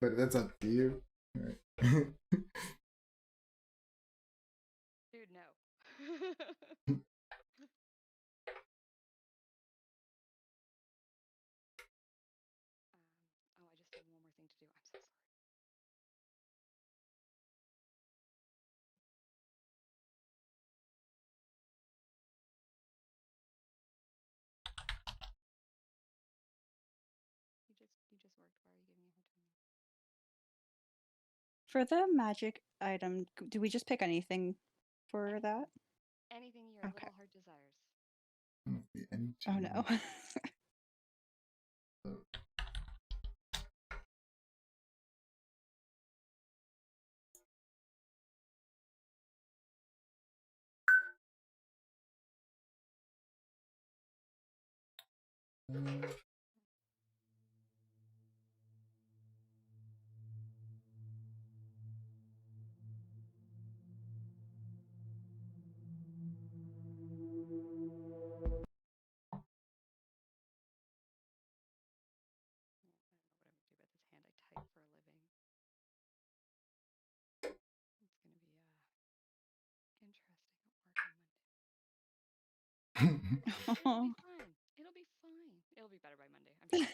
but that's up to you. Right. Dude, no. Oh, I just have one more thing to do. I'm so sorry. You just worked. Why are you giving me a hard time? For the magic item, do we just pick anything for that? Anything your Okay. little heart desires. Oh no. I don't know what I'm gonna do about this hand. I type for a living. It's gonna be interesting at work on Monday. It'll be fine. It'll be fine. It'll be better by Monday. I'm sure.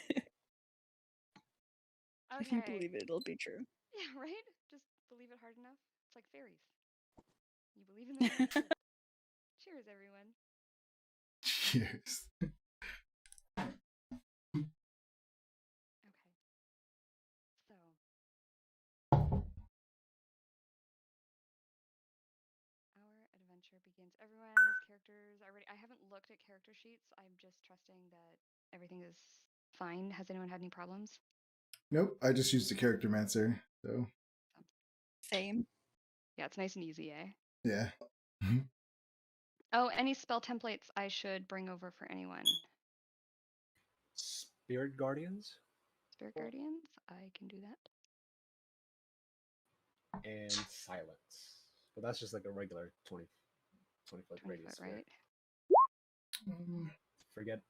If you Okay. believe it, it'll be true. Yeah, right? Just believe it hard enough. It's like fairies. You believe in them, that's it. Cheers, everyone. Cheers. Okay. So, our adventure begins. Everyone's characters are ready. I haven't looked at character sheets. I'm just trusting that everything is fine. Has anyone had any problems? Nope, I just used a character mancer, so Same. Yeah, it's nice and easy, eh? yeah. Oh, any spell templates I should bring over for anyone? Spirit Guardians Spirit Guardians? I can do that. and Silence. But that's just like a regular 20 foot 20 radius foot, sphere. right? Forget,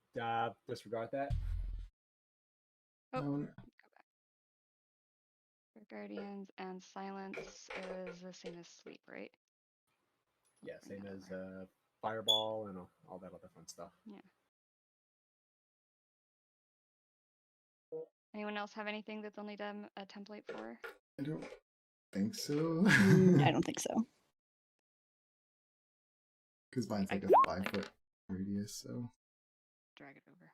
disregard that. Oh, No, go back. Spirit Guardians and Silence is the same as Sleep, right? Yeah, Bring same that as over. Fireball and all that other fun stuff. Yeah. Anyone else have anything that they'll need a template for? I don't think so. I don't think so. Because mine's like a couldn't, 5 foot radius, so. drag it over.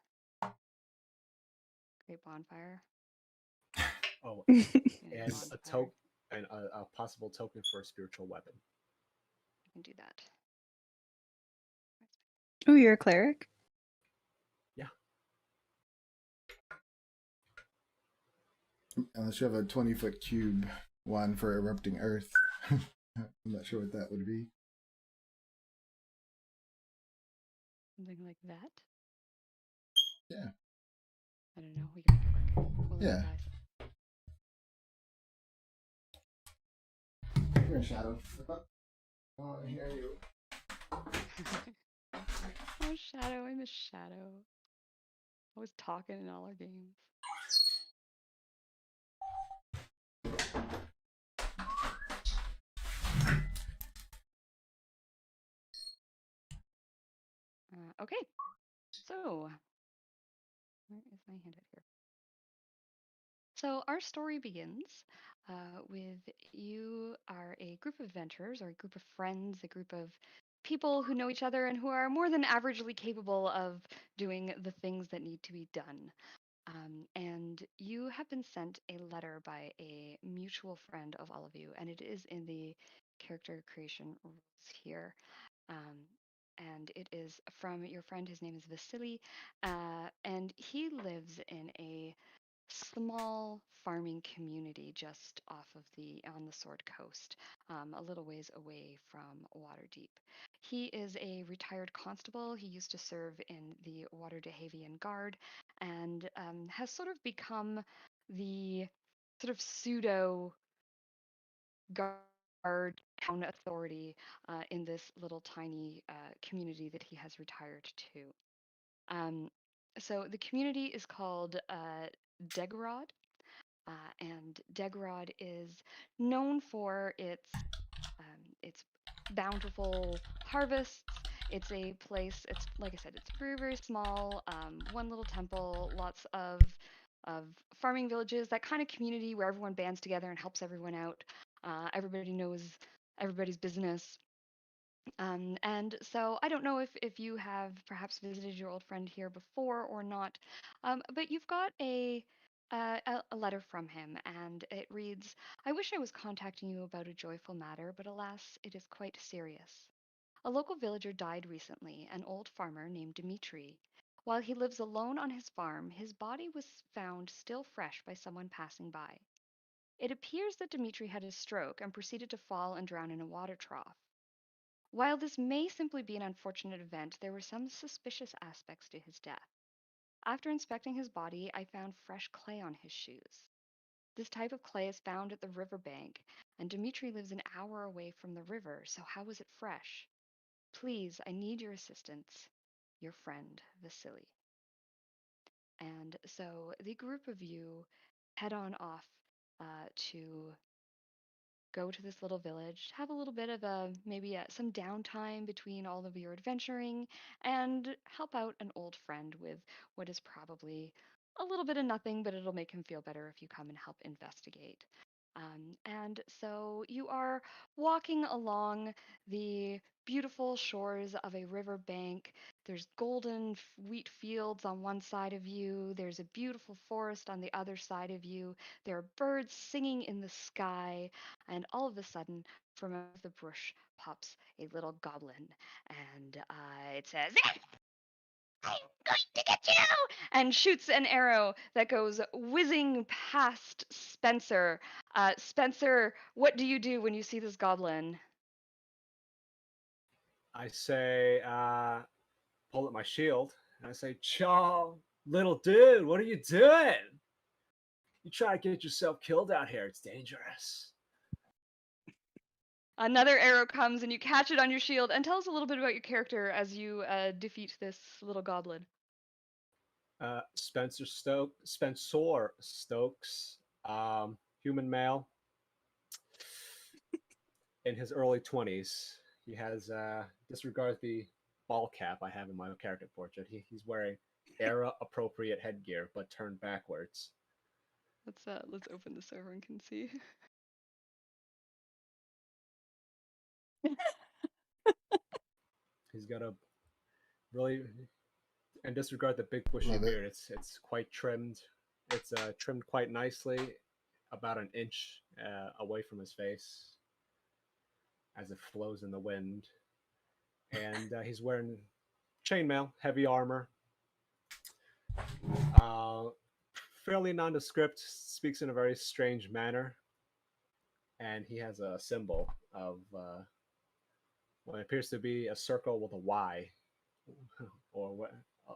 Great bonfire. Oh, And and a possible token for a spiritual weapon. I can do that. Oh, you're a cleric? Yeah. Unless you have a 20 foot cube one for erupting earth. I'm not sure what that would be. Something like that. Yeah. I don't know. We can make it work. We'll Yeah. improvise. You're a shadow. Oh, I hear you. Oh, Shadow. I miss Shadow. I was talking in all our games. Okay. So, where is my handout here? So, our story begins with you are a group of adventurers or a group of friends, a group of people who know each other and who are more than averagely capable of doing the things that need to be done. And you have been sent a letter by a mutual friend of all of you, and it is in the character creation rules here. Um, and it is from your friend. His name is Vasily, and he lives in a small farming community just off of on the Sword Coast, a little ways away from Waterdeep. He is a retired constable. He used to serve in the Waterdehavian Guard and has sort of become the sort of pseudo guard town authority in this little tiny community that he has retired to. Um, so the community is called Degorod, And Degrod is known for its bountiful harvests. It's a place. It's like I said. It's very very small. One little temple. Lots of farming villages. That kind of community where everyone bands together and helps everyone out. Everybody knows everybody's business. And so I don't know if you have perhaps visited your old friend here before or not, but you've got a letter from him, and it reads, "I wish I was contacting you about a joyful matter, but alas, it is quite serious. A local villager died recently, an old farmer named Dmitri. While he lives alone on his farm, his body was found still fresh by someone passing by. It appears that Dmitri had a stroke and proceeded to fall and drown in a water trough. While this may simply be an unfortunate event, there were some suspicious aspects to his death. After inspecting his body, I found fresh clay on his shoes. This type of clay is found at the river bank, and Dmitri lives an hour away from the river, so how was it fresh? Please, I need your assistance. Your friend, Vasily." And so the group of you head on off to go to this little village, have a little bit of some downtime between all of your adventuring, and help out an old friend with what is probably a little bit of nothing, but it'll make him feel better if you come and help investigate. And so you are walking along the beautiful shores of a river bank. There's golden wheat fields on one side of you. There's a beautiful forest on the other side of you. There are birds singing in the sky. And all of a sudden, from out of the bush pops a little goblin, and it says, "I'm going to get you!" and shoots an arrow that goes whizzing past Spencer. Spencer, what do you do when you see this goblin? I say, pull up my shield, and I say, "Chaw, little dude, what are you doing? You try to get yourself killed out here. It's dangerous." Another arrow comes, and you catch it on your shield. And tell us a little bit about your character as you defeat this little goblin. Spencer Stokes, human male, in his early 20s. He has disregard the ball cap I have in my character portrait. He's wearing era appropriate headgear, but turned backwards. Let's open this so everyone can see. He's got a really, and disregard the big bushy Love it. beard. It's quite trimmed. It's trimmed quite nicely, about an inch away from his face, as it flows in the wind. And he's wearing chainmail, heavy armor, uh, fairly nondescript, speaks in a very strange manner, and he has a symbol of what appears to be a circle with a Y, or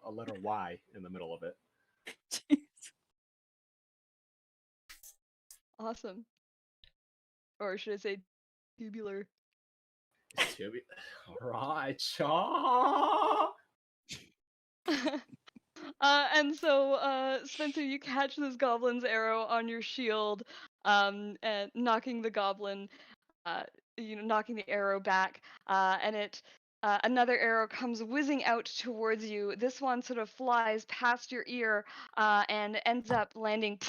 a letter Y in the middle of it. Jeez. Awesome. Or should I say tubular? It's to be all right, Chaw. And so, Spencer, you catch this goblin's arrow on your shield, and knocking the goblin, uh, knocking the arrow back, and another arrow comes whizzing out towards you. This one sort of flies past your ear, and ends up landing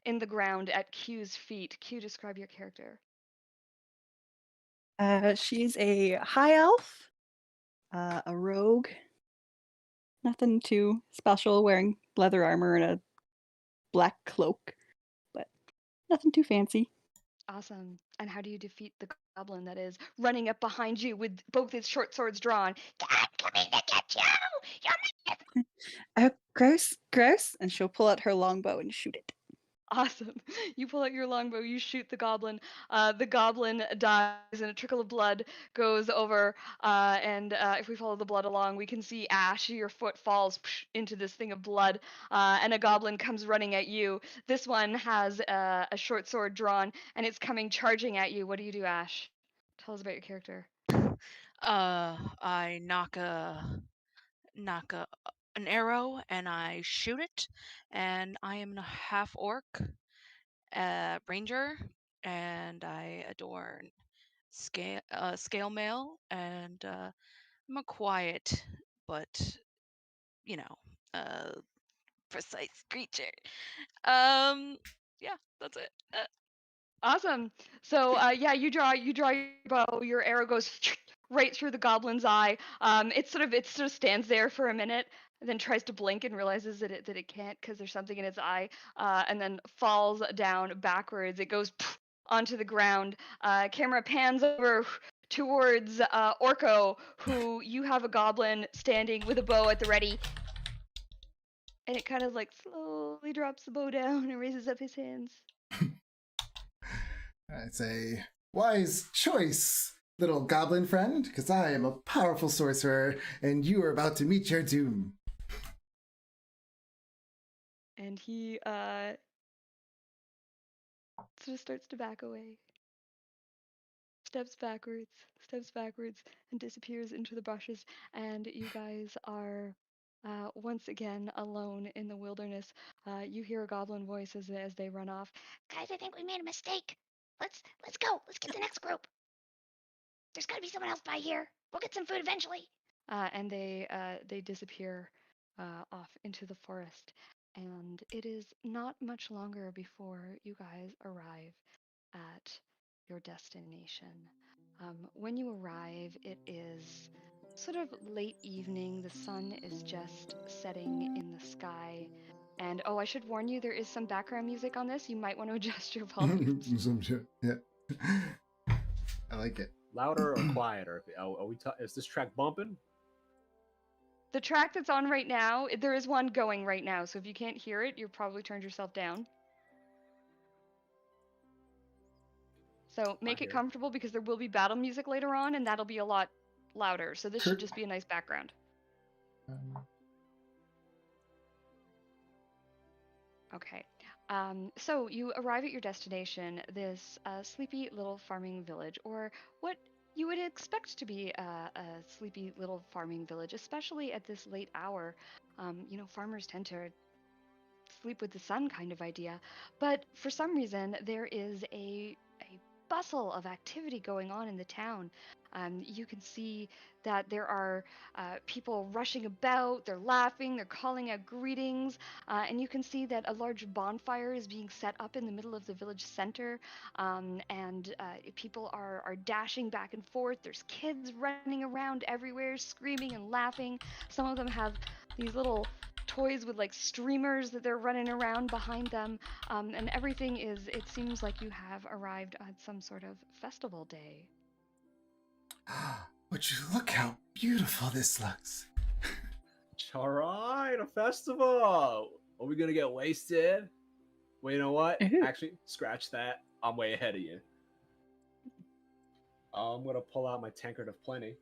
in the ground at Q's feet. Q, describe your character. She's a high elf, a rogue. Nothing too special, wearing leather armor and a black cloak, but nothing too fancy. Awesome. And how do you defeat the goblin that is running up behind you with both its short swords drawn? "I'm coming to get you! You're Oh, gross, gross. And she'll pull out her longbow and shoot it. Awesome. You pull out your longbow, you shoot the goblin. The goblin dies, and a trickle of blood goes over. And if we follow the blood along, we can see Ash, your foot falls into this thing of blood, and a goblin comes running at you. This one has a short sword drawn, and it's coming charging at you. What do you do, Ash? Tell us about your character. I knock an arrow and I shoot it, and I am a half orc, ranger, and I adorn scale mail, and I'm a quiet but you know uh, precise creature. Um, yeah, that's it. Awesome. So yeah, you draw your bow. Your arrow goes right through the goblin's eye. It sort of stands there for a minute, and then tries to blink and realizes that it can't because there's something in its eye, and then falls down backwards. It goes onto the ground. Camera pans over towards Orko, who you have a goblin standing with a bow at the ready, and it kind of like slowly drops the bow down and raises up his hands. I say, wise choice, little goblin friend, because I am a powerful sorcerer, and you are about to meet your doom. And he sort of starts to back away, steps backwards, and disappears into the bushes. And you guys are once again alone in the wilderness. You hear a goblin voice as they run off. Guys, I think we made a mistake. Let's go. Let's get the next group. There's got to be someone else by here. We'll get some food eventually. And they disappear off into the forest. And it is not much longer before you guys arrive at your destination. When you arrive, it is sort of late evening. The sun is just setting in the sky. And oh, I should warn you, there is some background music on this. You might want to adjust your volumes. Some shit. Yeah. I like it. Louder or quieter? Is this track bumping? The track that's on right now, there is one going right now. So if you can't hear it, you've probably turned yourself down. So make it hear it. comfortable because there will be battle music later on, and that'll be a lot louder. So this should just be a nice background. Okay. So you arrive at your destination, this sleepy little farming village, or what you would expect to be a sleepy little farming village, especially at this late hour. Farmers tend to sleep with the sun kind of idea. But for some reason, there is a bustle of activity going on in the town. You can see that there are people rushing about, they're laughing, they're calling out greetings, and you can see that a large bonfire is being set up in the middle of the village center, and people are dashing back and forth. There's kids running around everywhere, screaming and laughing. Some of them have these little toys with like streamers that they're running around behind them, and everything it seems like you have arrived at some sort of festival day. Would you look how beautiful this looks? All right, a festival. Are we gonna get wasted? Well, you know what? Ooh. Actually, scratch that. I'm way ahead of you. I'm gonna pull out my tankard of plenty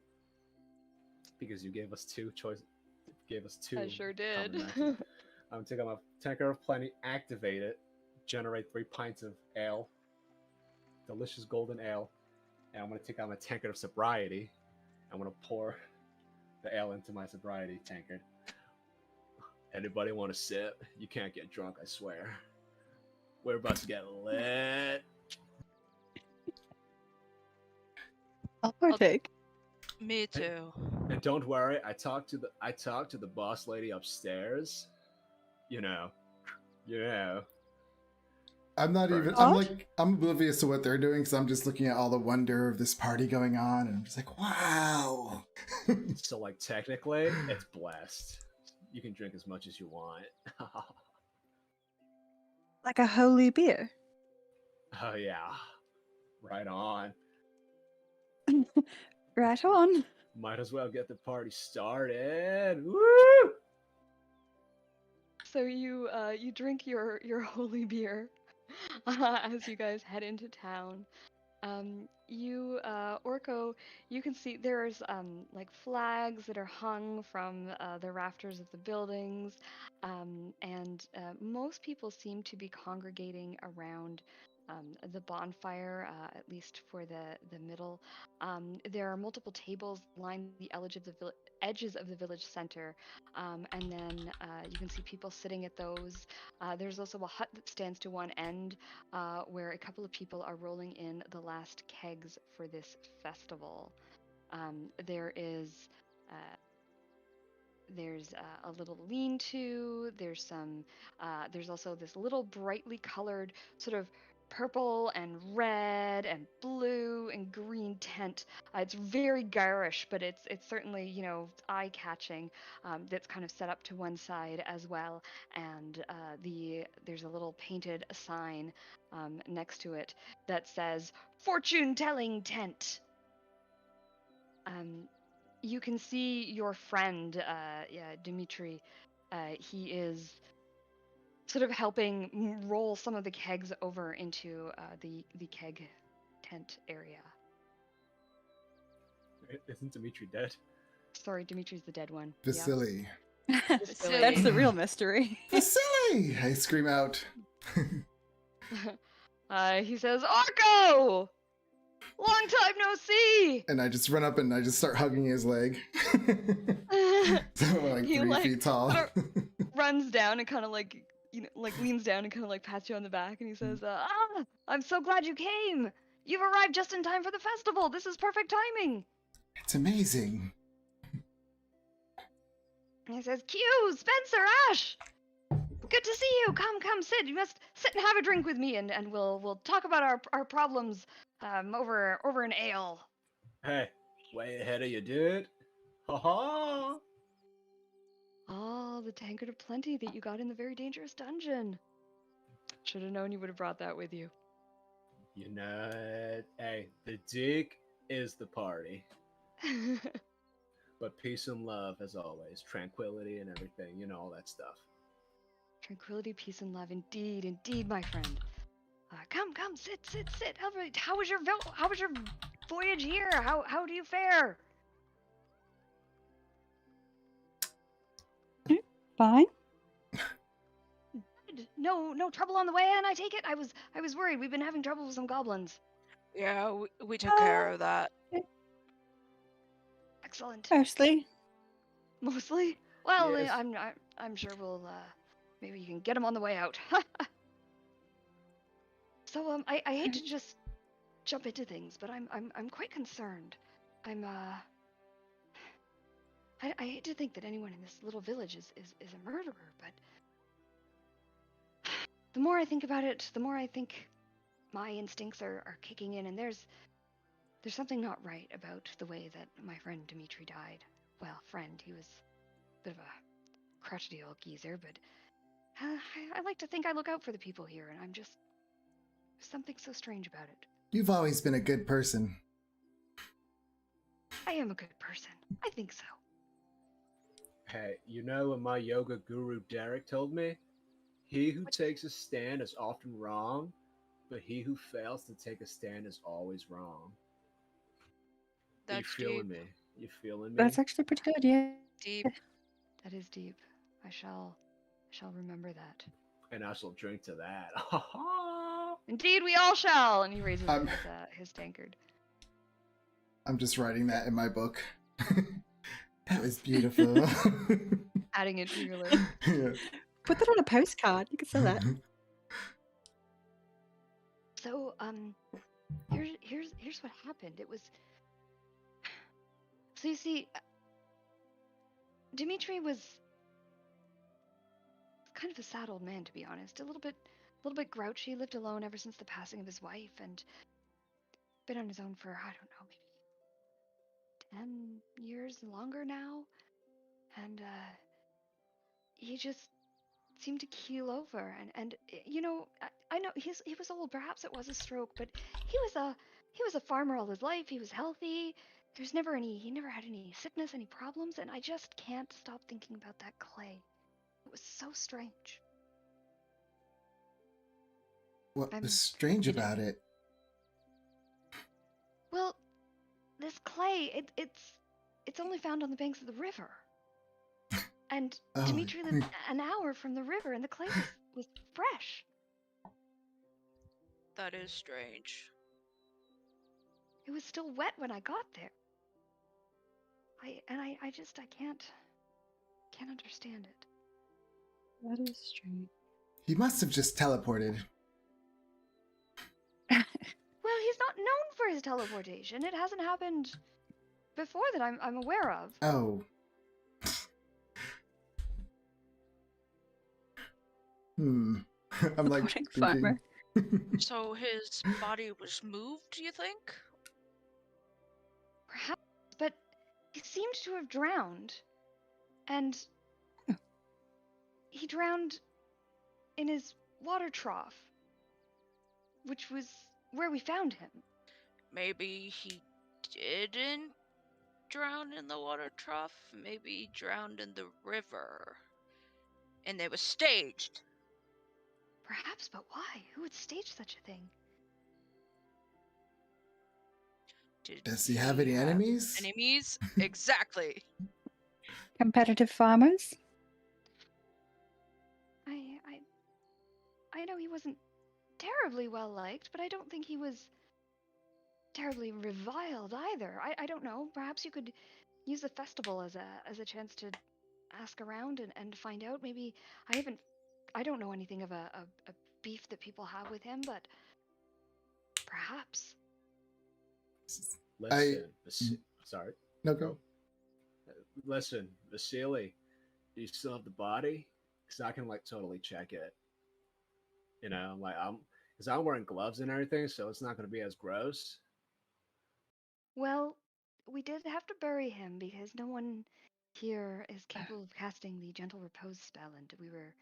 because you gave us two choices. Gave us two. I sure did. I'm gonna take out my tankard of plenty, activate it, generate 3 pints of ale, delicious golden ale, and I'm gonna take out my tankard of sobriety. I'm gonna pour the ale into my sobriety tankard. Anybody want to sip? You can't get drunk, I swear. We're about to get lit. I'll partake. Me too. And don't worry, I talked to the boss lady upstairs. You know. I'm not Right. even. What? I'm oblivious to what they're doing because I'm just looking at all the wonder of this party going on, and I'm just like, wow. So like technically, it's blessed. You can drink as much as you want. Like a holy beer. Oh yeah. Right on. Right on. Might as well get the party started. Woo! So you drink your holy beer as you guys head into town. Orko, you can see there's like flags that are hung from the rafters of the buildings. and most people seem to be congregating around the bonfire, at least for the middle. There are multiple tables line the edges of the village center, and then you can see people sitting at those. There's also a hut that stands to one end, where a couple of people are rolling in the last kegs for this festival. There is uh, there's a little lean-to. There's also this little brightly colored sort of purple and red and blue and green tent. It's very garish, but it's certainly, eye-catching. That's kind of set up to one side as well, and there's a little painted sign next to it that says "Fortune-telling tent." Um, you can see your friend, Dimitri. He is sort of helping roll some of the kegs over into the keg tent area. Isn't Dimitri dead? Sorry, Dimitri's the dead one. Vasily. That's the real mystery. Vasily! I scream out. Yeah. He says, "Arco! Long time no see!" And I just run up and I just start hugging his leg. So I'm like He, 3 feet tall. sort of runs down and kind of leans down and kind of pats you on the back, and he says, "I'm so glad you came. You've arrived just in time for the festival. This is perfect timing." It's amazing. And he says, "Q, Spencer, Ash, good to see you. Come, sit. You must sit and have a drink with me, and we'll talk about our problems over an ale." Hey, way ahead of you, dude. Ha ha! Oh, the tankard of plenty that you got in the very dangerous dungeon. Should have known you would have brought that with you. You know, hey, the dig is the party. But peace and love, as always. Tranquility and everything, all that stuff. Tranquility, peace, and love. Indeed, my friend. Come, sit. How was your voyage here? How do you fare? Fine. Good. No trouble on the way in, I take it? I was worried. We've been having trouble with some goblins. Yeah, we took care of that. Excellent. Mostly. Mostly? Well, Yes. I'm sure we'll maybe you can get them on the way out. So I hate to just jump into things, but I'm quite concerned. I hate to think that anyone in this little village is a murderer, but the more I think about it, the more I think my instincts are kicking in, and there's something not right about the way that my friend Dimitri died. Well, friend, he was a bit of a crotchety old geezer, but I like to think I look out for the people here, and there's something so strange about it. You've always been a good person. I am a good person. I think so. Hey, you know what my yoga guru Derek told me? He who takes a stand is often wrong, but he who fails to take a stand is always wrong. That's you feeling deep. me? You feeling me? That's actually pretty good, yeah. Deep. That is deep. I shall remember that. And I shall drink to that. Indeed, we all shall. And he raises I'm- his tankard. I'm just writing that in my book. That was beautiful. Adding it to your list. Yeah. Put that on a postcard. You could sell that. So, here's what happened. It was. So you see, Dimitri was kind of a sad old man, to be honest. A little bit grouchy. Lived alone ever since the passing of his wife, and been on his own for, I don't know, maybe 10 years longer now. And he just seemed to keel over, and I know he was old. Perhaps it was a stroke, but he was a farmer all his life. He was healthy. He never had any sickness, any problems, and I just can't stop thinking about that clay. It was so strange. What I'm- was strange about it? Well, this clay, it's only found on the banks of the river. And Oh, Dimitri lived an hour from the river, and the clay was fresh. That is strange. It was still wet when I got there. I can't understand it. That is strange. he must have just teleported. Well, he's not known for his teleportation. It hasn't happened before that I'm aware of. Oh. I'm like Boring thinking. farmer. So his body was moved, you think? Perhaps, but he seemed to have drowned. And he drowned in his water trough, which was where we found him. Maybe he didn't drown in the water trough. Maybe he drowned in the river. And it was staged. Perhaps, but why? Who would stage such a thing? Does he have any enemies? Enemies? Exactly. Competitive farmers? I know he wasn't terribly well liked, but I don't think he was terribly reviled either. I don't know. Perhaps you could use the festival as a chance to ask around and find out. Maybe I don't know anything of a beef that people have with him, but perhaps. Listen, sorry. No, go. Listen, Vasily, do you still have the body? Because I can like totally check it. You know, like because I'm wearing gloves and everything, so it's not going to be as gross. Well, we did have to bury him because no one here is capable of casting the gentle repose spell, and we were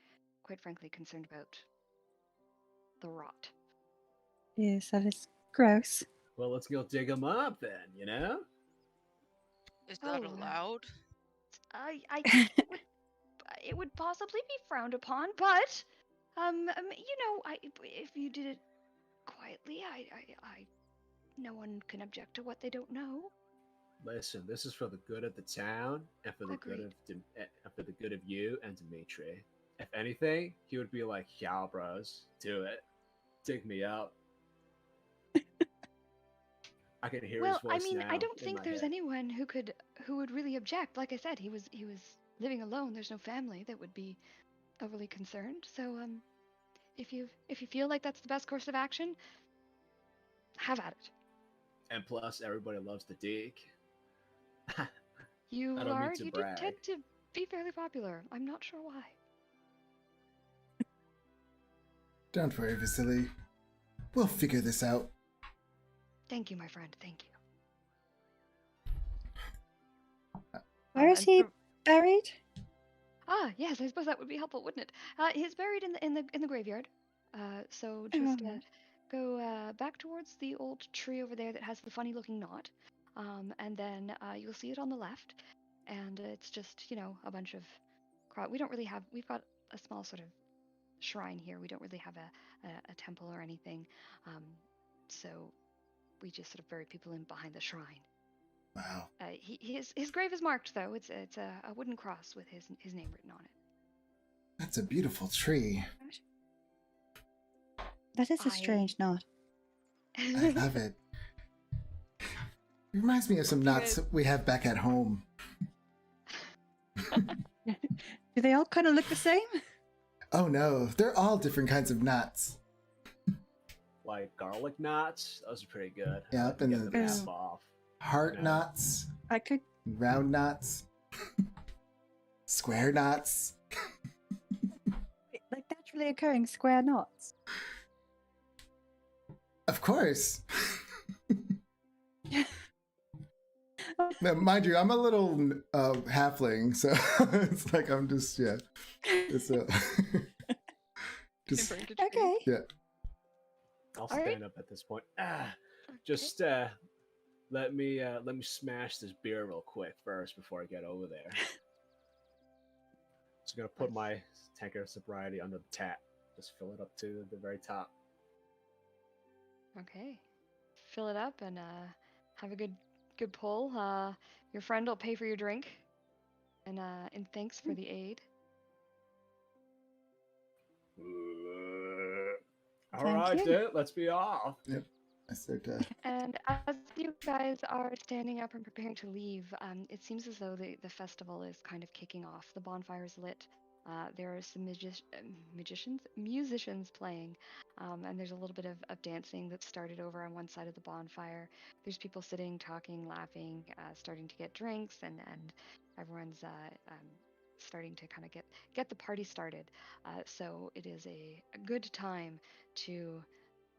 quite frankly concerned about the rot. Yes, that is gross. Well, let's go dig him up then. You know. Is that Oh, allowed? I it would possibly be frowned upon, but if you did it quietly, no one can object to what they don't know. Listen, this is for the good of the town and for the Agreed. for the good of you and Dimitri. If anything, he would be like, "Yeah, bros, do it, dig me up." I can hear his Well, I voice mean, now I don't in think my there's head. anyone who would really object. Like I said, he was living alone. There's no family that would be overly concerned. So if you feel like that's the best course of action, have at it. And plus, everybody loves the dig. I You don't mean to do brag. tend to be fairly popular. I'm not sure why. Don't worry, Vasily. We'll figure this out. Thank you, my friend. Thank you. Where is and he for- buried? Yes, I suppose that would be helpful, wouldn't it? He's buried in the graveyard. So just Oh. go back towards the old tree over there that has the funny looking knot. And then you'll see it on the left, and it's just a bunch of we don't really have. We've got a small sort of shrine here. We don't really have a temple or anything. So we just sort of bury people in behind the shrine. Wow. His grave is marked though. It's a wooden cross with his name written on it. That's a beautiful tree. That is a strange knot. I love it. It reminds me of some knots we have back at home. Do they all kind of look the same? Oh no, they're all different kinds of knots. Like garlic knots, those are pretty good. Yeah, I like to and get the- them half off. Heart No. knots, I could. round knots, square knots. Like naturally occurring square knots. Of course. Now, mind you, I'm a little halfling, so it's like I'm just It's a just Okay. yeah. I'll All right. stand up at this point. Just let me smash this beer real quick first before I get over there. Just gonna put my tankard of sobriety under the tap. Just fill it up to the very top. Okay. Fill it up and have a good pull. Your friend will pay for your drink. And thanks for the aid. All Thank right, you. dude. Let's be off. Yep. I start And as you guys are standing up and preparing to leave, it seems as though the festival is kind of kicking off. The bonfire is lit. There are some musicians playing, and there's a little bit of dancing that started over on one side of the bonfire. There's people sitting, talking, laughing, starting to get drinks, and everyone's starting to kind of get the party started. So it is a good time to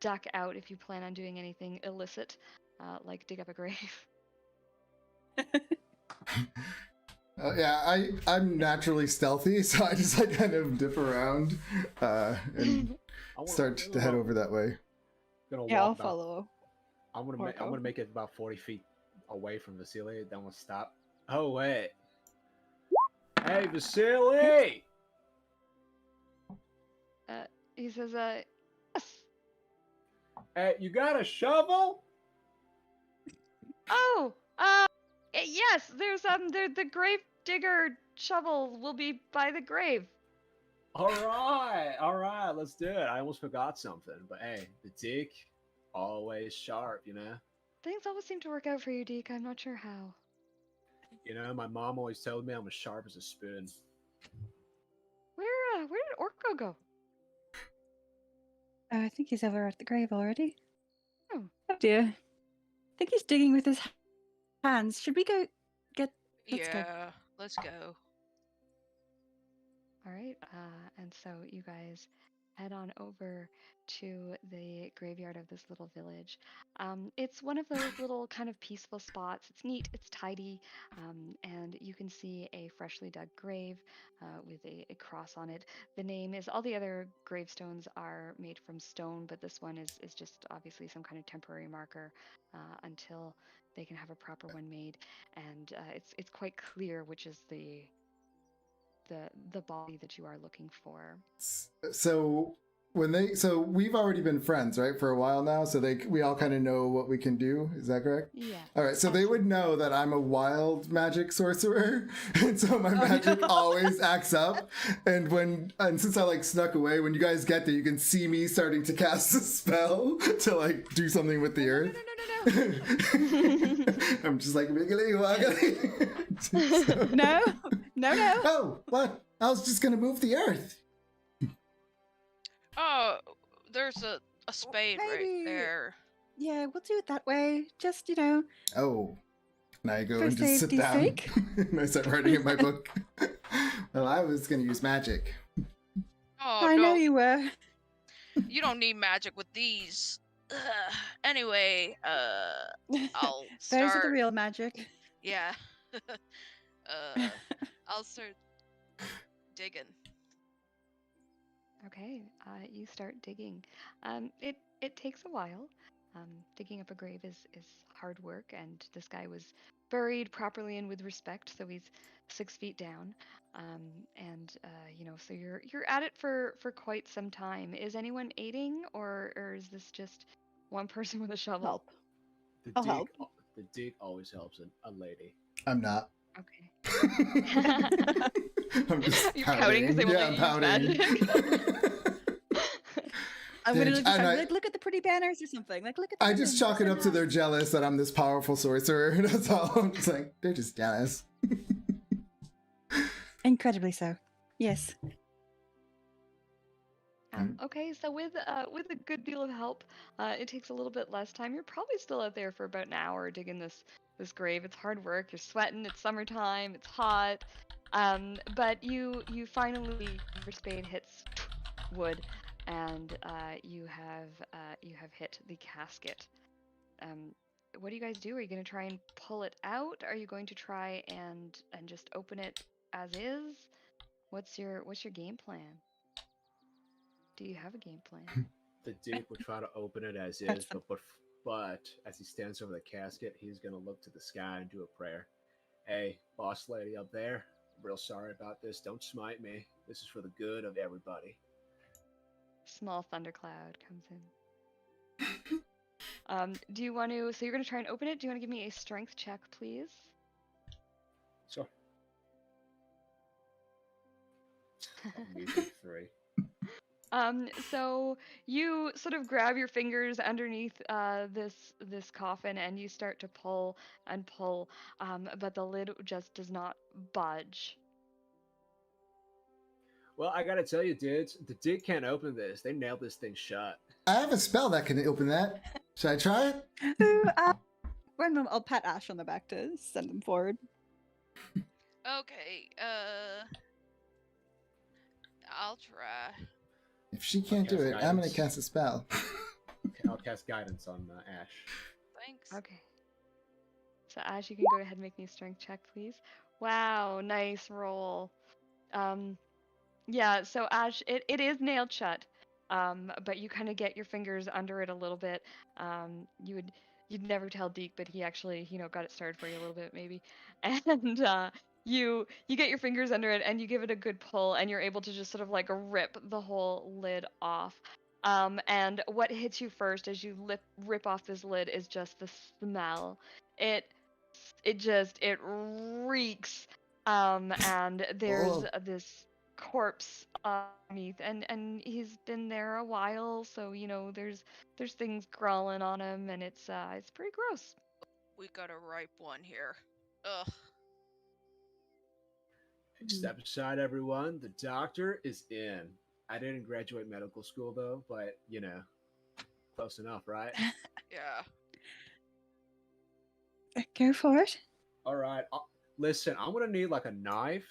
duck out if you plan on doing anything illicit, like dig up a grave. Yeah, I'm naturally stealthy, so I just like kind of dip around and I wanna- start to head over that way. Gonna Yeah, I'll walk about. follow. I'm gonna Marco. make it about 40 feet away from Vasily. Then we'll stop. Oh wait. Hey, Vasily! He says, yes. Hey, you got a shovel? Oh, yes. There's the grave digger shovel will be by the grave. All right, let's do it. I almost forgot something, but hey, the dig, always sharp, you know. Things always seem to work out for you, Deke. I'm not sure how. You know, my mom always told me I'm as sharp as a spoon. Where did Orko go? I think he's over at the grave already. Oh. Oh dear. I think he's digging with his hands. Should we go get... Let's go. Yeah, let's go. All right. And so you guys head on over to the graveyard of this little village. It's one of those little kind of peaceful spots. It's neat, it's tidy, and you can see a freshly dug grave with a cross on it. The name is, all the other gravestones are made from stone, but this one is just obviously some kind of temporary marker until they can have a proper one made. And it's quite clear which is the body that you are looking for. So so we've already been friends, right, for a while now. So we all kind of know what we can do. Is that correct? Yeah. All right. So they would know that I'm a wild magic sorcerer, and so my magic always acts up. And since I like snuck away, when you guys get there, you can see me starting to cast a spell to like do something with the earth. No. I'm just like wiggly woggly. So- No, no. Oh, what? I was just gonna move the earth. Oh, there's a spade right Maybe- there. Yeah, we'll do it that way. Just, you know, Oh. And I go For and just sit safety's down. sake. And I start writing in my book. Well, I was going to use magic. Oh I no, know you were. you don't need magic with these. Ugh. Anyway, I'll Those are the start. real magic. Yeah. I'll start digging. Okay, you start digging. It takes a while. Digging up a grave is hard work, and this guy was buried properly and with respect, so he's 6 feet down. So you're at it for quite some time. Is anyone aiding, or is this just one person with a shovel? Help. The I'll dig, help. the dig always helps a lady. I'm not. Okay. I'm just You're pouting 'cause they won't Yeah, let I'm you use pouting. I'm gonna Did- just and I- like, look at the pretty banners or something. Like, look at. The I just ribbons, chalk it so up to nice. they're jealous that I'm this powerful sorcerer. That's all. I'm just like, they're just jealous. Incredibly so. Yes. Okay, so with a good deal of help, it takes a little bit less time. You're probably still out there for about an hour digging this grave. It's hard work. You're sweating. It's summertime. It's hot. But you finally, your spade hits wood, and you have hit the casket. What do you guys do? Are you going to try and pull it out? Are you going to try and just open it as is? What's your game plan? Do you have a game plan? The dig will try to open it as That's is, but as he stands over the casket, he's gonna look to the sky and do a prayer. Hey, boss lady up there, I'm real sorry about this. Don't smite me. This is for the good of everybody. Small thundercloud comes in. Do you want to? So you're going to try and open it. Do you want to give me a strength check, please? So Measly 3. So you sort of grab your fingers underneath this coffin and you start to pull and pull, but the lid just does not budge. Well, I gotta tell you, dudes, the dig can't open this. They nailed this thing shut. I have a spell that can open that. Should I try it? Ooh, I'll pat Ash on the back to send him forward. Okay, I'll try. If she can't do cast it, I'm gonna guidance. cast a spell. Okay, I'll cast guidance on Ash. Thanks. Okay. So Ash, you can go ahead and make me a strength check, please. Wow, nice roll. Um, Yeah, so Ash, it is nailed shut, but you kind of get your fingers under it a little bit. You'd never tell Deke, but he actually got it started for you a little bit maybe, and you get your fingers under it and you give it a good pull and you're able to just sort of like rip the whole lid off. And what hits you first as you rip off this lid is just the smell. It it reeks. And there's Oh. this corpse underneath, and he's been there a while, so there's things crawling on him, and it's pretty gross. We got a ripe one here. Ugh. Step aside, everyone. The doctor is in. I didn't graduate medical school, though, but, close enough, right? Yeah. Go for it. All right. Listen, I'm going to need, like, a knife.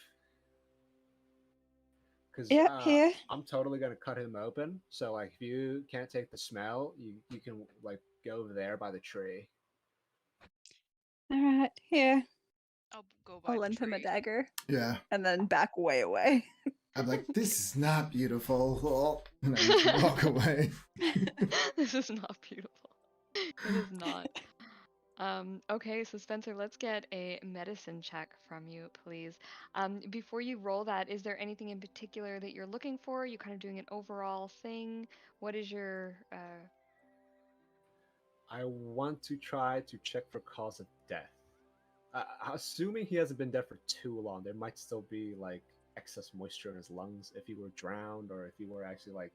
Because Yep, here. I'm totally going to cut him open. So, like, if you can't take the smell, you can, like, go over there by the tree. All right, here. I'll go by I'll the lend him a tree. dagger Yeah. and then back way away. I'm like, this is not beautiful. Oh, and I just walk away. This is not beautiful. It is not. Okay, so Spencer, let's get a medicine check from you, please. Before you roll that, is there anything in particular that you're looking for? Are you kind of doing an overall thing? What is your I want to try to check for cause of death. Assuming he hasn't been dead for too long, there might still be like excess moisture in his lungs. If he were drowned or if he were actually like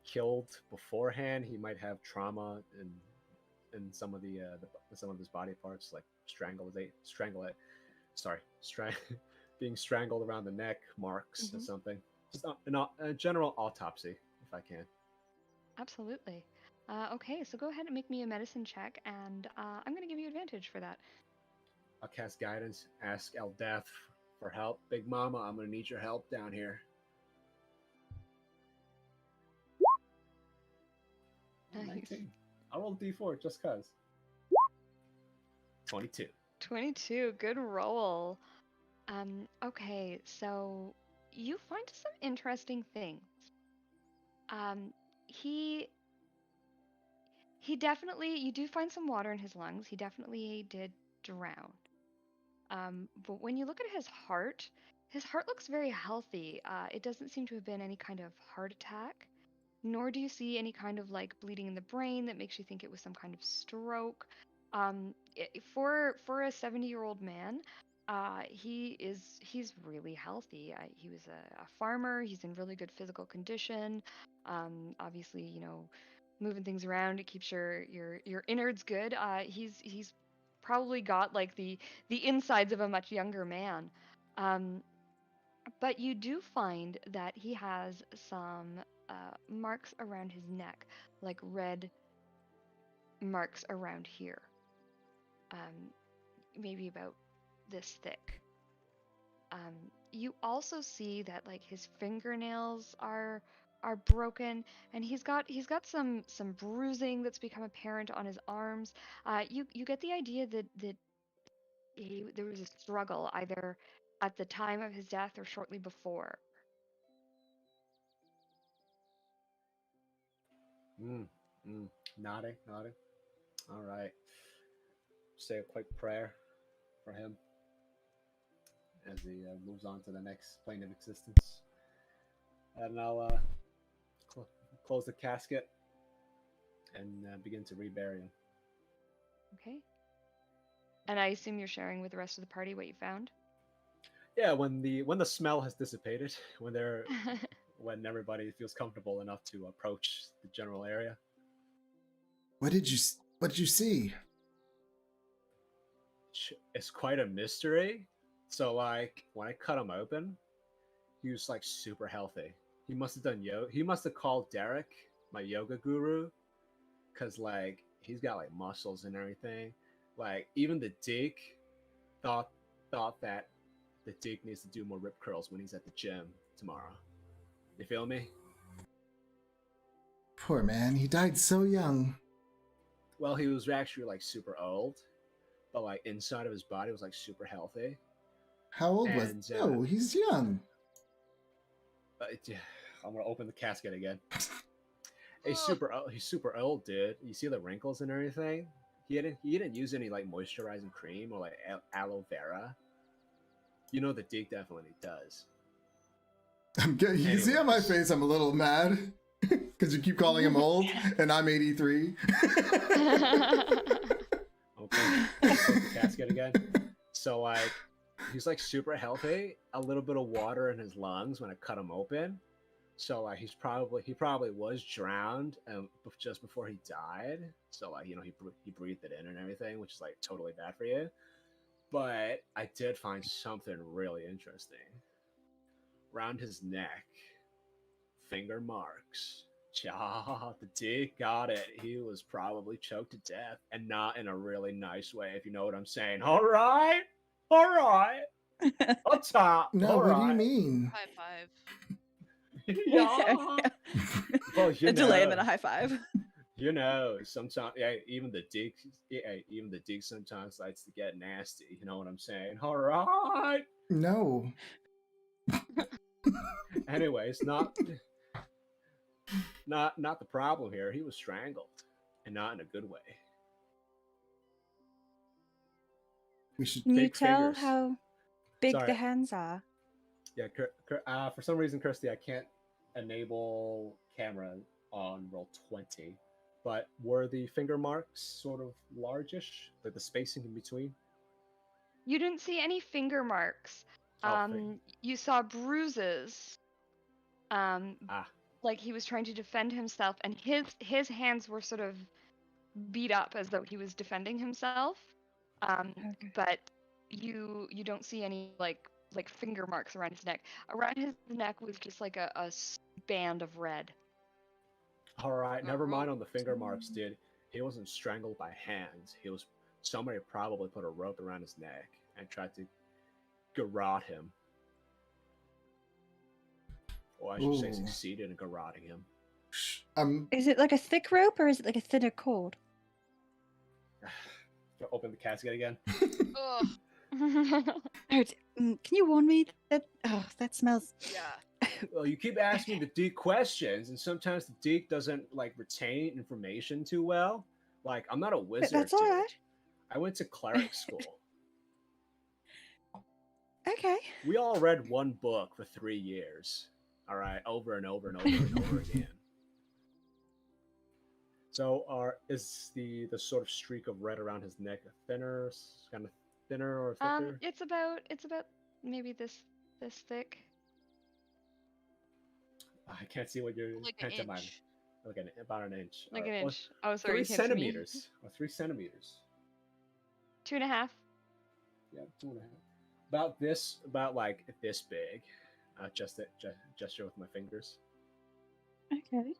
killed beforehand, he might have trauma in some of some of his body parts, like being strangled around the neck, marks or Mhm. something. Just a general autopsy, if I can. Absolutely. Okay, so go ahead and make me a medicine check, and I'm going to give you advantage for that. I'll cast guidance. Ask Eldath for help. Big Mama, I'm gonna need your help down here. Nice. 19. I rolled D4 just cause. 22. 22, good roll. Okay, so you find some interesting things. Um, he definitely, you do find some water in his lungs. He definitely did drown. But when you look at his heart looks very healthy. It doesn't seem to have been any kind of heart attack, nor do you see any kind of like bleeding in the brain that makes you think it was some kind of stroke. For a 70-year-old man, he's really healthy. He was a farmer. He's in really good physical condition. Obviously, moving things around, it keeps your innards good. He's probably got like the insides of a much younger man. Um, but you do find that he has some marks around his neck, like red marks around here, um, maybe about this thick. You also see that like his fingernails are broken, and he's got some bruising that's become apparent on his arms. You get the idea that there was a struggle either at the time of his death or shortly before. Mm, nodding, nodding. All right. Say a quick prayer for him as he moves on to the next plane of existence. And I'll close the casket and begin to rebury him. Okay. And I assume you're sharing with the rest of the party what you found? Yeah, when the smell has dissipated, when everybody feels comfortable enough to approach the general area. What did you see? It's quite a mystery. So like when I cut him open, he was like super healthy. He must have done yoga. He must have called Derek, my yoga guru, because like he's got like muscles and everything. Like even the Deke thought that the Deke needs to do more rip curls when he's at the gym tomorrow. You feel me? Poor man, he died so young. Well, he was actually like super old, but like inside of his body was like super healthy. How old was? And No, he's young. yeah, I'm gonna open the casket again. Ugh. He's super old, dude. You see the wrinkles and everything. He didn't use any like moisturizing cream or like aloe vera. You know the Deke definitely does. You can see on my Anyways. face I'm a little mad because you keep calling him old, and I'm 83. Okay, close the casket again. So like he's like super healthy. A little bit of water in his lungs when I cut him open. So like he probably was drowned just before he died. So like he breathed it in and everything, which is like totally bad for you. But I did find something really interesting around his neck, finger marks. Ja, the Deke got it. He was probably choked to death, and not in a really nice way, if you know what I'm saying. All right, up top. No, All what do you right. mean? High five. Yeah. Well, A delay and then a high five. You know, sometimes yeah, even the Deke sometimes likes to get nasty. You know what I'm saying? All right. No. Anyways, not the problem here. He was strangled, and not in a good way. We should. Can you Big tell fingers. how big Sorry. the hands are? Yeah, for some reason, Kirsty, I can't enable camera on roll 20. But were the finger marks sort of largish, like the spacing in between? You didn't see any finger marks. You saw bruises. Ah, Like he was trying to defend himself, and his hands were sort of beat up as though he was defending himself. Okay. But you don't see any like finger marks around his neck. Around his neck was just like a band of red. all right. A Never mind rope. on the finger marks, dude. He wasn't strangled by hands. Somebody probably put a rope around his neck and tried to garrote him. Or I should say Ooh. succeeded in garroting him. Is it like a thick rope or is it like a thinner cord? Open the casket again. Ugh. Can you warn me that that smells? Yeah. Well, you keep asking the Deke questions, and sometimes the Deke doesn't like retain information too well. Like, I'm not a wizard, That's all dude. right. I went to cleric school. Okay. We all read one book for 3 years. All right, over and over and over and over again. So, is the sort of streak of red around his neck kind of thinner or thicker? It's about maybe this thick. I can't see what you're Like an hinting at. inch. Like about an inch. Like All an right, well, inch. Oh, sorry, 3 you can't see me. centimeters. Or 3 centimeters. 2.5. Yeah, 2.5. About like this big. Gesture with my fingers. Okay.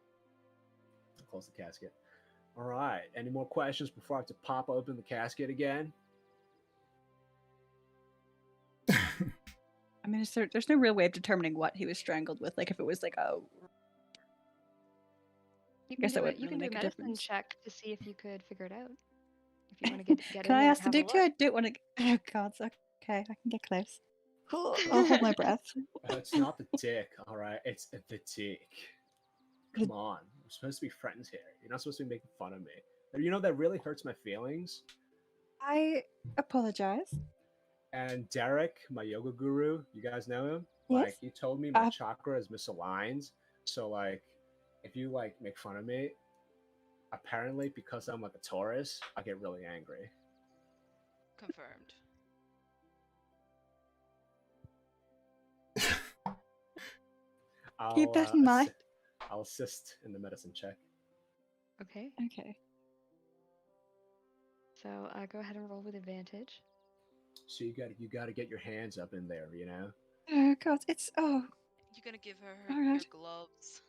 Close the casket. All right. Any more questions before I have to pop open the casket again? I mean, there's no real way of determining what he was strangled with. Like if it was like a. You Guess that can do it. wouldn't You really can do a make a medicine difference. check to see if you could figure it out. If you want to get Can in I there ask and the have a Duke too? look. I don't want to. Oh God. Okay, I can get close. I'll hold my breath. It's not the Dick. All right. It's the Dick. Come on. We're supposed to be friends here. You're not supposed to be making fun of me. You know that really hurts my feelings. I apologize. And Derek, my yoga guru, you guys know him? Yes. Like, he told me my chakra is misaligned. So, like, if you, like, make fun of me, apparently, because I'm, like, a Taurus, I get really angry. Confirmed. Keep that in mind. I'll assist in the medicine check. Okay. Okay. So go ahead and roll with advantage. So you gotta get your hands up in there, you know. Oh God, it's You gonna give her All your right. gloves?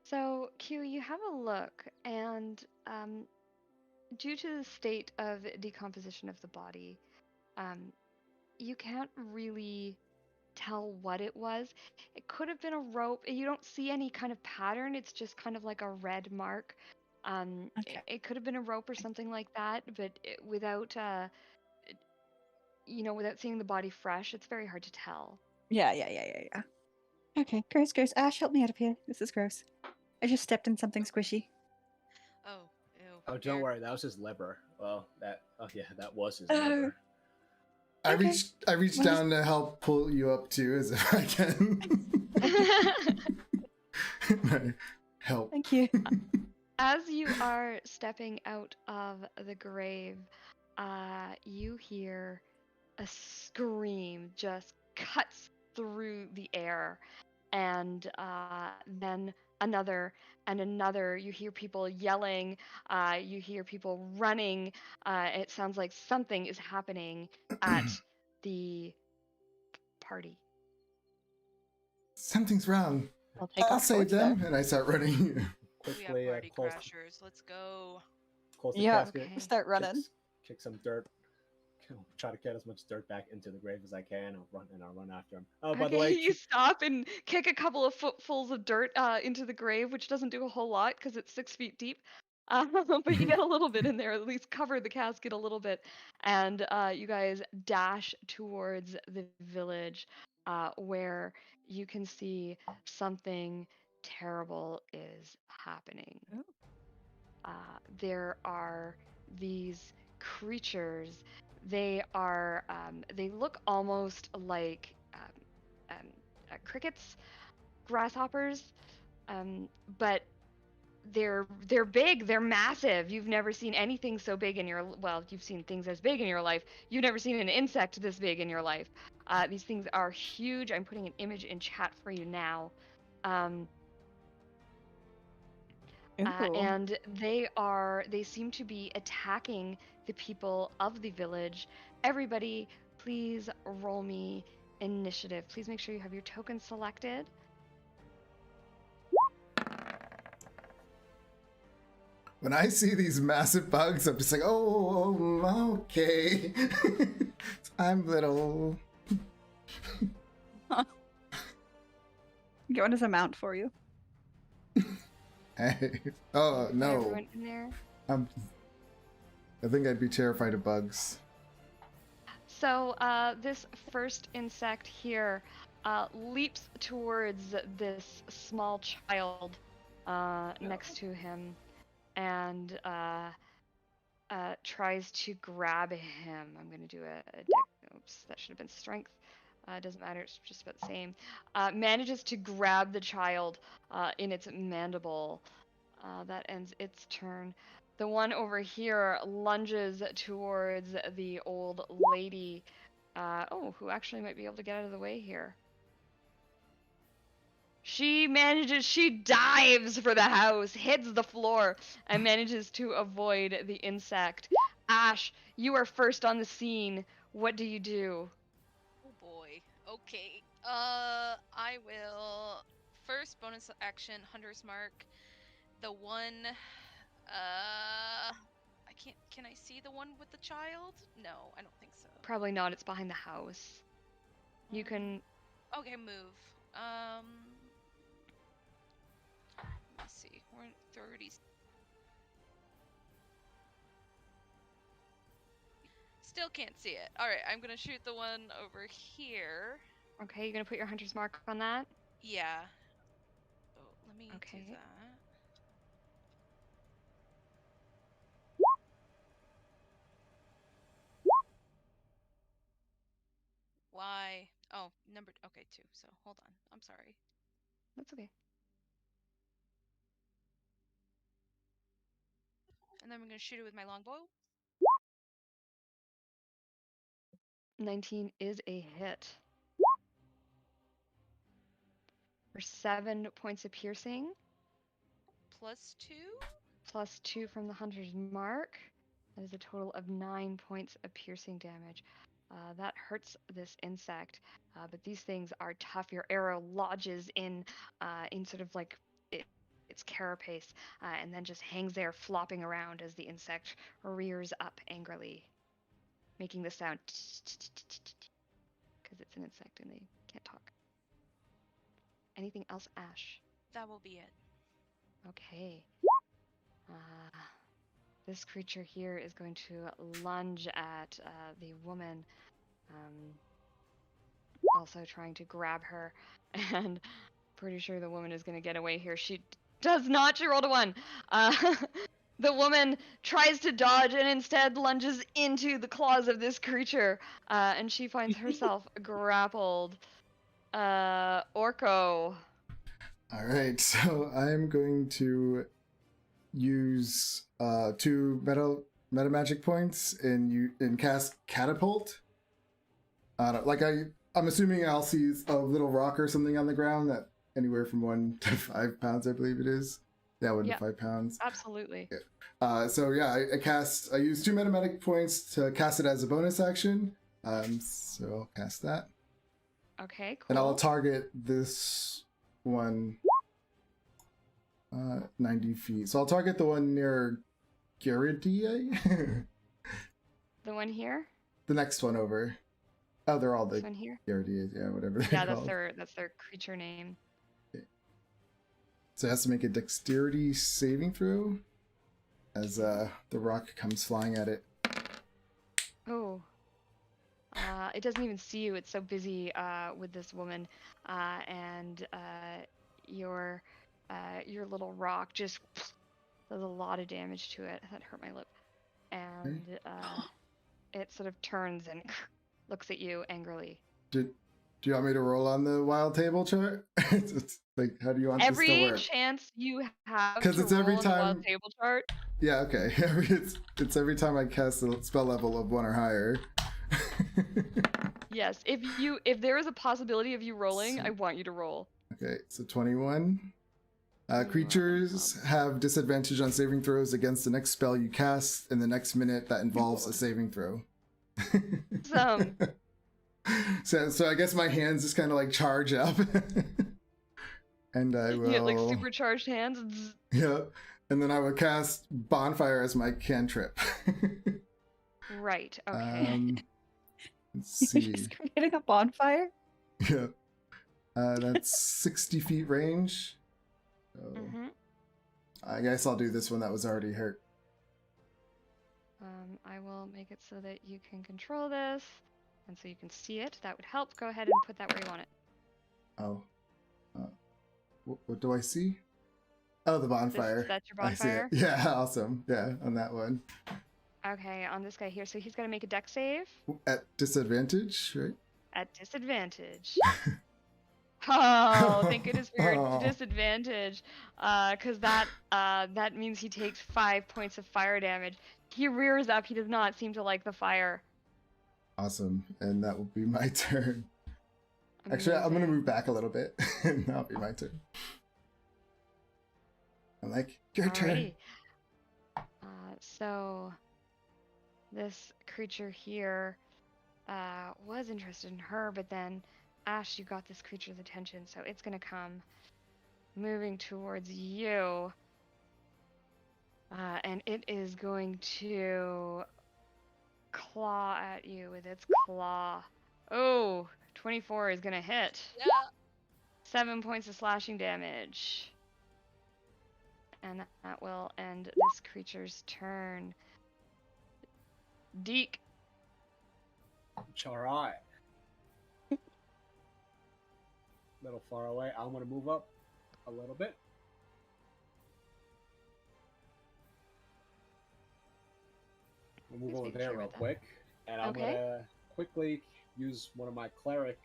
So Q, you have a look, and due to the state of decomposition of the body, you can't really tell what it was. It could have been a rope. You don't see any kind of pattern. It's just kind of like a red mark. Okay. It could have been a rope or something like that, but without, without seeing the body fresh, it's very hard to tell. Yeah. Okay, gross. Ash, help me out of here. This is gross. I just stepped in something squishy. Oh, ew. Oh, don't Here. worry, that was his liver. Well, that that was his Oh. liver. I Okay. reach What is- down to help pull you up too, as if I can. Help. Thank you. As you are stepping out of the grave, you hear a scream just cuts through the air, and then another and another. You hear people yelling, you hear people running. It sounds like something is happening at the party. I'll Something's wrong. take I'll off save torch there. them, and I start running. We have Quickly, party close, crashers. Let's go. close the Yeah. casket. Okay. Start running. Kick some dirt. Try to get as much dirt back into the grave as I can. I'll run after him. Oh, by the Okay, way, you stop and kick a couple of footfuls of dirt into the grave, which doesn't do a whole lot because it's 6 feet deep. But you get a little bit in there, at least cover the casket a little bit, and you guys dash towards the village, where you can see something terrible is happening. Oh. There are these creatures. They look almost like crickets, grasshoppers, but they're big. They're massive. You've never seen anything so big in your you've seen things as big in your life. You've never seen an insect this big in your life. These things are huge. I'm putting an image in chat for you now. Ooh. And they seem to be attacking the people of the village. Everybody, please roll me initiative. Please make sure you have your token selected. When I see these massive bugs, I'm just like, oh, okay. I'm little. Going as a mount for you. Hey. Oh, Get no. everyone in there. I think I'd be terrified of bugs. So this first insect here leaps towards this small child next to him and tries to grab him. I'm going to do oops, that should have been strength. Doesn't matter, it's just about the same. Manages to grab the child in its mandible. That ends its turn. The one over here lunges towards the old lady, who actually might be able to get out of the way here. She dives for the house, hits the floor, and manages to avoid the insect. Ash, you are first on the scene. What do you do? Oh boy. Okay. I will first bonus action Hunter's Mark. The one. I can't. Can I see the one with the child? No, I don't think so. Probably not, it's behind the house. You can. Okay, move. Let's see. We're at 30. Still can't see it. All right, I'm gonna shoot the one over here. Okay, you're gonna put your hunter's mark on that? Yeah. Oh, let me Okay. do that. Why? Oh, number. Okay, 2. So hold on. I'm sorry. That's okay. And then I'm gonna shoot it with my longbow. 19 is a hit. for 7 points of piercing, +2? plus 2 from the hunter's mark. That is a total of 9 points of piercing damage. That hurts this insect, but these things are tough. Your arrow lodges in sort of like its carapace, and then just hangs there, flopping around as the insect rears up angrily, making the sound because it's an insect and they can't talk. Anything else, Ash? That will be it. Okay. This creature here is going to lunge at the woman, also trying to grab her, and pretty sure the woman is going to get away here. She does not. She rolled a 1. The woman tries to dodge and instead lunges into the claws of this creature, and she finds herself grappled. Orko. All right, so I'm going to use 2 meta magic points and cast catapult. I'm assuming I'll see a little rock or something on the ground that anywhere from 1 to 5 pounds, I believe it is. Yeah, 1 to 5 pounds. Absolutely. So yeah, I use 2 meta magic points to cast it as a bonus action. So I'll cast that. Okay, cool. And I'll target this one 90 feet. So I'll target the one near Garidia. The one here? The next one over. Oh, they're all This the one here? Garidias, yeah, whatever they're Yeah, called. that's their creature name. So it has to make a dexterity saving throw as the rock comes flying at it. Oh. It doesn't even see you. It's so busy with this woman, and your little rock just does a lot of damage to it. That hurt my lip. And it sort of turns and looks at you angrily. Do you want me to roll on the wild table chart? It's like, how do you want this to Every work? chance you have 'Cause to it's every roll on the wild time- table chart. Yeah, okay. It's every time I cast a spell level of 1 or higher. Yes, if there is a possibility of you rolling, I want you to roll. Okay, so 21. 21, Creatures have disadvantage on saving throws against the next spell you cast in the next minute that involves a saving throw. Awesome. So I guess my hands just kind of like charge up. And I will... You get like supercharged hands. Zzz. Yeah. And then I would cast Bonfire as my cantrip. Right, okay. Let's You're see. just creating a bonfire? Yeah. That's 60 feet range. So Mm-hmm. I guess I'll do this one that was already hurt. I will make it so that you can control this, and so you can see it. That would help. Go ahead and put that where you want it. Oh. What do I see? Oh, the bonfire. That's your I see it. bonfire? Yeah, awesome. Yeah, on that one. Okay, on this guy here. So he's got to make a dex save At disadvantage, right? at disadvantage. Oh, thank goodness for your Oh. disadvantage. Because that means he takes 5 points of fire damage. He rears up. He does not seem to like the fire. Awesome. And that will be my turn. Actually, I'm going to Amazing. move back a little bit. And that'll be my turn. I'm like, your turn. Alrighty. So this creature here was interested in her, but then Ash, you got this creature's attention, so it's gonna come moving towards you, and it is going to claw at you with its claw. Oh, 24 is gonna hit. Yeah. 7 points of slashing damage. And that will end this creature's turn. Deke. It's alright. Little far away. I'm gonna move up a little bit. We'll move Just over making there sure real about that. quick, and I'm Okay. gonna quickly use one of my cleric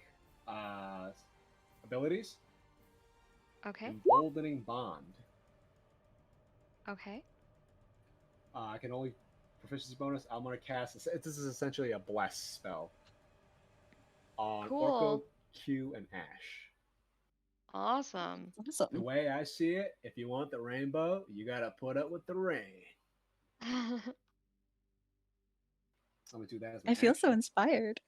abilities, Okay. Emboldening Bond. Okay. I can only proficiency bonus. I'm gonna cast. This is essentially a bless spell on Orko, Cool. Q, and Ash. Awesome. The Awesome. way I see it, if you want the rainbow, you gotta put up with the rain. So I'm gonna do that as my I feel so action. inspired.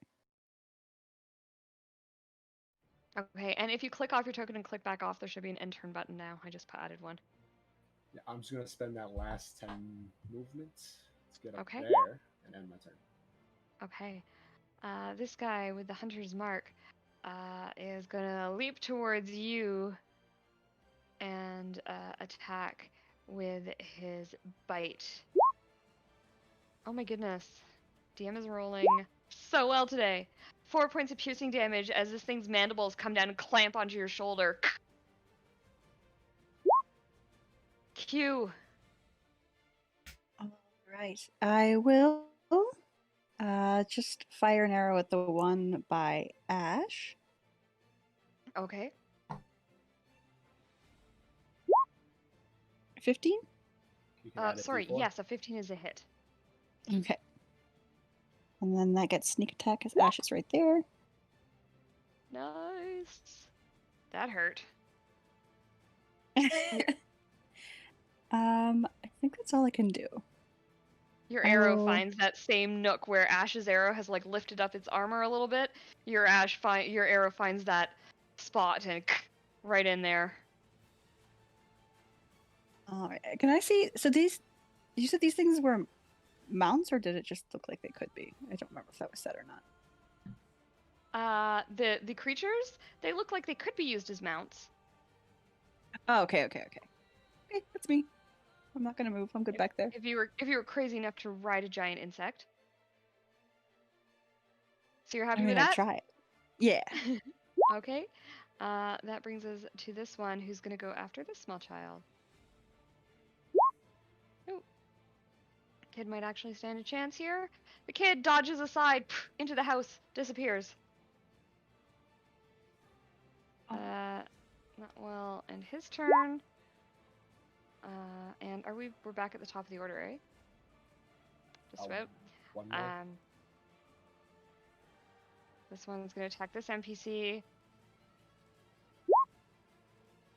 Okay, and if you click off your token and click back off, there should be an end turn button now. I just added one. Yeah, I'm just gonna spend that last 10 movements. Let's get up Okay. there and end my turn. Okay. This guy with the hunter's mark is gonna leap towards you and attack with his bite. Oh my goodness. DM is rolling so well today. 4 points of piercing damage as this thing's mandibles come down and clamp onto your shoulder. Q. All right. I will just fire an arrow at the one by Ash. Okay. 15? You can add a Sorry, D4. yes, a 15 is a hit. Okay. And then that gets sneak attack because Ash is right there. Nice. That hurt. I think that's all I can do. Your arrow Oh. finds that same nook where Ash's arrow has like lifted up its armor a little bit. Your arrow finds that spot and right in there. All right. Can I see? So you said these things were mounts, or did it just look like they could be? I don't remember if that was said or not. The creatures, they look like they could be used as mounts. Oh, okay. Okay, that's me. I'm not gonna move. I'm good back there. If you were crazy enough to ride a giant insect. So you're happy I mean, with I'd that? try it. Yeah. Okay. That brings us to this one who's gonna go after this small child. Oh. Kid might actually stand a chance here. The kid dodges aside into the house, disappears. Oh. Not well, and his turn. And we're back at the top of the order, right? Just about. One more. This one's gonna attack this NPC.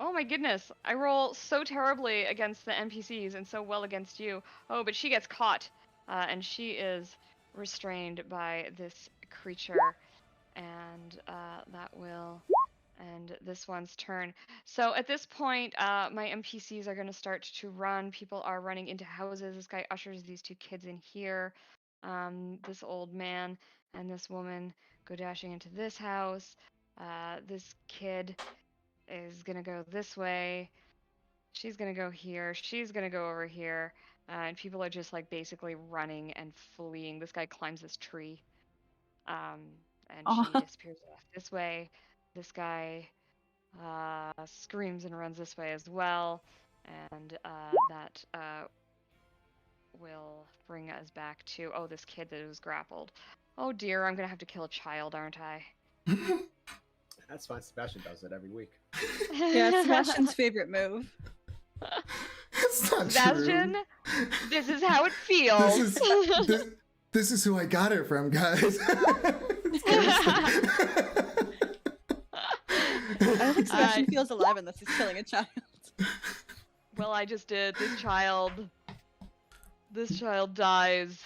Oh my goodness, I roll so terribly against the NPCs and so well against you. Oh, but she gets caught, and she is restrained by this creature, and that will end this one's turn. So at this point, my NPCs are going to start to run. People are running into houses. This guy ushers these two kids in here. This old man and this woman go dashing into this house. This kid is gonna go this way. She's gonna go here. She's gonna go over here. And people are just like basically running and fleeing. This guy climbs this tree. And she Aw. disappears off this way. This guy screams and runs this way as well. And that will bring us back to this kid that was grappled. Oh dear, I'm gonna have to kill a child, aren't I? That's fine. Sebastian does it every week. Yeah, it's Sebastian's favorite move. It's not Sebastian, true. this is how it feels. This is who I got it from, guys. I don't think Sebastian feels alive unless he's killing a child. Well, I just did. This child dies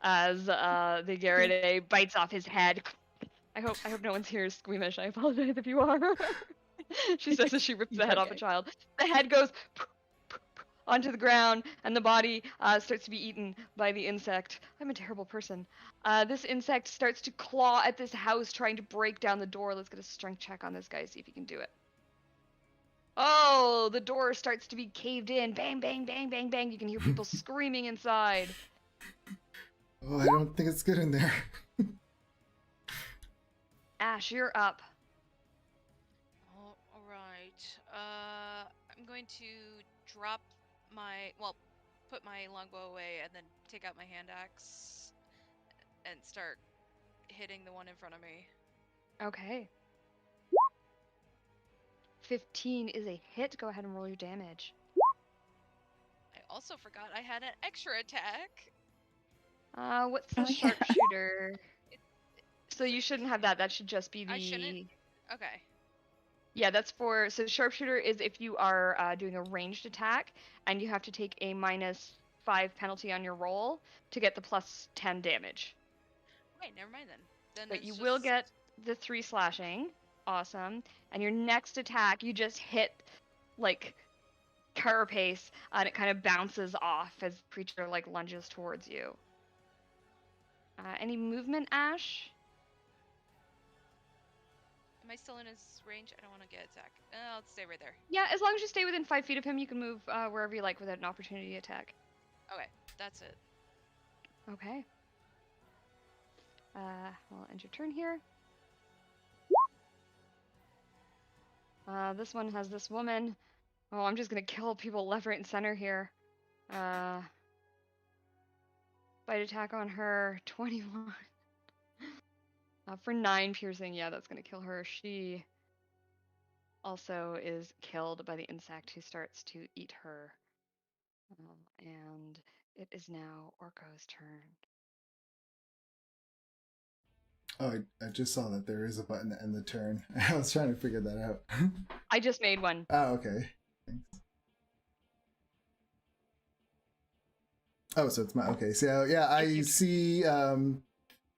as the Gyarados bites off his head. I hope no one's here squeamish. I apologize if you are. She says as she rips the head off a child. The head goes onto the ground, and the body starts to be eaten by the insect. I'm a terrible person. This insect starts to claw at this house, trying to break down the door. Let's get a strength check on this guy, see if he can do it. Oh, the door starts to be caved in. Bang, bang, bang, bang, bang. You can hear people screaming inside. Oh, I don't think it's good in there. Ash, you're up. All right. I'm going to drop put my longbow away and then take out my hand axe and start hitting the one in front of me. Okay. 15 is a hit. Go ahead and roll your damage. I also forgot I had an extra attack. What's the sharpshooter? So you shouldn't have that. That should just be the. I shouldn't? Okay. Yeah, that's for, so sharpshooter is if you are doing a ranged attack and you have to take a -5 penalty on your roll to get the +10 damage. Okay, never mind then. Then But it's you just... will get the 3 slashing. Awesome. And your next attack, you just hit like carapace and it kind of bounces off as the creature like lunges towards you. Any movement, Ash? Am I still in his range? I don't want to get attacked. I'll stay right there. Yeah, as long as you stay within 5 feet of him, you can move wherever you like without an opportunity attack. Okay, that's it. Okay. We'll end your turn here. This one has this woman. Oh, I'm just gonna kill people left, right, and center here. Bite attack on her, 21. For 9 piercing, yeah, that's gonna kill her. She also is killed by the insect who starts to eat her. And it is now Orko's turn. Oh, I just saw that there is a button to end the turn. I was trying to figure that out. I just made one. Oh, okay. Thanks. Oh, so it's my okay. So yeah, I see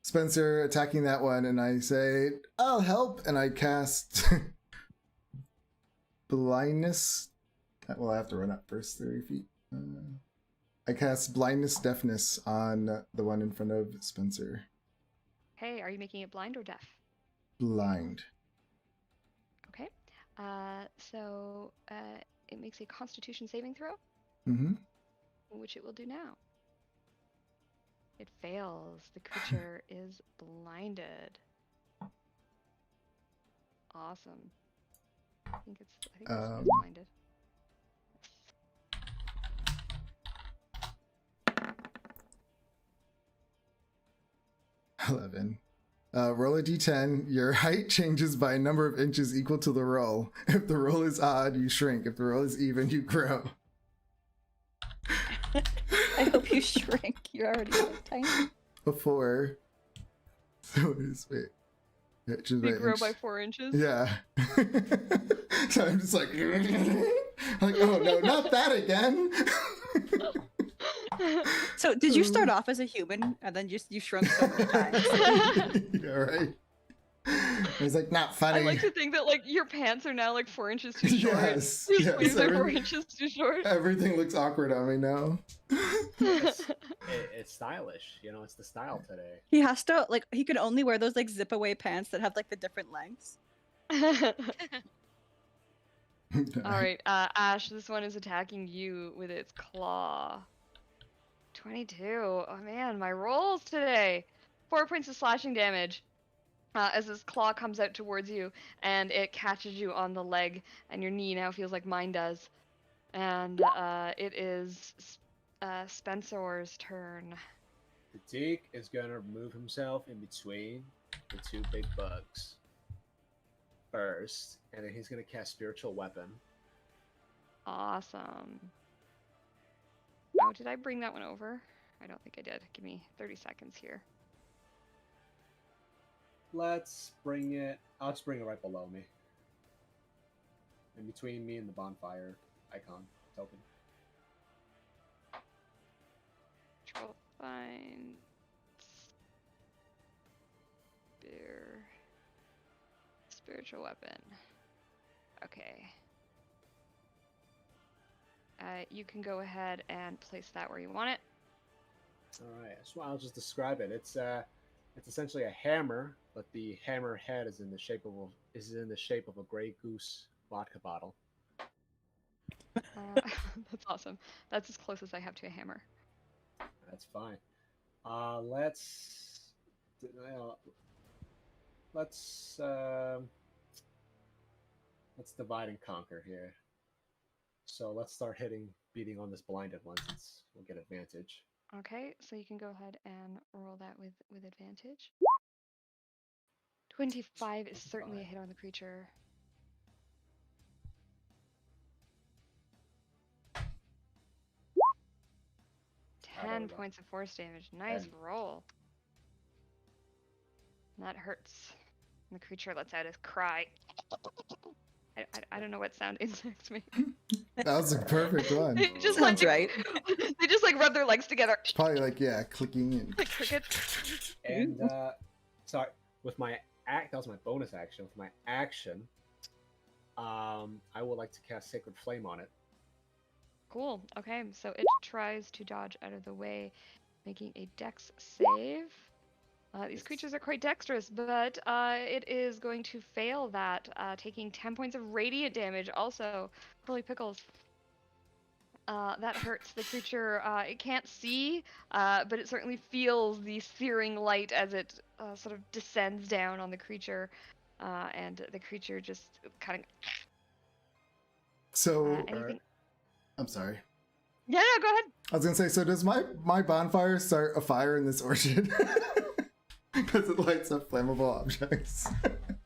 Spencer attacking that one, and I say, "I'll help," and I cast blindness. Well, I have to run up first 30 feet. I cast blindness, deafness on the one in front of Spencer. Hey, are you making it blind or deaf? Blind. Okay. So it makes a Constitution saving throw, Mm-hmm. which it will do now. It fails. The creature is blinded. Awesome. I think it's blinded. 11. Roll a d10. Your height changes by a number of inches equal to the roll. If the roll is odd, you shrink. If the roll is even, you grow. I hope you shrink. You're already like tiny. A 4. So it is, wait. It just You by grow inch. by 4 inches? Yeah. So I'm just like, oh no, not that again. So did you start off as a human and then just you shrunk so many times? Yeah, right. It's like not funny. I like to think that like your pants are now like 4 inches too short. Yes, Your yes, sleeves are 4 everything- inches too short. Everything looks awkward on me now. It's stylish, you know. It's the style today. He has to like he can only wear those like zip away pants that have like the different lengths. Alright, Ash, this one is attacking you with its claw. 22. Oh man, my rolls today. 4 points of slashing damage. As this claw comes out towards you, and it catches you on the leg, and your knee now feels like mine does. And it is Spencer's turn. The Deke is gonna move himself in between the two big bugs first, and then he's gonna cast Spiritual Weapon. Awesome. Oh, did I bring that one over? I don't think I did. Give me 30 seconds here. Let's bring it. I'll just bring it right below me, in between me and the bonfire icon token. Control find spiritual weapon. Okay. You can go ahead and place that where you want it. All right, so I'll just describe it. It's essentially a hammer, but the hammer head is in the shape of a Grey Goose vodka bottle. That's awesome. That's as close as I have to a hammer. That's fine. Let's divide and conquer here. So let's start beating on this blinded one since we'll get advantage. Okay, so you can go ahead and roll that with advantage. 25 is certainly a hit on the creature. Oh, there 10 we go. points of force damage. Nice 10. roll. And that hurts. And the creature lets out a cry I don't know what sound insects make. That was a perfect one. They just Sounds like right. they just like rub their legs together. Probably like, yeah, clicking and. Like crickets. And sorry, with my that was my bonus action. With my action, I would like to cast Sacred Flame on it. Cool. Okay, so it tries to dodge out of the way, making a Dex save. These creatures are quite dexterous, but it is going to fail that, taking 10 points of radiant damage. Also, holy pickles. That hurts the creature. It can't see, but it certainly feels the searing light as it sort of descends down on the creature, and the creature just kind of. So, Anything? I'm sorry. Yeah, no, go ahead. I was gonna say, so does my bonfire start a fire in this orchard? Because it lights up flammable objects.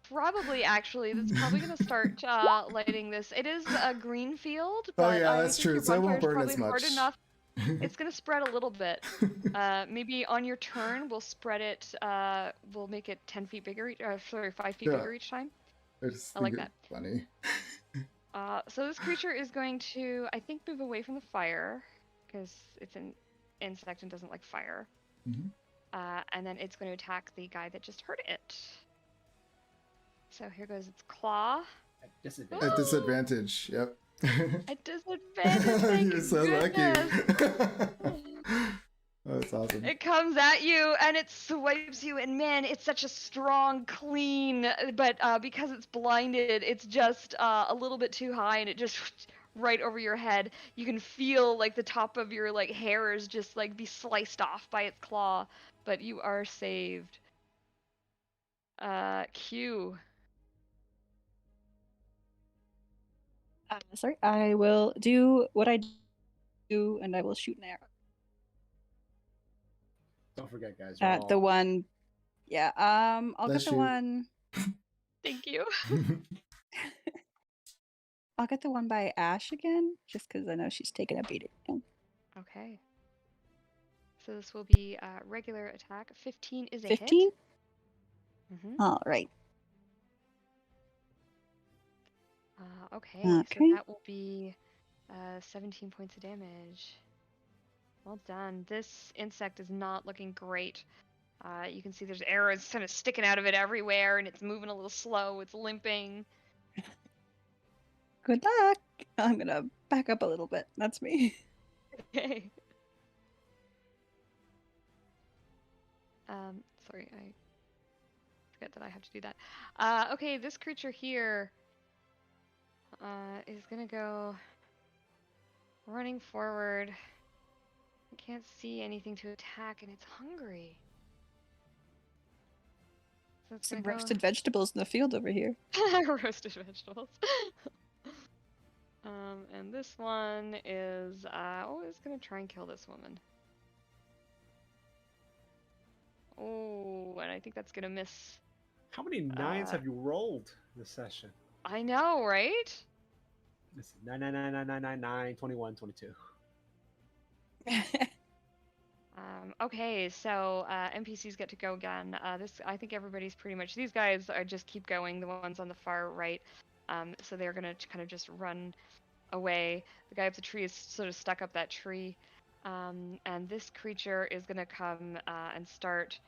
Probably, actually, that's probably going to start lighting this. It is a green field, Oh but yeah, I that's think true. your So it won't bonfire's burn as probably hard much. enough. It's going to spread a little bit. Maybe on your turn, we'll spread it. We'll make it 10 feet bigger. Sorry, 5 feet Yeah. bigger each time. I just I like think it's funny. So this creature is going to, I think, move away from the fire because it's an insect and doesn't like fire. Mhm. And then it's going to attack the guy that just hurt it. So here goes its claw. At disadvantage. At disadvantage, yep. At disadvantage, thank You're so goodness. lucky. Oh, that's awesome. It comes at you and it swipes you, and man, it's such a strong, clean, but because it's blinded, it's just a little bit too high, and it just right over your head. You can feel like the top of your like hairs just like be sliced off by its claw, but you are saved. Q. Sorry, I will do what I do, and I will shoot an arrow Don't forget, guys. at the one. Yeah. I'll Bless get the you. one. Thank you. I'll get the one by Ash again, just because I know she's taking a beating. Okay. So this will be regular attack. 15 is a 15. hit. Mm-hmm. All right. Okay, Okay. so that will be 17 points of damage. Well done. This insect is not looking great. You can see there's arrows kind of sticking out of it everywhere, and it's moving a little slow. It's limping. Good luck. I'm gonna back up a little bit. That's me. Okay. Sorry, I forget that I have to do that. Okay, this creature here is gonna go running forward. I can't see anything to attack, and it's hungry. So it's Some gonna roasted vegetables in the field over here. go roasted vegetables. And this one is it's gonna try and kill this woman. Oh, and I think that's gonna miss. How many nines have you rolled this session? I know, right? This is 9, 9, 9, 9, 9, 9, 9, 21, 22. Okay, so NPCs get to go again. I think everybody's pretty much. These guys are just keep going. The ones on the far right. So they're gonna kind of just run away. The guy up the tree is sort of stuck up that tree. And this creature is gonna come and start.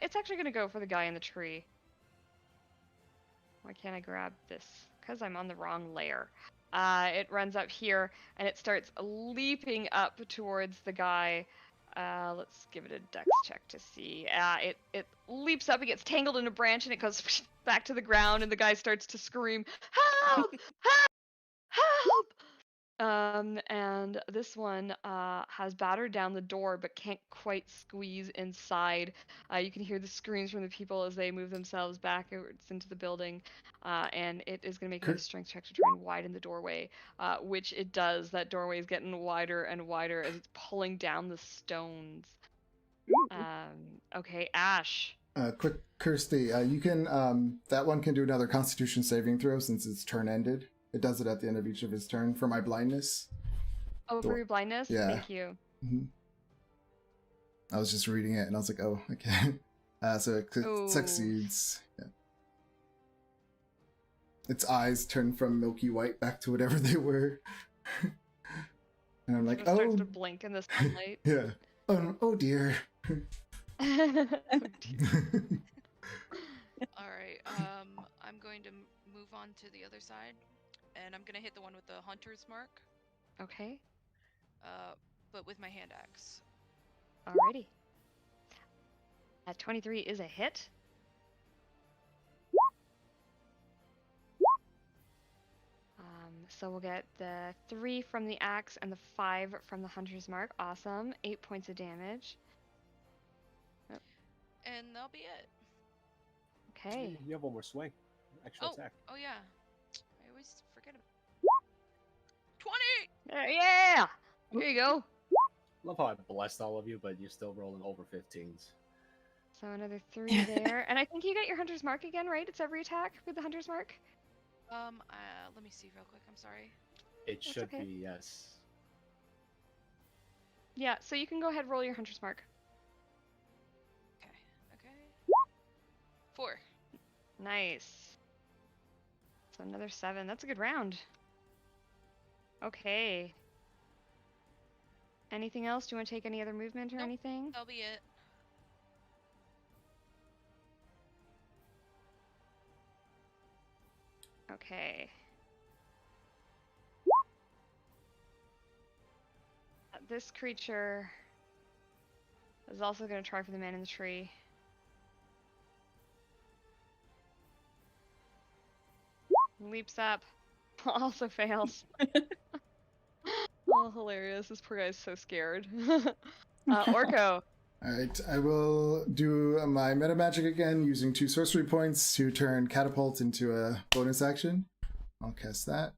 It's actually gonna go for the guy in the tree. Why can't I grab this? Because I'm on the wrong layer. It runs up here and it starts leaping up towards the guy. Let's give it a dex check to see. It leaps up, it gets tangled in a branch, and it goes back to the ground, and the guy starts to scream, "Help! Help! Help!" And this one has battered down the door but can't quite squeeze inside. You can hear the screams from the people as they move themselves backwards into the building, and it is going to make a strength check to try and widen the doorway, which it does. That doorway is getting wider and wider as it's pulling down the stones. Okay, Ash. Quick, Kirsty, you can, that one can do another Constitution saving throw since its turn ended. It does it at the end of each of his turn for my blindness. Oh, for your blindness? Yeah. Thank you. Mm-hmm. I was just reading it and I was like, oh, okay. So it Ooh. succeeds. Yeah. its eyes turn from milky white back to whatever they were. And I'm like, It starts oh, to blink in the sunlight. yeah. Oh dear. All right. I'm going to move on to the other side, and I'm gonna hit the one with the hunter's mark. Okay. But with my hand axe. Alrighty. That 23 is a hit. So we'll get the 3 from the axe and the 5 from the hunter's mark. Awesome. 8 points of damage. And that'll be it. Okay. You have one more swing. Extra attack. Oh yeah. I always forget about 20! Yeah! Here you go. Love how I blessed all of you, but you're still rolling over 15s. So another 3 there. And I think you get your hunter's mark again, right? It's every attack with the hunter's mark? Let me see real quick. I'm sorry. It should okay. be, yes. Yeah, so you can go ahead and roll your hunter's mark. Okay. 4. Nice. So another 7. That's a good round. Okay. Anything else? Do you want to take any other movement or Nope. anything? That'll be it. Okay. This creature is also going to try for the man in the tree. Leaps up. Also fails. Oh, hilarious. This poor guy's so scared. Orko. Alright, I will do my meta magic again using 2 sorcery points to turn catapult into a bonus action. I'll cast that.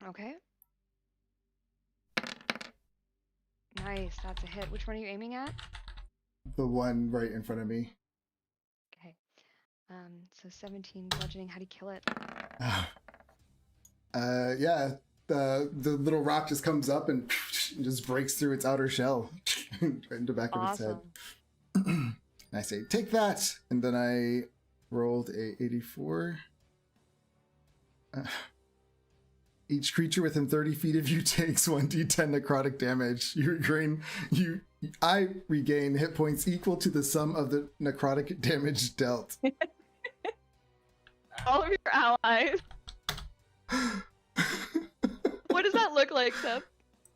Okay. Nice, that's a hit. Which one are you aiming at? The one right in front of me. Okay. So 17 bludgeoning. How do you kill it? Yeah, the little rock just comes up and just breaks through its outer shell right in the back of its head. Awesome. I say, take that! And then I rolled a 84. Each creature within 30 feet of you takes 1d10 necrotic damage. I regain hit points equal to the sum of the necrotic damage dealt. All of your allies. What does that look like, Seb?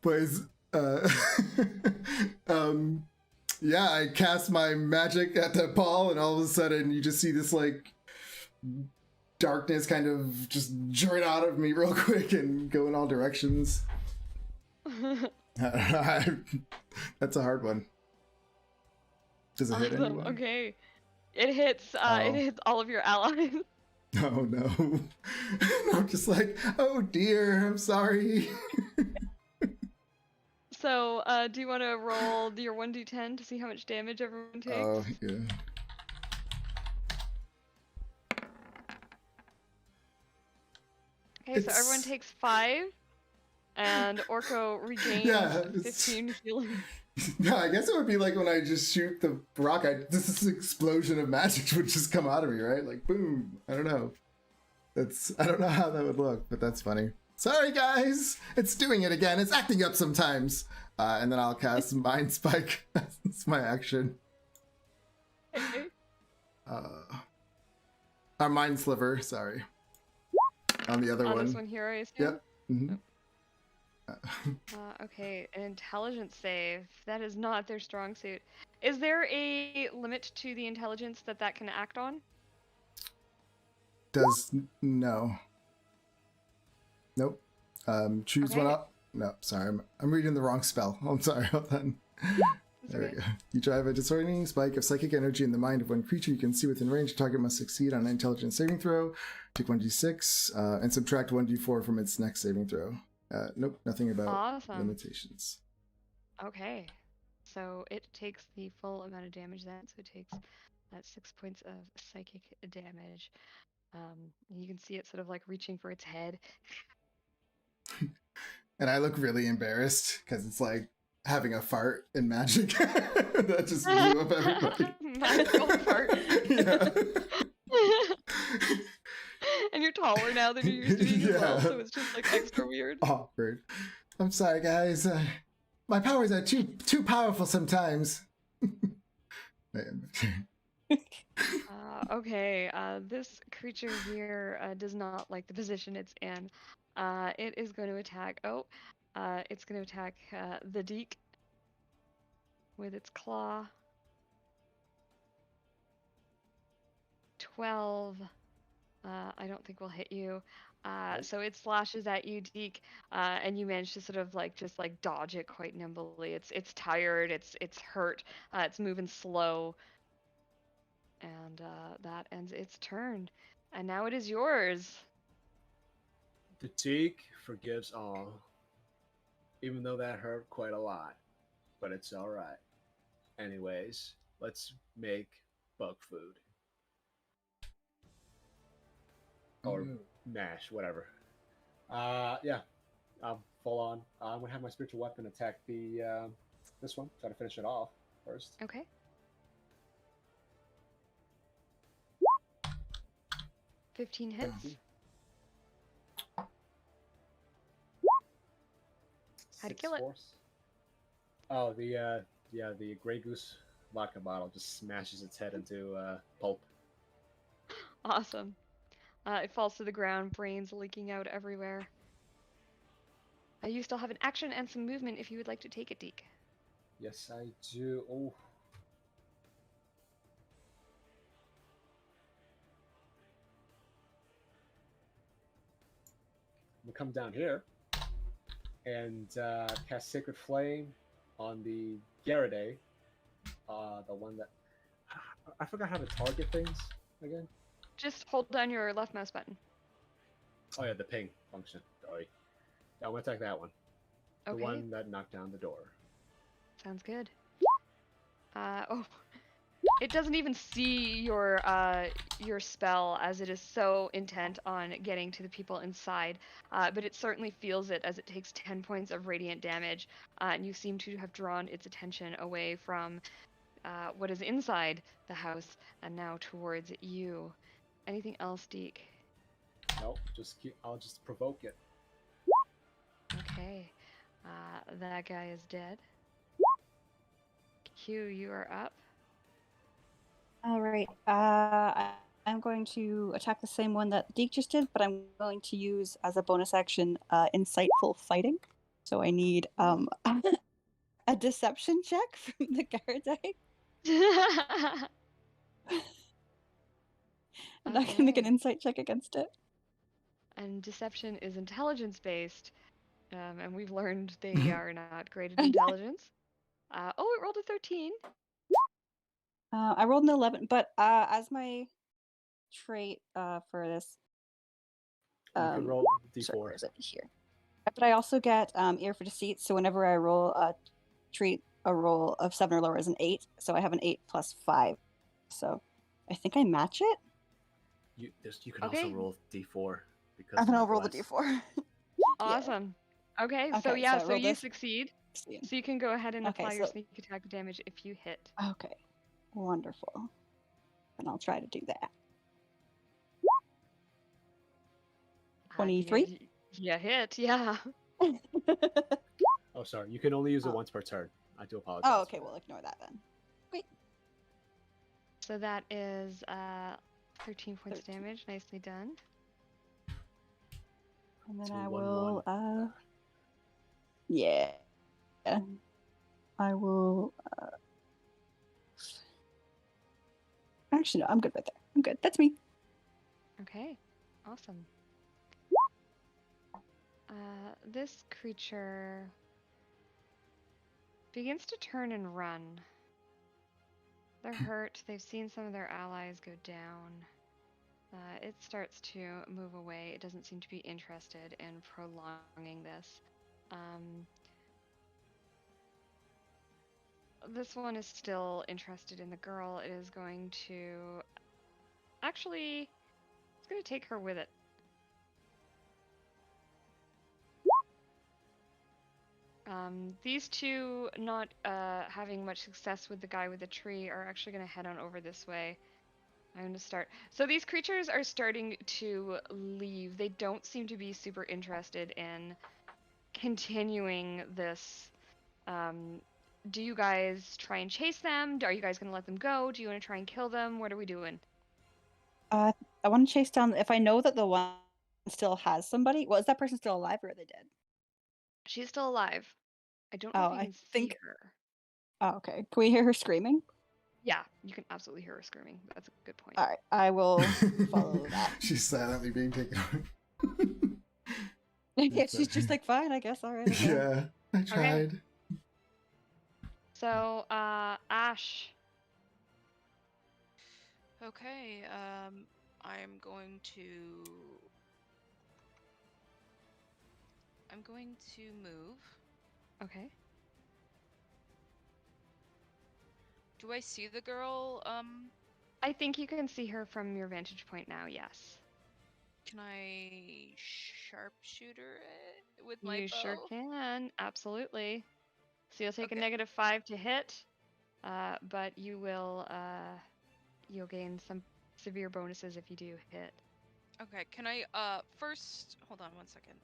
But yeah, I cast my magic at the ball, and all of a sudden you just see this like darkness kind of just join out of me real quick and go in all directions. That's a hard one. Does it hit Awesome. anyone? Okay. It hits Oh. it hits all of your allies. Oh no. I'm just like, oh dear, I'm sorry. So, do you want to roll your 1d10 to see how much damage everyone takes? Oh, yeah. Okay, so everyone takes 5, and Orko regains Yeah, it's- 15 healing. No, I guess it would be like when I just shoot the rock. This explosion of magic would just come out of me, right? Like boom. I don't know. I don't know how that would look, but that's funny. Sorry, guys. It's doing it again. It's acting up sometimes. And then I'll cast Mind Spike. That's my action. Okay. Our Mind Sliver. Sorry. On the other On one. this one here, I assume? Yep. Mhm. Okay, an intelligence save. That is not their strong suit. Is there a limit to the intelligence that can act on? No. Nope. Choose one Okay. up. No, sorry. I'm reading the wrong spell. I'm sorry about that. It's There okay. we go. You drive a disorienting spike of psychic energy in the mind of one creature you can see within range. The target must succeed on an intelligence saving throw. Take 1d6 and subtract 1d4 from its next saving throw. Nope, nothing about Awesome. limitations. Okay. So it takes the full amount of damage then. So it takes 6 points of psychic damage. You can see it sort of like reaching for its head. And I look really embarrassed because it's like having a fart in magic. That just blew up everybody. Magical fart. Yeah. And you're taller now than you used to be as well, Yeah. so it's just like extra weird. Awkward. I'm sorry, guys. My powers are too powerful sometimes. Okay, this creature here does not like the position it's in. It is going to attack. It's going to attack the Deke with its claw. 12. I don't think will hit you. So it slashes at you, Deke, and you manage to sort of like just like dodge it quite nimbly. It's tired. It's hurt. It's moving slow, and that ends its turn. And now it is yours. The Teak forgives all, even though that hurt quite a lot, but it's all right. Anyways, let's make bug food or mash, whatever. Yeah, full on. I'm gonna have my spiritual weapon attack the this one. Try to finish it off first. Okay. 15 hits. How'd you kill it? Force. Oh, the Grey Goose vodka bottle just smashes its head into pulp. Awesome. It falls to the ground, brains leaking out everywhere. You still have an action and some movement if you would like to take it, Deke. Yes, I do. Oh. I'm gonna come down here and cast Sacred Flame on the Garriday. The one that I forgot how to target things again. Just hold down your left mouse button. Oh yeah, the ping function. Sorry. I'm gonna attack that one. The Okay. one that knocked down the door. Sounds good. Oh, it doesn't even see your spell as it is so intent on getting to the people inside. But it certainly feels it as it takes 10 points of radiant damage, and you seem to have drawn its attention away from what is inside the house and now towards you. Anything else, Deke? Nope. I'll just provoke it. Okay. That guy is dead. Q, you are up. All right. I'm going to attack the same one that Deke just did, but I'm going to use as a bonus action insightful fighting. So I need a deception check from the guard die. And I can make an Okay. insight check against it. And deception is intelligence based, and we've learned they are not great at intelligence. Oh, it rolled a 13. I rolled an 11, but as my trait for this, You can roll D4. sorry, where is it? Here. But I also get ear for deceit, so whenever I roll a treat, a roll of 7 or lower is an 8, so I have an 8 plus 5. So I think I match it. You can Okay. also roll D4 because And then of I'll roll the bless. D4. Awesome. Okay, so Okay, yeah, so I so roll you this. succeed. 16. So you can go ahead and Okay, apply your so- sneak attack damage if you hit. Okay, wonderful. And I'll try to do that. 23? Yeah, hit, yeah. Oh, sorry. You can only use it Oh. once per turn. I do apologize. Oh, okay, we'll ignore that then. So that is 13 points of 13. damage. Nicely done. And then Two, I one, will, one. yeah. I will, actually, no, I'm good right there. I'm good. That's me. Okay, awesome. This creature begins to turn and run. They're hurt. They've seen some of their allies go down. It starts to move away. It doesn't seem to be interested in prolonging this. This one is still interested in the girl. It is going to... Actually, it's going to take her with it. These two, not having much success with the guy with the tree, are actually going to head on over this way. I'm going to start. So these creatures are starting to leave. They don't seem to be super interested in continuing this. Do you guys try and chase them? Are you guys going to let them go? Do you want to try and kill them? What are we doing? I want to chase down. If I know that the one still has somebody, well, is that person still alive or are they dead? She's still alive. I don't know Oh, if you I can see think. her. Oh, okay. Can we hear her screaming? Yeah, you can absolutely hear her screaming. That's a good point. All right, I will follow that. She's silently being taken over. Yeah, she's just like, fine, I guess. All right. Okay. Yeah, I tried. So, Ash. Okay, I'm going to move. Okay. Do I see the girl? I think you can see her from your vantage point now, yes. Can I sharpshooter it with my You bow? sure can, absolutely. So you'll take Okay. a -5 to hit, but you will, you'll gain some severe bonuses if you do hit. Okay, can I, first, hold on one second.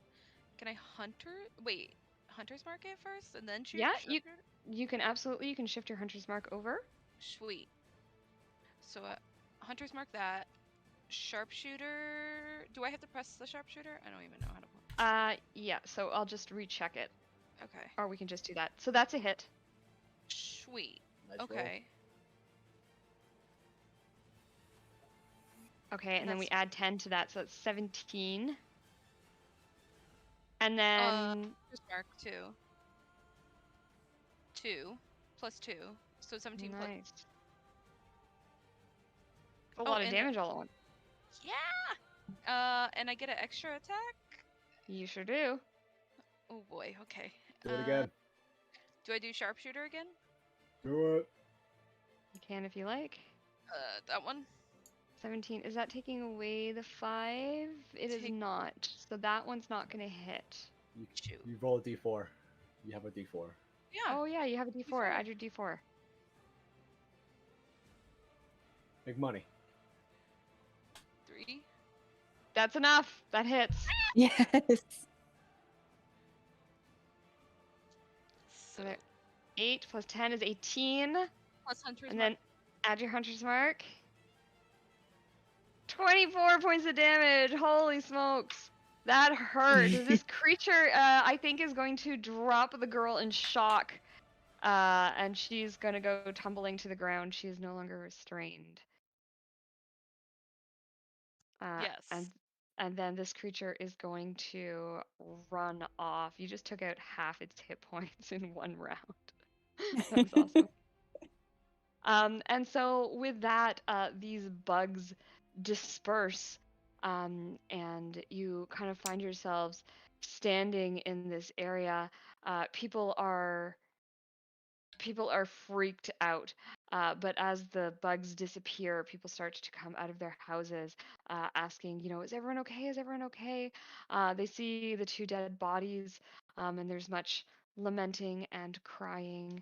Can I hunter's mark it first and then shoot? Yeah, Sharpshooter? you can absolutely, you can shift your hunter's mark over. Sweet. So, hunter's mark that. Sharpshooter. Do I have to press the sharpshooter? I don't even know how to. Yeah, so I'll just recheck it, Okay. or we can just do that. So that's a hit. Sweet. Nice roll. Okay. Okay, and then we That's- add 10 to that, so that's 17. And then, Hunter's mark 2. 2 plus 2. So 17 plus. nice. A lot of and damage all at once. Yeah! And I get an extra attack? You sure do. Oh boy, okay. Do it again. Do I do sharpshooter again? Do it. You can if you like. That one? 17. Is that taking away the 5? It is Take- not. So that one's not going to hit. Shoot. You roll a d4. You have a d4. Yeah. Oh, yeah, you have a D4. D4. Add your D4. Make money. 3. That's enough. That hits. Yes. So, 8 plus 10 is 18. plus hunter's And mark. then add your hunter's mark. 24 points of damage. Holy smokes. That hurt. This creature, I think, is going to drop the girl in shock. And she's going to go tumbling to the ground. She is no longer restrained. Yes. And then this creature is going to run off. You just took out half its hit points in one round. That was awesome. And so with that, these bugs disperse, and you kind of find yourselves standing in this area. People are freaked out. But as the bugs disappear, people start to come out of their houses, asking, is everyone okay? Is everyone okay? They see the 2 dead bodies, and there's much lamenting and crying.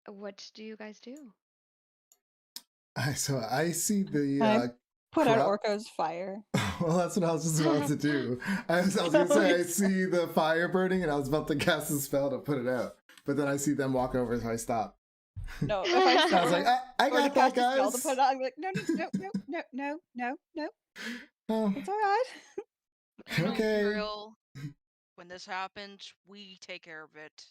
What do you guys do? So I see the I put out crop- Orko's fire. Well, that's what I was just about to do. I was gonna say I see the fire burning, and I was about to cast a spell to put it out, but then I see them walk over, so I stop. No, if I I was start like, I or to got that, cast a spell to guys. put it out, I'm like, no. Oh, It's all right. You know, okay. Drill, when this happens, we take care of it.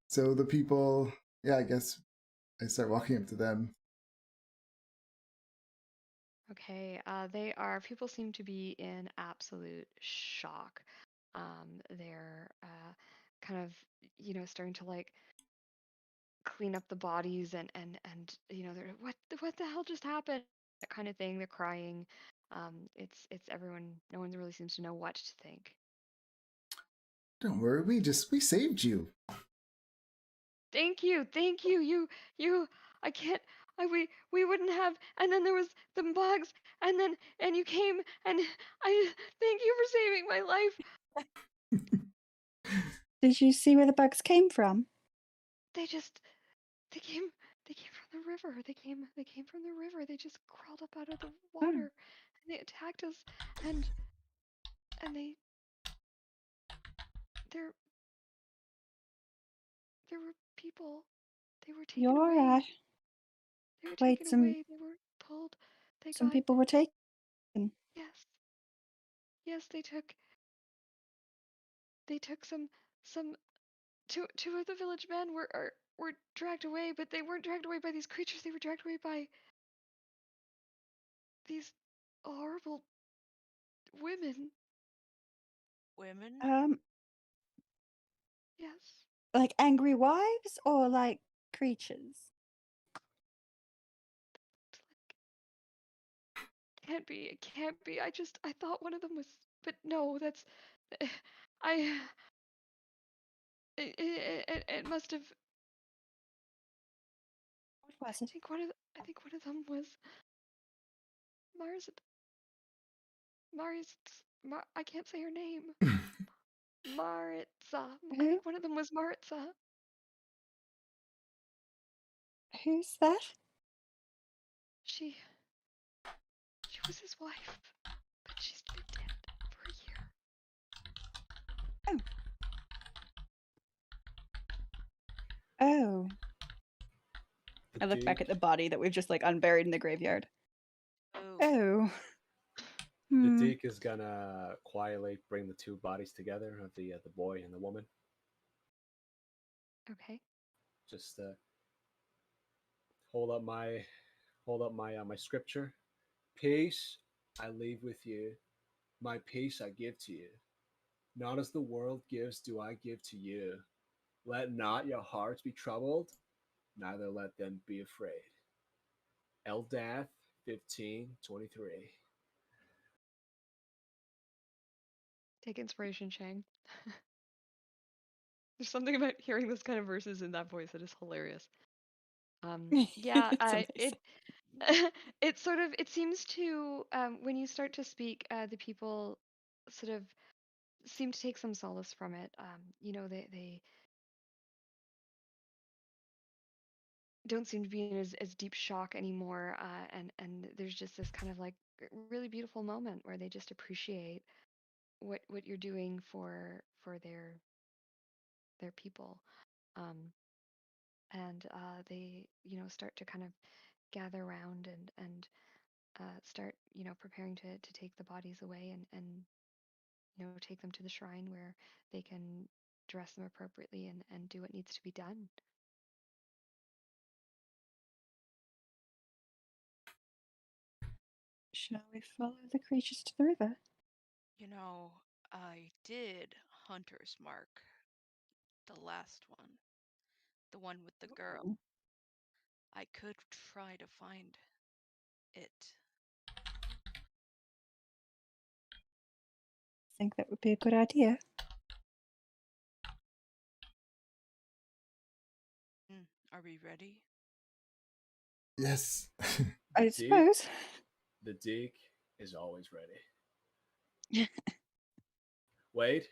So the people, yeah, I guess I start walking up to them. Okay, people seem to be in absolute shock. They're kind of, starting to like clean up the bodies and they're what the hell just happened? That kind of thing. They're crying. It's everyone. No one really seems to know what to think. Don't worry, we saved you. Thank you. You. I can't. We wouldn't have. And then there was the bugs, and you came, and I thank you for saving my life. Did you see where the bugs came from? They came from the river. They came from the river. They just crawled up out of the Oh. water and they attacked us and they there were people. They were taken You're away. right. They were Wait, taken away. They were pulled. They some got people were taken. yes. Yes, they took some two of the village men were dragged away, but they weren't dragged away by these creatures. They were dragged away by these horrible women. Women? Yes. Like angry wives or like creatures? Can't be. It can't be. I thought one of them was, but no, that's I it must have. What was it? I think one of them was Mars. I can't say her name. Maritza. I Who? think one of them was Maritza. Who's that? She was his wife, but she's been dead for a year. Oh. The I look back Duke- at the body that we've just like unburied in the graveyard. Oh. Oh. The Hmm. Deke is gonna quietly bring the two bodies together of the boy and the woman. Okay. Just hold up my my scripture. Peace I leave with you, my peace I give to you. Not as the world gives do I give to you. Let not your hearts be troubled, neither let them be afraid. Eldath 15:23. Take inspiration, Chang. There's something about hearing this kind of verses in that voice that is hilarious. Yeah, It's amazing. it sort of it seems to when you start to speak, the people sort of seem to take some solace from it. You know, they don't seem to be in as deep shock anymore, and there's just this kind of like really beautiful moment where they just appreciate what you're doing for their people. Um, and they start to kind of gather around and start preparing to take the bodies away and take them to the shrine where they can dress them appropriately and do what needs to be done. Shall we follow the creatures to the river? You know, I did Hunter's Mark, the last one. The one with the girl. I could try to find it. I think that would be a good idea. Are we ready? Yes. I suppose. The Deke is always ready. Wade,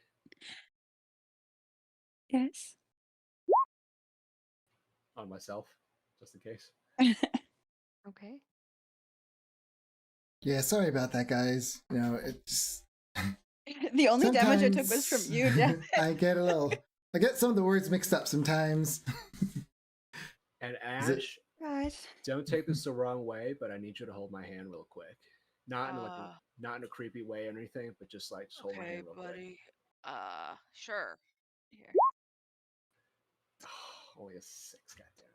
Yes. on myself, just in case. Okay. Yeah, sorry about that, guys. You know, it's The only damage I took was sometimes from you, Jeff. I get some of the words mixed up sometimes. And Is it- Ash, Right. don't take this the wrong way, but I need you to hold my hand real quick. Not in Uh, not in a creepy way or anything, but just hold my Okay, hand real quick. buddy. Sure. Here. Only a 6, goddamn.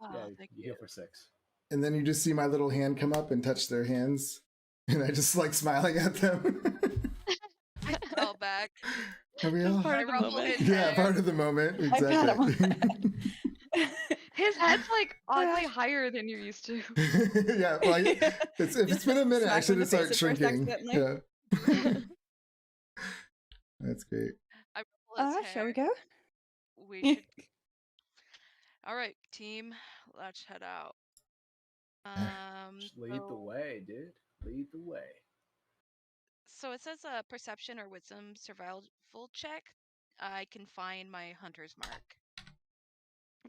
Oh, Yeah, thank you heal for 6. And then you just see my little hand come up and touch their hands, and I just like smiling at them. I fell back. Are we Just all? part I of the ruffled moment. his Yeah, hair. part of the moment. I pat him on Exactly. His head's like oddly higher than you're used to. Yeah, well, if it's been a minute, I Smack should him in have the started face at first shrinking. accidentally. Yeah. That's great. I ruffled his hair. Shall we go? We should. All right, team. Let's head out. Just lead the way, dude. Lead the way. So it says a perception or wisdom survival check. I can find my hunter's mark.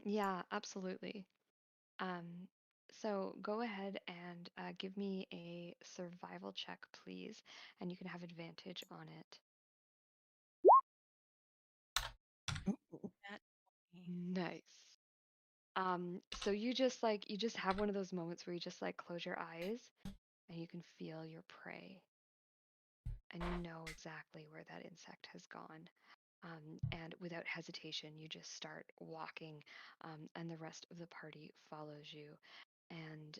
Yeah, absolutely. Um, so go ahead and give me a survival check, please, and you can have advantage on it. Nat 20. Nice. So you just have one of those moments where you just like close your eyes and you can feel your prey and you know exactly where that insect has gone. And without hesitation, you just start walking, and the rest of the party follows you. And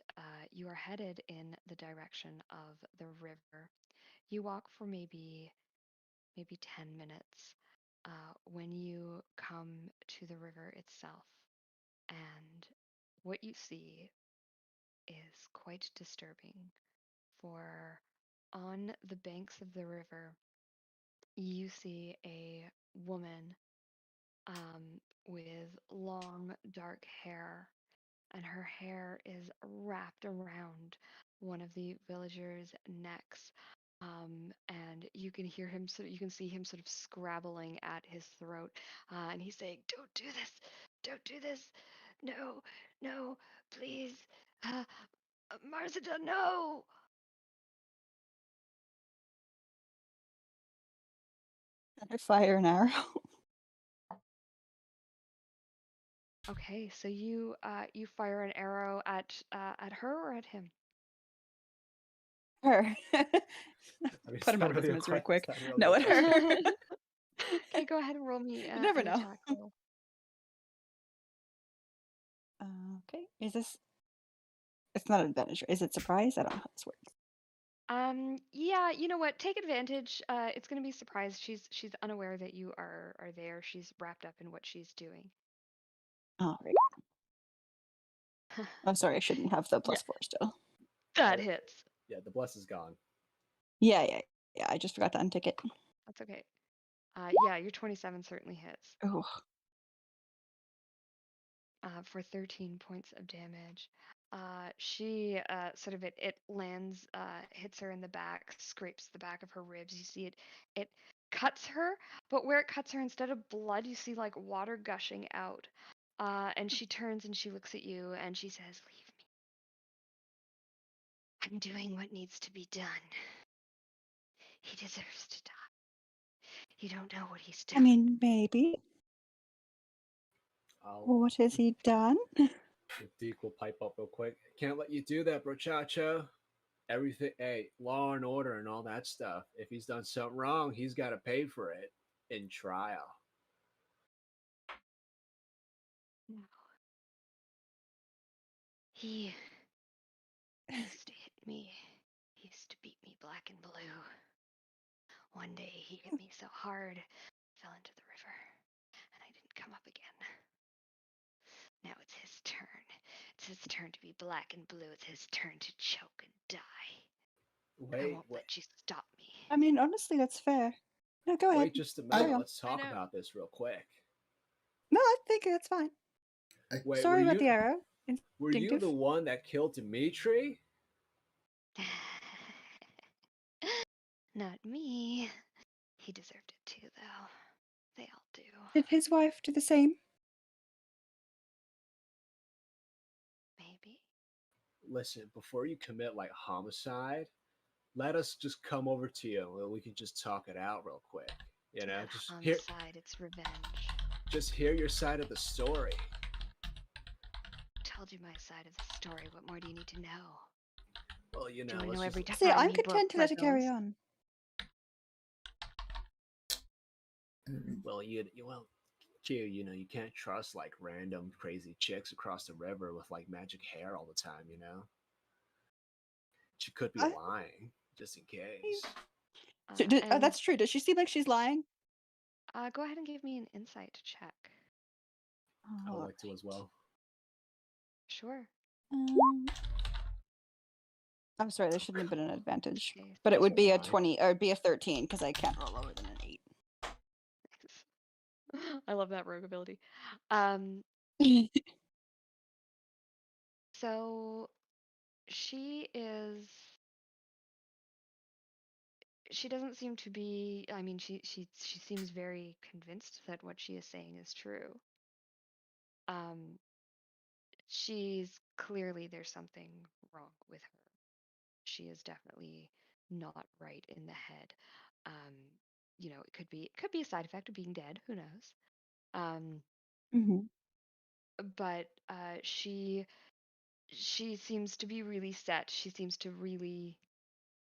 you are headed in the direction of the river. You walk for maybe 10 minutes when you come to the river itself. And what you see is quite disturbing. For on the banks of the river, you see a woman with long dark hair, and her hair is wrapped around one of the villagers' necks. And you can hear him you can see him sort of scrabbling at his throat, and he's saying, "Don't do this! Don't do this! No, no, please, uh, Marzada, no!" I fire an arrow. Okay, so you fire an arrow at her or at him? Her. I mean, Put is him that out of his really a misery que- is quick. that really No, a at her. question? Okay, go ahead and roll me You never an know. attack roll. Okay. Is this? It's not an advantage. Is it surprise? I don't know how this works. Yeah, you know what? Take advantage. It's gonna be surprised. She's unaware that you are there. She's wrapped up in what she's doing. All right. I'm sorry. I shouldn't have the Yeah, +4 still. that Uh, hits. yeah, the bless is gone. Yeah. I just forgot to untick it. That's okay. Yeah, your 27 certainly hits. Oh, For 13 points of damage. She sort of it lands, hits her in the back, scrapes the back of her ribs. You see it cuts her, but where it cuts her, instead of blood, you see like water gushing out. And she turns and she looks at you and she says, "Leave me. I'm doing what needs to be done. He deserves to die. You don't know what he's I done." mean, maybe. I'll What has he done? Deke will pipe up real quick. Can't let you do that, brochacho. Everything, hey, law and order and all that stuff. If he's done something wrong, he's got to pay for it in trial. No. He used to hit me. He used to beat me black and blue. One day he hit me so hard, I fell into the river, and I didn't come up again. Now it's his turn. It's his turn to be black and blue. It's his turn to choke and die. And I Wait, won't wait, let you stop me. I mean, honestly, that's fair. No, go ahead. wait just a I- Carry minute. on. Let's talk know. about this real quick. No, I think that's fine. Wait, Sorry were about the you arrow. were you Instinctive. the one that killed Dimitri? Not me. He deserved it too, though. They all do. Did his wife do the same? Maybe. Listen, before you commit like homicide, let us just come over to you and we can just talk it out real quick. You It's know, not just homicide, it's revenge. hear your side of the story. Told you my side of the story. What more do you need to know? Well, you Do know, I let's know just every time See, I'm he broke content to let it carry cardinals? on. well, Q, you know, you can't trust like random crazy chicks across the river with like magic hair all the time, you know? She could be I- lying, just in case. And that's true. Does she seem like she's lying? go ahead and give me an insight check. I would like to as well. Sure. I'm sorry, there shouldn't have been an advantage. Okay, But it would be a fine. 20 or it'd be a 13 because I can't roll lower than an 8. I love that rogue ability. So she is. She doesn't seem to be. I mean, she seems very convinced that what she is saying is true. Um, she's clearly there's something wrong with her. She is definitely not right in the head. It could be a side effect of being dead. Who knows? Um, Mhm. but she seems to be really set. She seems to really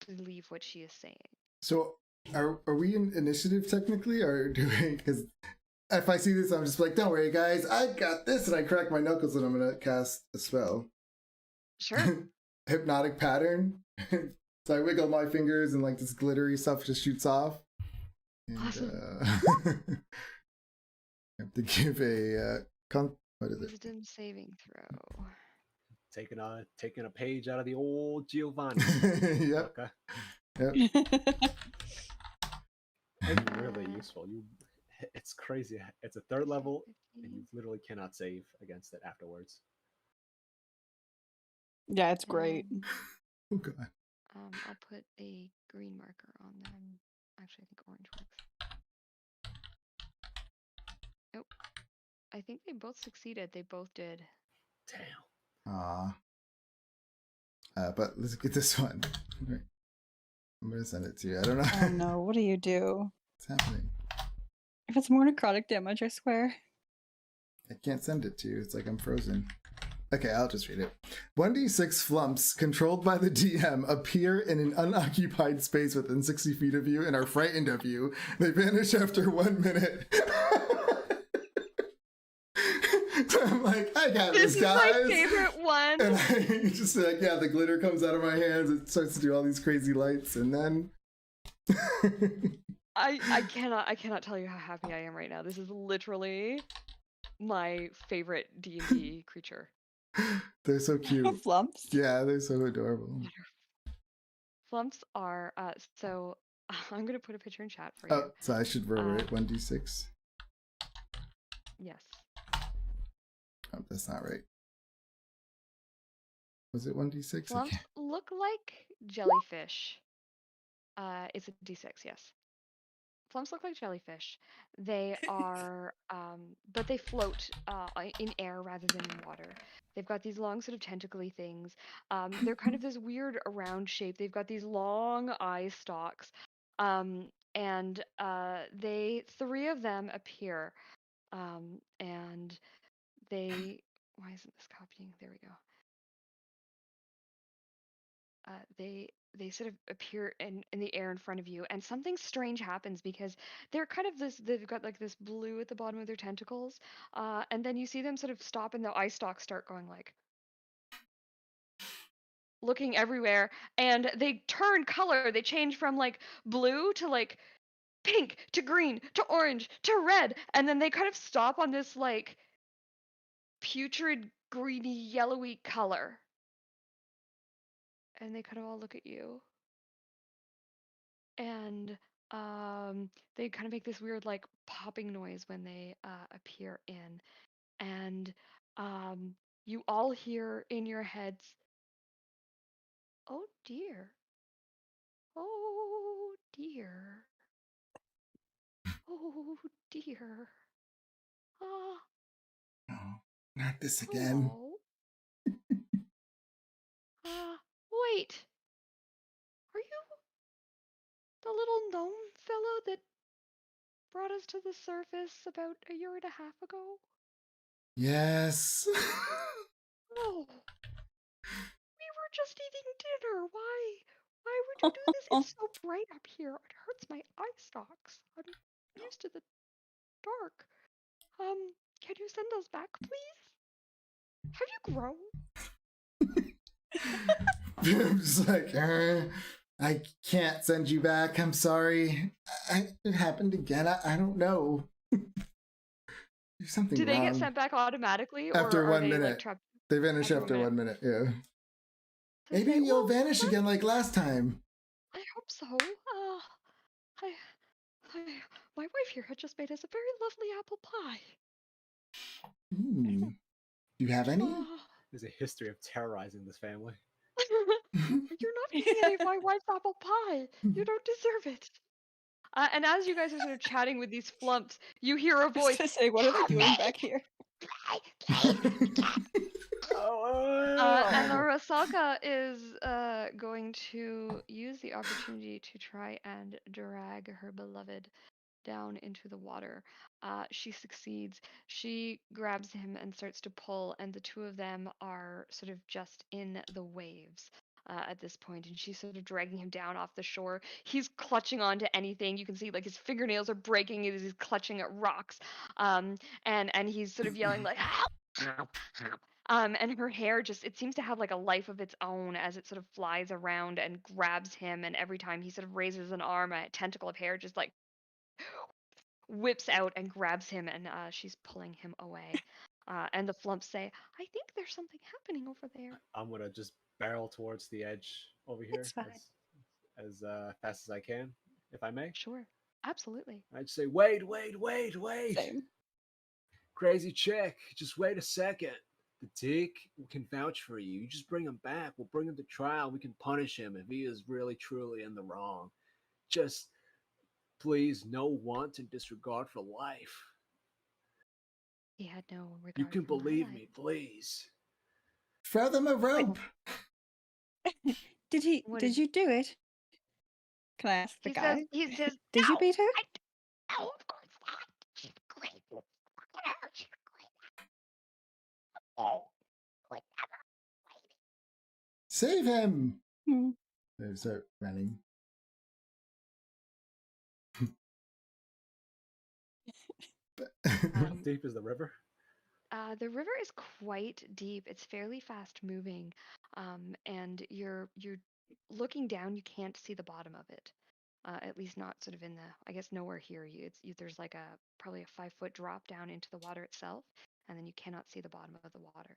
believe what she is saying. So are we in initiative technically, or do we? Because if I see this, I'm just like, don't worry, guys, I got this, and I crack my knuckles, and I'm gonna cast a spell. Sure. Hypnotic pattern. So I wiggle my fingers, and like this glittery stuff just shoots off. And, Awesome. I have to give a what is it? Wisdom saving throw. Taking a page out of the old Giovanni. Yep. Okay. Yep. It's really useful. It's crazy. It's a third level, and 15. you literally cannot save against it afterwards. Yeah, it's great. And, Oh god. I'll put a green marker on them. Actually, I think orange works. Nope. I think they both succeeded. They both did. Damn. But let's get this one. I'm gonna send it to you. I don't know. Oh no, what do you do? What's happening? If it's more necrotic damage, I swear. I can't send it to you. It's like I'm frozen. Okay, I'll just read it. 1d6 flumps controlled by the DM appear in an unoccupied space within 60 feet of you and are frightened of you. They vanish after 1 minute. So I'm like, I got this, This is guys. my favorite one. And I just like, yeah, the glitter comes out of my hands. It starts to do all these crazy lights, and then I cannot tell you how happy I am right now. This is literally my favorite D&D creature. they're so cute. Flumps. Yeah, they're so adorable. Flumps are so I'm gonna put a picture in chat for you. Oh, so I should roll it 1d6. Yes. Oh, that's not right. Was it 1d6? Flumps look like jellyfish. It's a d6, yes. Flumps look like jellyfish. They are, but they float in air rather than in water. They've got these long sort of tentacly things. They're kind of this weird round shape. They've got these long eye stalks. And three of them appear. And why isn't this copying? There we go. They sort of appear in the air in front of you, and something strange happens because they're kind of they've got like this blue at the bottom of their tentacles, and then you see them sort of stop and the eye stalks start going like looking everywhere, and they turn color. They change from like blue to like pink to green to orange to red, and then they kind of stop on this like putrid greeny yellowy color, and they kind of all look at you. And they kind of make this weird like popping noise when they appear in, and you all hear in your heads, "Oh dear, oh dear, oh dear, ah, No, not this again. hello, wait, are you the little gnome fellow that brought us to the surface about a year and a half ago?" Yes. Oh, we were just eating dinner. Why would you do this? It's so bright up here. It hurts my eye stalks. I'm used to the dark. Can you send us back, please? Have you grown? I'm just like, I can't send you back. I'm sorry. It happened again. I don't know. There's something Do they wrong. get sent back automatically, After or are 1 they minute. like trapped? They vanish after after 1 1 minute. Yeah. They Maybe say, you'll "Well, vanish again like last time. I hope so. My wife here had just made us a very lovely apple pie. Do you have any? There's a history of terrorizing this family. You're not eating any of my wife's apple pie. You don't deserve it. And as you guys are sort of chatting with these flumps, you hear a I was voice. gonna say, what are they doing back here? And the Rasaka is going to use the opportunity to try and drag her beloved down into the water. She succeeds. She grabs him and starts to pull, and the two of them are sort of just in the waves. At this point, and she's sort of dragging him down off the shore. He's clutching onto anything. You can see like his fingernails are breaking as he's clutching at rocks. And he's sort of yelling like help, help, help. And her hair just it seems to have like a life of its own as it sort of flies around and grabs him. And every time he sort of raises an arm, a tentacle of hair just like whips out and grabs him, and she's pulling him away. And the flumps say, "I think there's something happening over there." I'm gonna just barrel towards the edge over here It's fine. as fast as I can, if I may. Sure, absolutely. I'd say, wait, wait, wait, wait. Same. Crazy chick, just wait a second. The dick can vouch for you. You just bring him back. We'll bring him to trial. We can punish him if he is really, truly in the wrong. Just please, no want and disregard for life. He had no regard. You can for my believe life. me, please. Throw them a rope. Did he? What Did is- you do it? Can I ask the He guy? says. He says. Did you "No, beat her? no, of course not. She's great. Look at her. She's great. Oh, like Save him. Hmm. They start running. How deep is the river? The river is quite deep. It's fairly fast moving, and you're looking down. You can't see the bottom of it. At least not sort of in the. I guess nowhere here. There's like a probably a 5 foot drop down into the water itself, and then you cannot see the bottom of the water.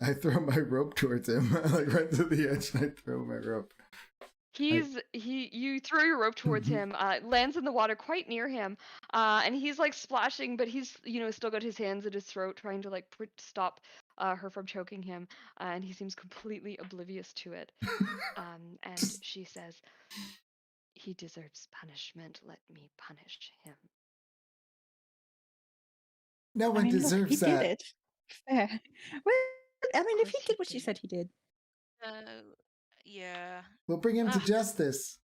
I throw my rope towards him. I like run to the edge and I throw my rope. You throw your rope towards him, lands in the water quite near him, and he's like splashing, but he's still got his hands at his throat trying to like stop her from choking him, and he seems completely oblivious to it. And she says, "He deserves punishment. Let me punish him." No I one mean, look, he deserves did that. it. Fair. Well, I mean, if course he he did what she did. said he did, Yeah. We'll bring him to Ugh. justice.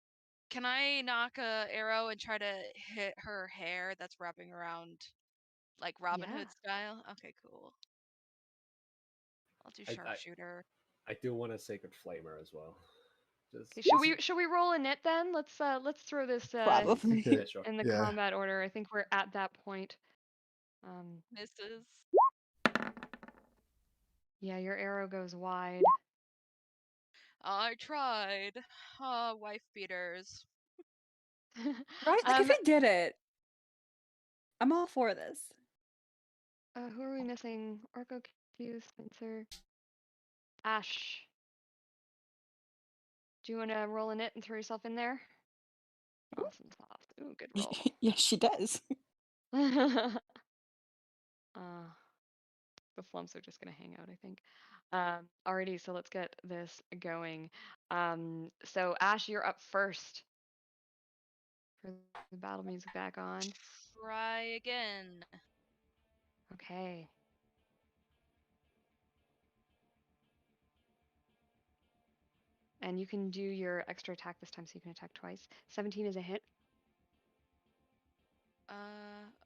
Can I knock a arrow and try to hit her hair that's wrapping around like Robin Yeah. Hood style? Okay, cool. I'll do I- sharpshooter. I do want a sacred flamer as well. Just Okay, should we roll a knit then? Let's throw this probably. Okay. Yeah, sure. in the Yeah. combat order. I think we're at that point. Misses. Yeah, your arrow goes wide. I tried. Wife beaters. Right? Like, if he did it, I'm all for this. Who are we missing? Orko, Q, Spencer, Ash. Do you want to roll a knit and throw yourself in there? Awesome sauce. Ooh, good roll. Yes, she does. The flumps are just gonna hang out, I think. Alrighty, so let's get this going. So Ash, you're up first. For the battle music back on. Try again. Okay. And you can do your extra attack this time, so you can attack twice. 17 is a hit.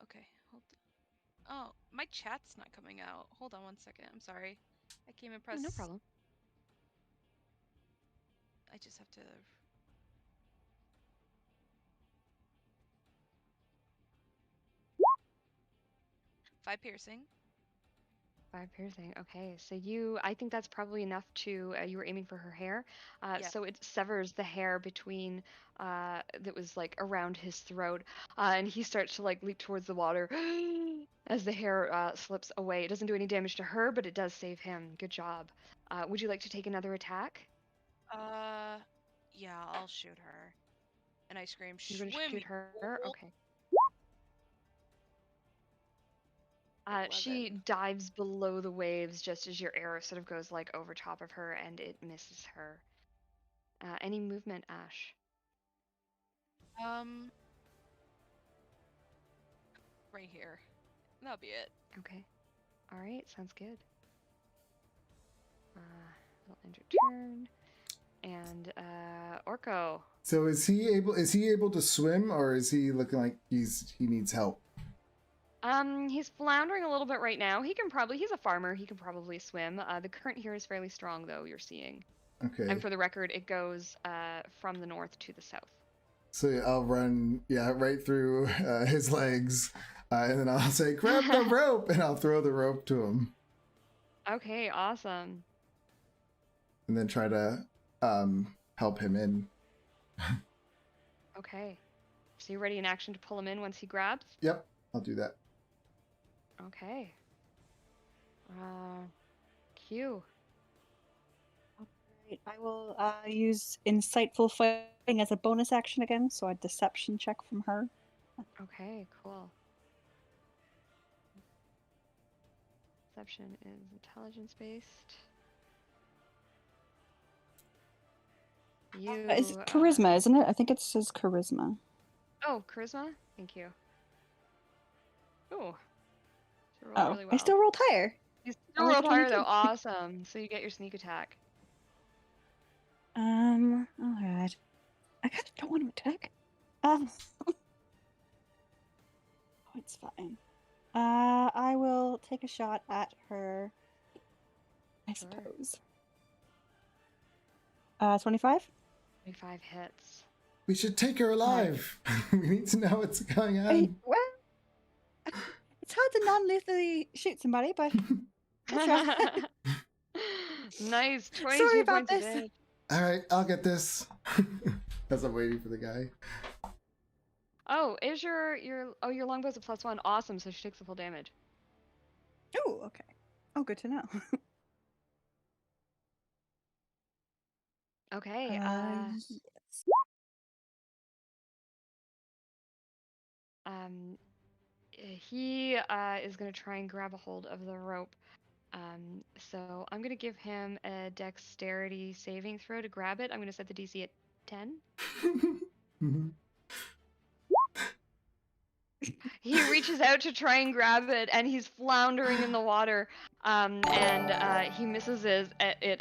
Okay. Hold. Oh, my chat's not coming out. Hold on one second. I'm sorry. I came and Oh, pressed. no problem. I just have to. 5 piercing. 5 piercing. Okay, so I think that's probably enough to, you were aiming for her hair. Yeah. So it severs the hair between, that was like around his throat. And he starts to like leap towards the water as the hair slips away. It doesn't do any damage to her, but it does save him. Good job. Would you like to take another attack? Yeah, I'll shoot her. And I scream, You're going to shoot "Swim, her? fool!" Okay. 11. She dives below the waves just as your arrow sort of goes like over top of her and it misses her. Any movement, Ash? Right here. That'll be it. Okay. All right. Sounds good. It'll end your turn. And Orko. So is he able to swim, or is he looking like he needs help? He's floundering a little bit right now. He's a farmer. He can probably swim. The current here is fairly strong, though, you're seeing. Okay. And for the record, it goes from the north to the south. So I'll run, right through his legs, and then I'll say, "Grab the rope," and I'll throw the rope to him, Okay, awesome. and then try to help him in. Okay. So you're ready in action to pull him in once he grabs? Yep, I'll do that. Okay. Q. Right, I will use insightful fighting as a bonus action again, so a deception check from her. Okay, cool. Perception is intelligence based. You. It's charisma, isn't it? I think it says charisma. Oh, charisma? Thank you. Ooh. You rolled Oh, really well. I still rolled higher. You still only rolled higher though. 22. Awesome. So you get your sneak attack. Alright. I kind of don't want to attack. Oh, it's fine. I will take a shot at her, I Sure. suppose. 25? 25 hits. We should take her alive. We need to know what's going on. Well, it's hard to non-lethally shoot somebody, but I'll try. Nice. 22 Sorry about points of this. damage. All right, I'll get this. As I'm waiting for the guy. Oh, is your longbow's a +1? Awesome. So she takes the full damage. Oh, okay. Oh, good to know. Okay. Yes. He is gonna try and grab a hold of the rope. So I'm gonna give him a dexterity saving throw to grab it. I'm gonna set the DC at 10. Mhm. He reaches out to try and grab it, and he's floundering in the water. And he misses it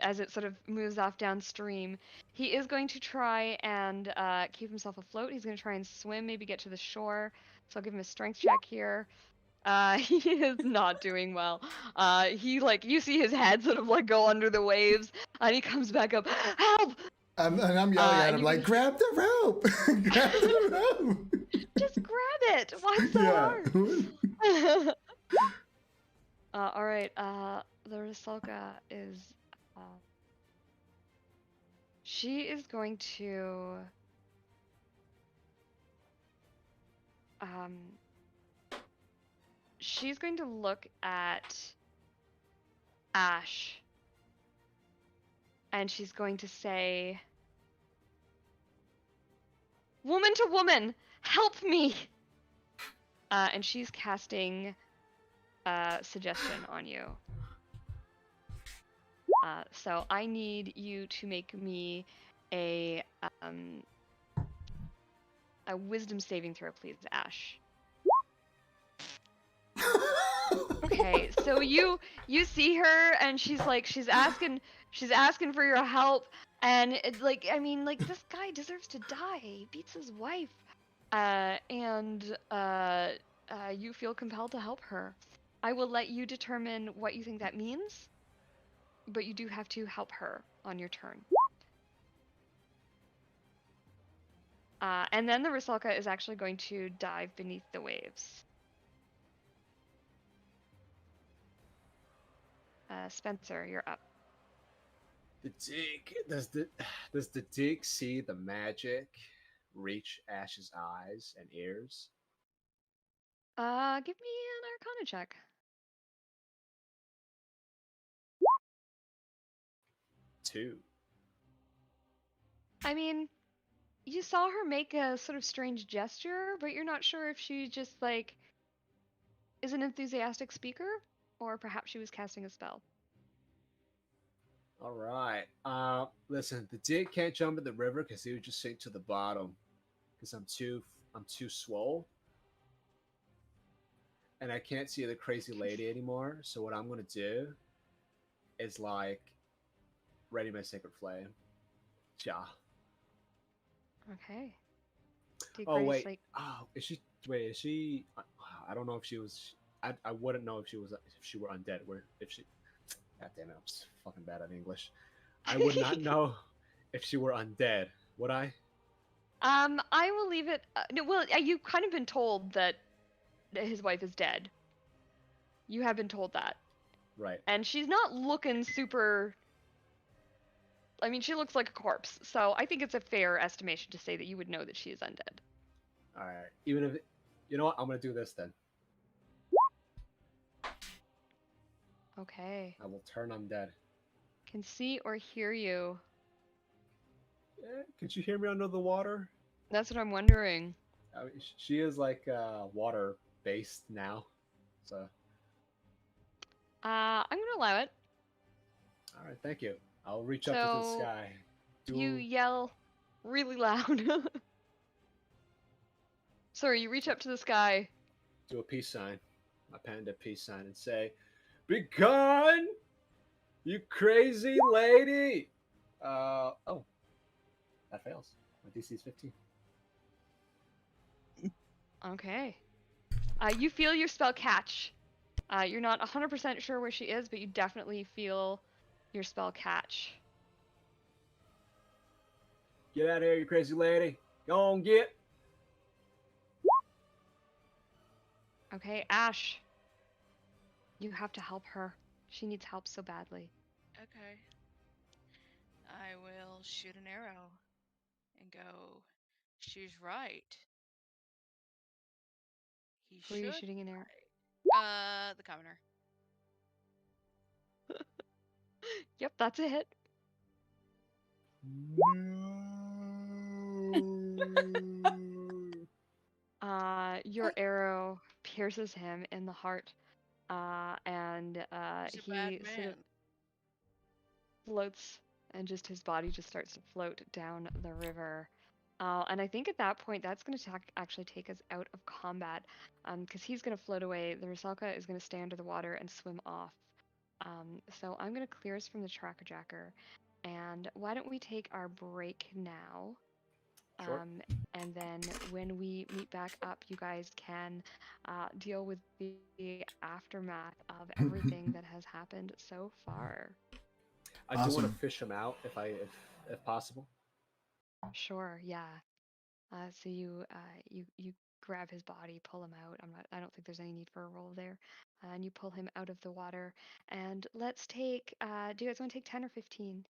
as it sort of moves off downstream. He is going to try and keep himself afloat. He's going to try and swim, maybe get to the shore. So I'll give him a strength check here. He is not doing well. You see his head sort of like go under the waves, and he comes back up. Help! And I'm yelling at and him you like, can- "Grab the rope! Grab the rope!" Just grab it. Why so hard? All right. The Rusalka is. She is going to. She's going to look at Ash, and she's going to say, "Woman to woman, help me!" And she's casting suggestion on you. So I need you to make me a wisdom saving throw, please, Ash. Okay, so you see her, and she's asking for your help, and it's this guy deserves to die. He beats his wife, and you feel compelled to help her. I will let you determine what you think that means, but you do have to help her on your turn. And then the Rusalka is actually going to dive beneath the waves. Spencer, you're up. The dig does the dig see the magic reach Ash's eyes and ears? Give me an Arcana check. 2. I mean, you saw her make a sort of strange gesture, but you're not sure if she just is an enthusiastic speaker, or perhaps she was casting a spell. All right. Listen, the dig can't jump in the river because he would just sink to the bottom. Because I'm too swole, and I can't see the crazy lady anymore. So what I'm gonna do is ready my sacred flame. Ja. Okay. Do Oh Grace wait. like Oh, is she? Wait, is she? I don't know if she was. I wouldn't know if she was if she were undead. Where if she? God damn it! I'm just fucking bad at English. I would not know if she were undead. Would I? I will leave it. No, well, you've kind of been told that his wife is dead. You have been told that, Right. and she's not looking super. I mean, she looks like a corpse, so I think it's a fair estimation to say that you would know that she is undead. All right. Even if, you know what, I'm gonna do this then. Okay. I will turn undead. Can see or hear you. Could you hear me under the water? That's what I'm wondering. I mean, she is like water based now, so. I'm gonna allow it. All right. Thank you. I'll reach up to the So sky. you yell really loud. Sorry, you reach up to the sky. Do a peace sign, my panda peace sign, and say, "Be gone, you crazy lady!" Oh, that fails. My DC is 15. Okay. You feel your spell catch. You're not 100% sure where she is, but you definitely feel your spell catch. Get out of here, you crazy lady! Go on, get. Okay, Ash. You have to help her. She needs help so badly. Okay. I will shoot an arrow and go, she's right. He Who are you should. shooting in there? The commoner. Yep, that's a hit. Your arrow pierces him in the heart, and He's a bad he sort of man. floats, and just his body just starts to float down the river. And I think at that point, that's going to actually take us out of combat, because he's going to float away. The Rusalka is going to stay under the water and swim off. So I'm going to clear us from the Tracker Jacker, and why don't we take our break now? Sure. And then when we meet back up, you guys can deal with the aftermath of everything that has happened so far. I do want Awesome. to fish him out if possible. Sure, yeah. So you grab his body, pull him out. I don't think there's any need for a roll there. And you pull him out of the water. And let's take. Do you guys want to take 10 or 15?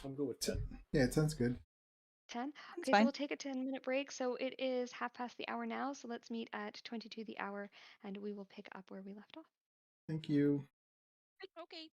I'm good with 10. Yeah, it sounds good. 10? That's Okay, so fine. we'll take a 10-minute break. So it is half past the hour now. So let's meet at 22 the hour, and we will pick up where we left off. Thank you. Okay.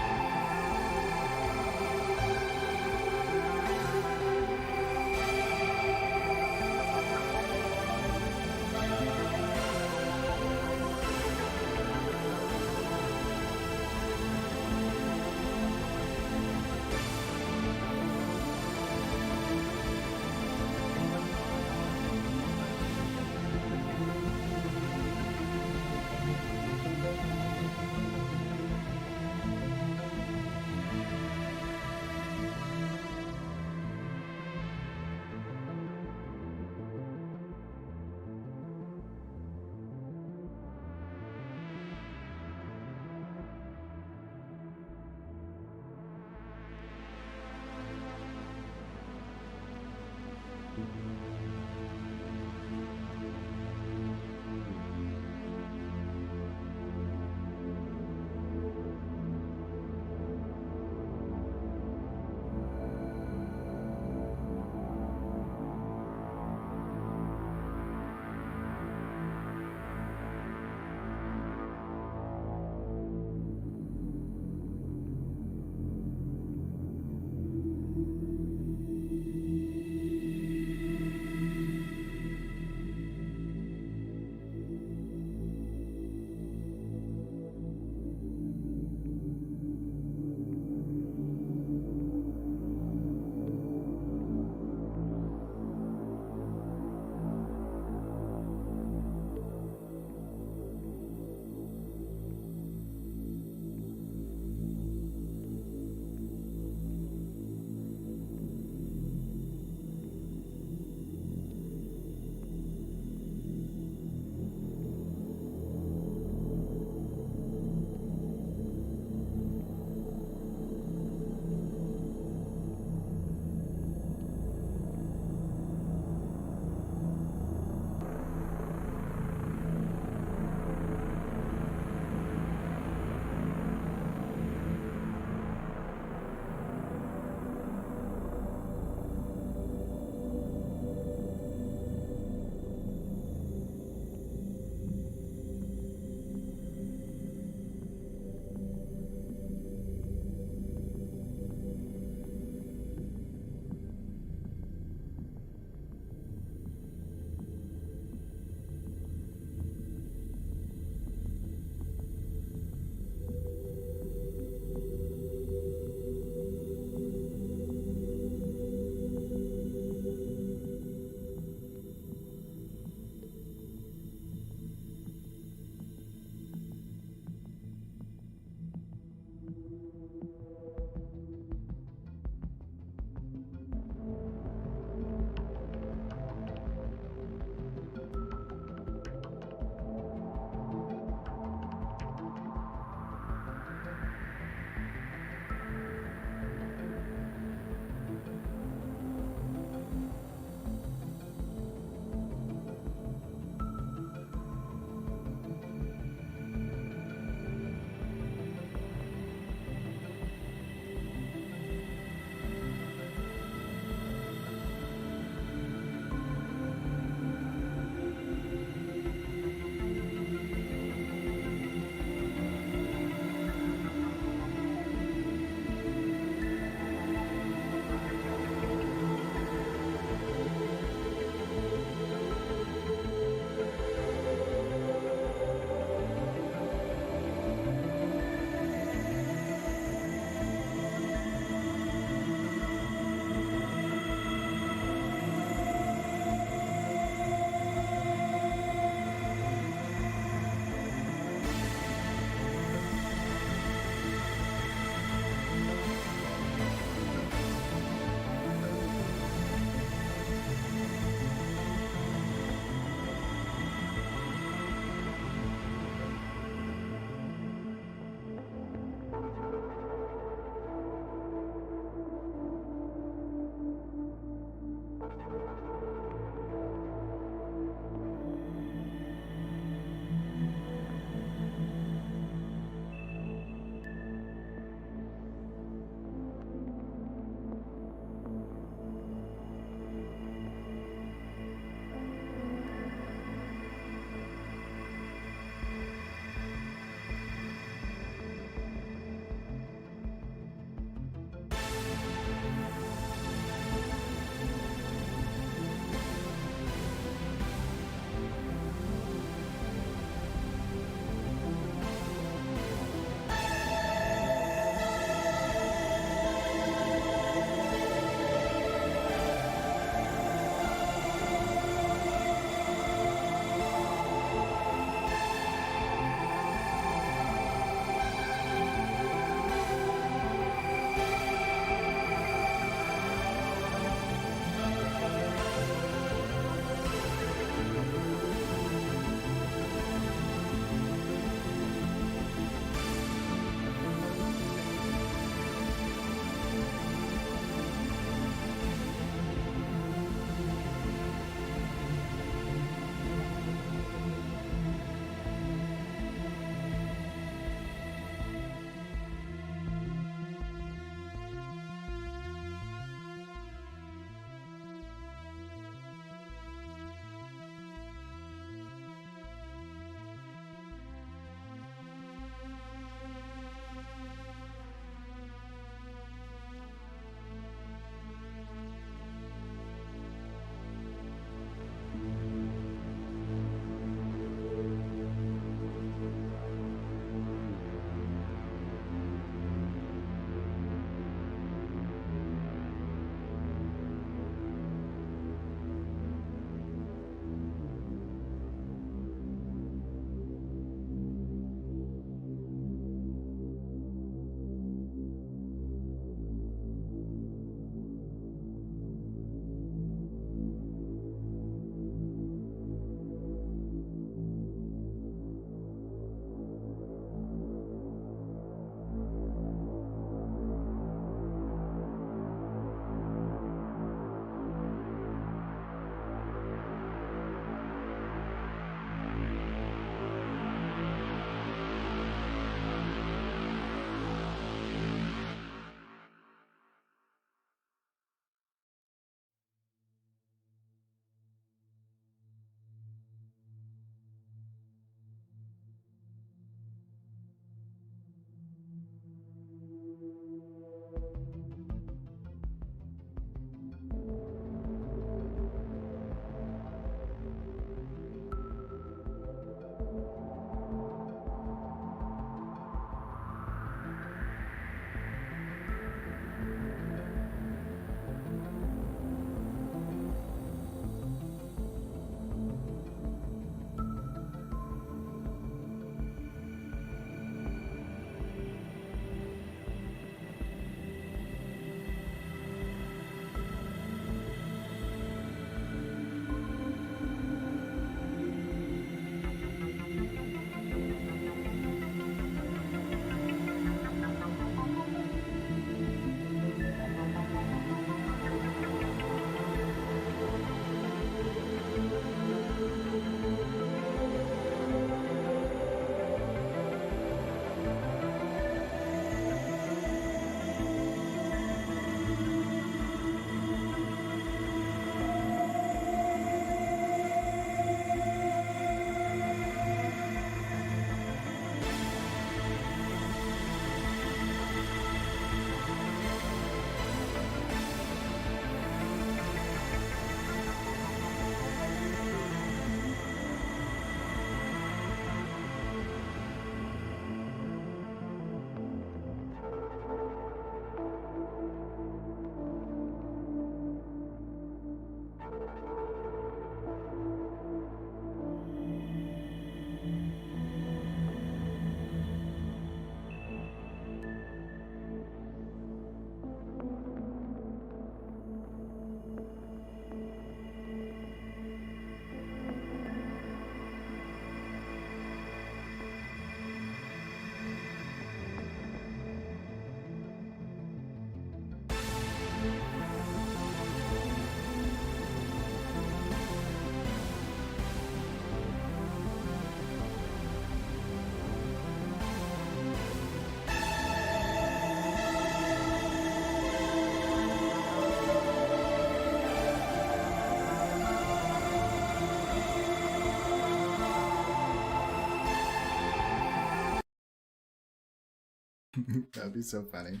That'd be so funny.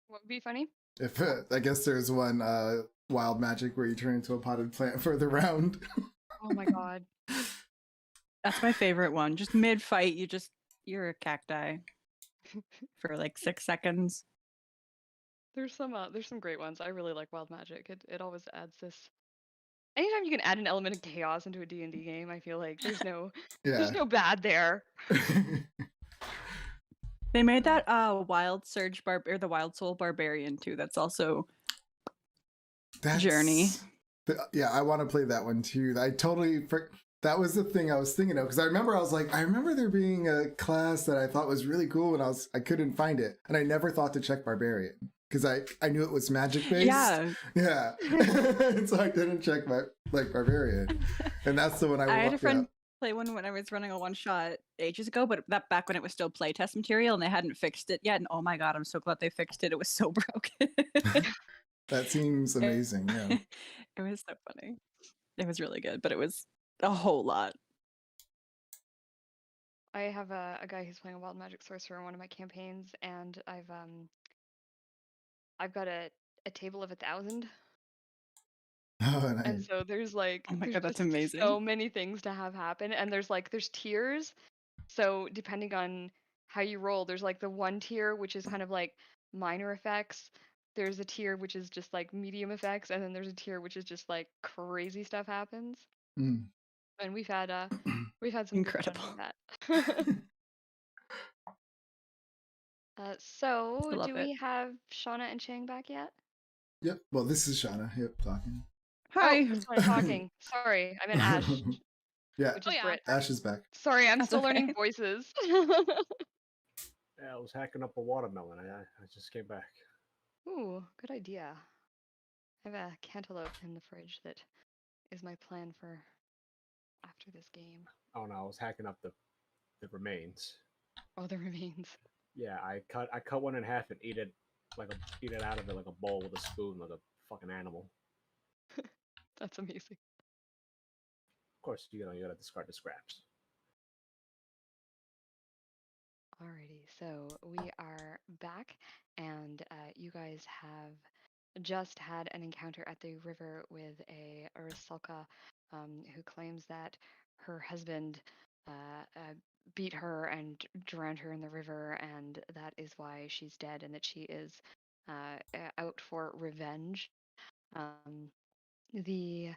What would be funny? If I guess there's one wild magic where you turn into a potted plant for the round. Oh my god. That's my favorite one. Just mid-fight, you're a cacti for like 6 seconds. There's some great ones. I really like wild magic. It always adds this. Anytime you can add an element of chaos into a D&D game, I feel like there's no bad there. They made that wild surge or the wild soul barbarian too. That's also Journey. Yeah, I want to play that one too. That was the thing I was thinking of, because I remember there being a class that I thought was really cool, and I couldn't find it, and I never thought to check barbarian because I knew it was magic based. Yeah. So I didn't check my barbarian, and that's the one I had a friend play one when I was running a one shot ages ago, but that back when it was still playtest material and they hadn't fixed it yet. And oh my god, I'm so glad they fixed it. It was so broken. That seems amazing. Yeah. It was so funny. It was really good, but it was a whole lot. I have a guy who's playing a wild magic sorcerer in one of my campaigns, and I've got a table of 1,000. Oh, nice. And so there's like, oh my there's god, that's just amazing. so many things to have happen, and there's tiers. So depending on how you roll, there's like the 1 tier, which is kind of like minor effects. There's a tier which is just like medium effects, and then there's a tier which is just like crazy stuff happens. Mm. And we've had some Incredible. good fun with that. So do we have Shauna and Chang back yet? Yep. Well, this is Shauna. Yep, talking. Hi. Oh, Shauna talking. Sorry, I meant Ash. Yeah. Which is yeah. Brit. Ash is back. Sorry, I'm That's still learning okay. voices. Yeah, I was hacking up a watermelon. I just came back. Ooh, good idea. I have a cantaloupe in the fridge that is my plan for after this game. Oh no, I was hacking up the remains. Oh, the remains. Yeah, I cut one in half and eat it out of it like a bowl with a spoon, like a fucking animal. That's amazing. Of course, you gotta discard the scraps. Alrighty, so we are back, and you guys have just had an encounter at the river with a Rusalka who claims that her husband beat her and drowned her in the river, and that is why she's dead, and that she is out for revenge. The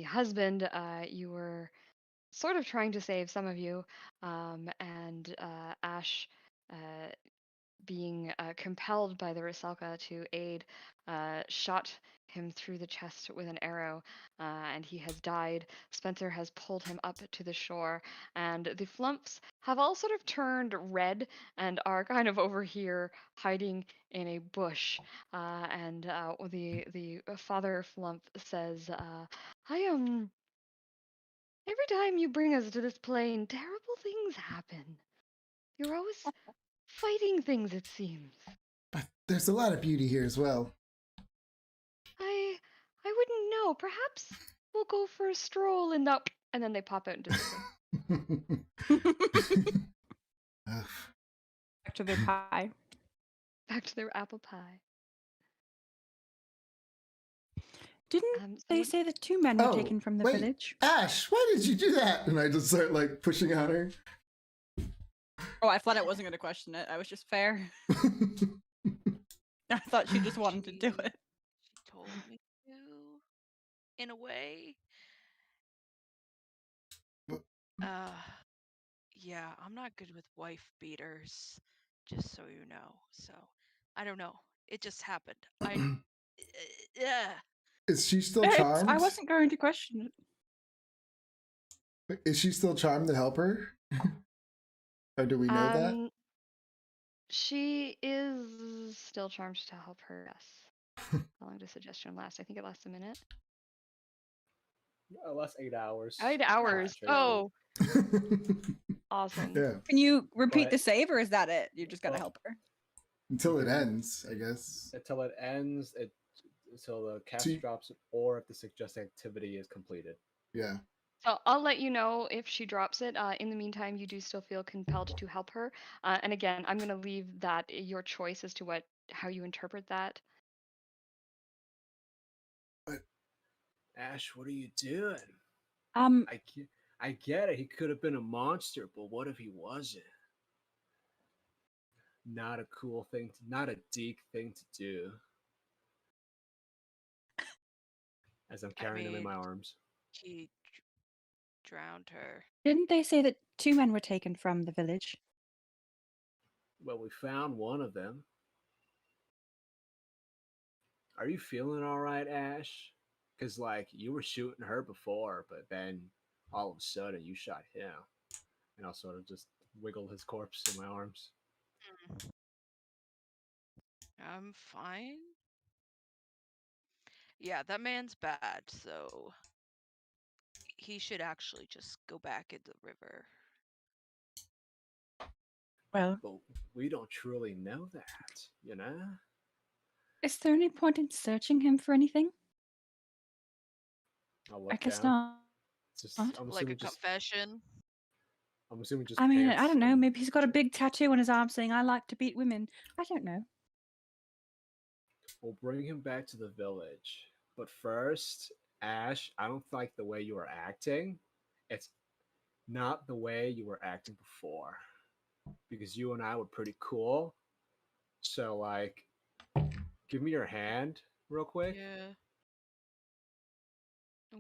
husband, you were sort of trying to save, some of you, and Ash, being compelled by the Rusalka to aid, shot him through the chest with an arrow, and he has died. Spencer has pulled him up to the shore, and the Flumps have all sort of turned red and are kind of over here hiding in a bush. And the father Flump says, every time you bring us to this plane, terrible things happen. You're always fighting things, it seems. But there's a lot of beauty here as well. I wouldn't know. Perhaps we'll go for a stroll in the... And then they pop out and disappear. Back to their pie. Back to their apple pie. Didn't they say the 2 men were taken from the village? Ash, why did you do that? And I just start like pushing at her. Oh, I thought I wasn't going to question it. I was just fair. I thought she just wanted to do it. She told me to, in a way. Yeah, I'm not good with wife beaters, just so you know. So, I don't know. It just happened. Yeah. Is she still charmed? I wasn't going to question it. Is she still charmed to help her? Or do we know that? She is still charmed to help her, yes. How long does suggestion last? I think it lasts a minute. Last 8 hours. 8 hours. Oh. Awesome. Yeah. Can you repeat the save, or is that it? You just gotta help her. Until it ends, I guess. Until it ends, until the cast drops, or if the suggested activity is completed. Yeah. So I'll let you know if she drops it. In the meantime, you do still feel compelled to help her. And again, I'm going to leave that your choice as to how you interpret that. Ash, what are you doing? Um, I get it. He could have been a monster, but what if he wasn't? Not a cool thing, not a deek thing to do. As I'm I carrying him in mean, my arms. he drowned her. didn't they say that 2 men were taken from the village? Well, we found one of them. Are you feeling all right, Ash? Because, like, you were shooting her before, but then all of a sudden you shot him. And I'll sort of just wiggle his corpse in my arms. I'm fine. Yeah, that man's bad, so he should actually just go back in the river. Well, But we don't truly know that, you know? is there any point in searching him for anything? I'll I look guess down. not. Just I'm Like a assuming just confession. I'm assuming just I mean, I pants don't know. and Maybe he's got a big tattoo on his arm saying, I like to beat women. I don't know. we'll bring him back to the village. But first, Ash, I don't like the way you are acting. It's not the way you were acting before. Because you and I were pretty cool. So, like, give me your hand real quick. Yeah.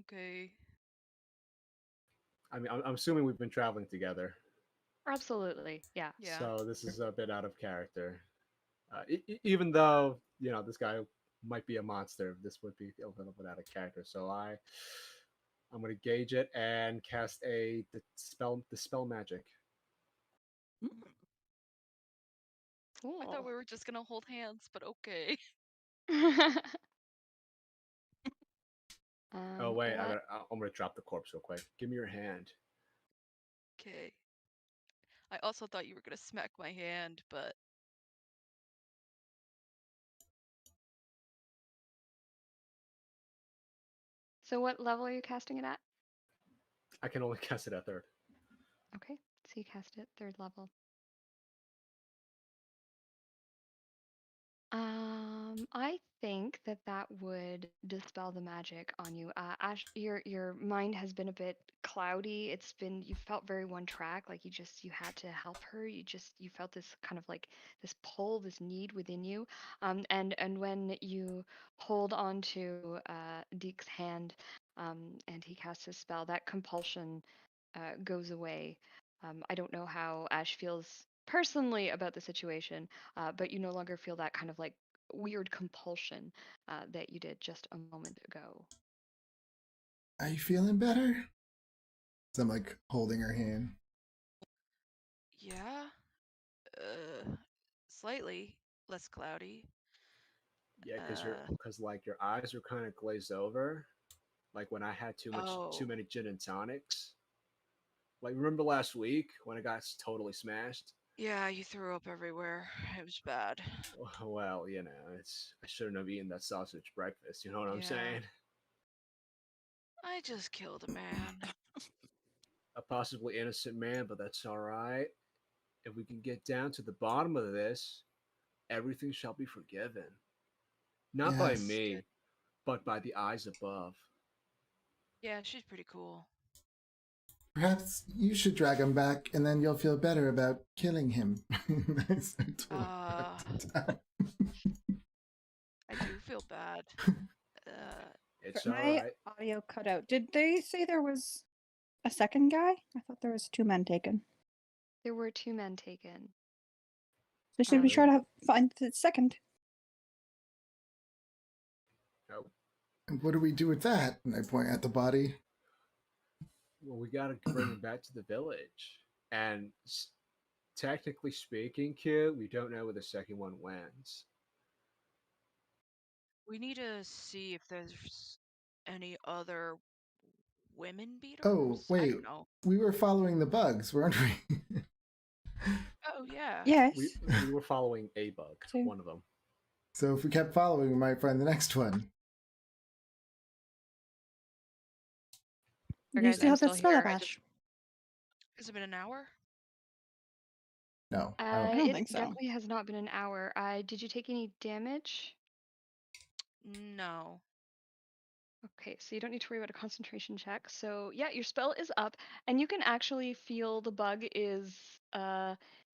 Okay. I mean, I'm assuming we've been traveling together. Absolutely. Yeah. Yeah. So, this is a bit out of character. Even though, you know, this guy might be a monster, this would be a little bit out of character. So, I'm going to gauge it and cast the spell magic. I thought we were just gonna hold hands, but okay. Oh wait, What? I'm gonna drop the corpse real quick. Give me your hand. Okay. I also thought you were gonna smack my hand, but So what level are you casting it at? I can only cast it at third. Okay. So you cast it 3rd level. I think that would dispel the magic on you. Ash, your mind has been a bit cloudy. You felt very one track, like you had to help her. You felt this kind of like this pull, this need within you. And when you hold on to Deek's hand, and he casts his spell, that compulsion goes away. I don't know how Ash feels personally about the situation, but you no longer feel that kind of like weird compulsion that you did just a moment ago. Are you feeling better? So I'm like holding her hand. yeah. Slightly less cloudy. Yeah, Uh because like your eyes are kind of glazed over. Like when I had too oh. many gin and tonics. Like remember last week when I got totally smashed? Yeah, you threw up everywhere. It was bad. Well, you know, I shouldn't have eaten that sausage breakfast. You know what I'm Yeah. saying? I just killed a man. A possibly innocent man, but that's all right. If we can get down to the bottom of this, everything shall be forgiven. Not by Yes. me, but by the eyes above. Yeah, she's pretty cool. Perhaps you should drag him back, and then you'll feel better about killing him. Nice. I totally Uh, wrote it down. I do feel bad. Uh, It's all My right. audio cut out. Did they say there was a second guy? I thought there was 2 men taken. There were 2 men taken. So should we Um, try to find the second? Oh, And what do we do with that? And I point at the body. well, we gotta bring him back to the village. And technically speaking, Q, we don't know where the second one went. we need to see if there's any other women Oh, beaters. I wait. don't know. We were following the bugs, weren't we? Oh yeah. Yes. We were following a bug, So- one of them. So if we kept following, we might find the next one. Or You guys, still I'm have still that spell here. up, I Ash. just Has it been an hour? No, I don't it think so. definitely has not been an hour. Did you take any damage? No. Okay, so you don't need to worry about a concentration check. So yeah, your spell is up, and you can actually feel the bug is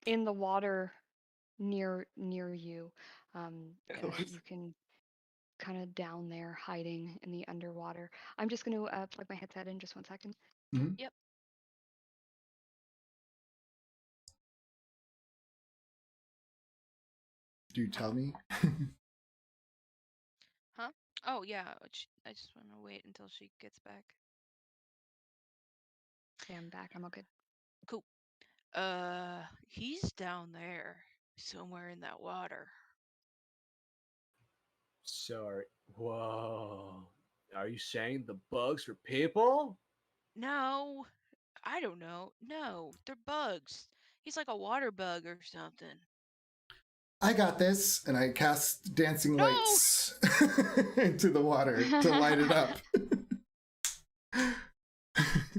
in the water near you. You can kind of down there hiding in the underwater. I'm just going to plug my headset in just 1 second. Mhm. Yep. Do you tell me? Huh? Oh yeah. I just want to wait until she gets back. Okay, I'm back. I'm all good. Cool. He's down there somewhere in that water. Sorry. Whoa. Are you saying the bugs are people? No, I don't know. No, they're bugs. He's like a water bug or something. I got this, and I cast dancing No! lights into the water to light it up.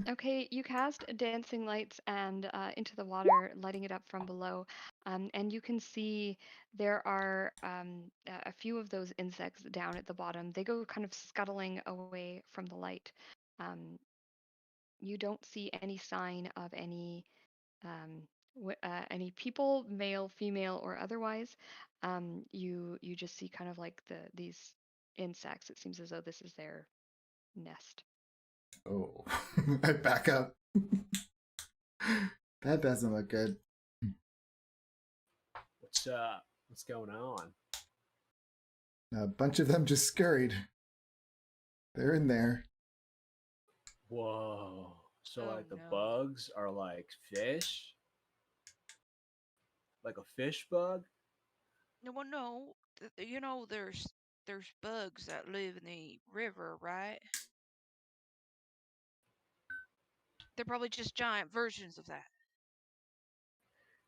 Okay, you cast dancing lights and into the water, lighting it up from below, and you can see there are a few of those insects down at the bottom. They go kind of scuttling away from the light. Um, you don't see any sign of um, any people, male, female, or otherwise. You just see kind of like these insects. It seems as though this is their nest. Oh, I back up. That doesn't look good. What's up? What's going on? A bunch of them just scurried. They're in there. Whoa. So Oh, like the no. bugs are like fish? Like a fish bug? No, well, no. You know, there's bugs that live in the river, right? They're probably just giant versions of that.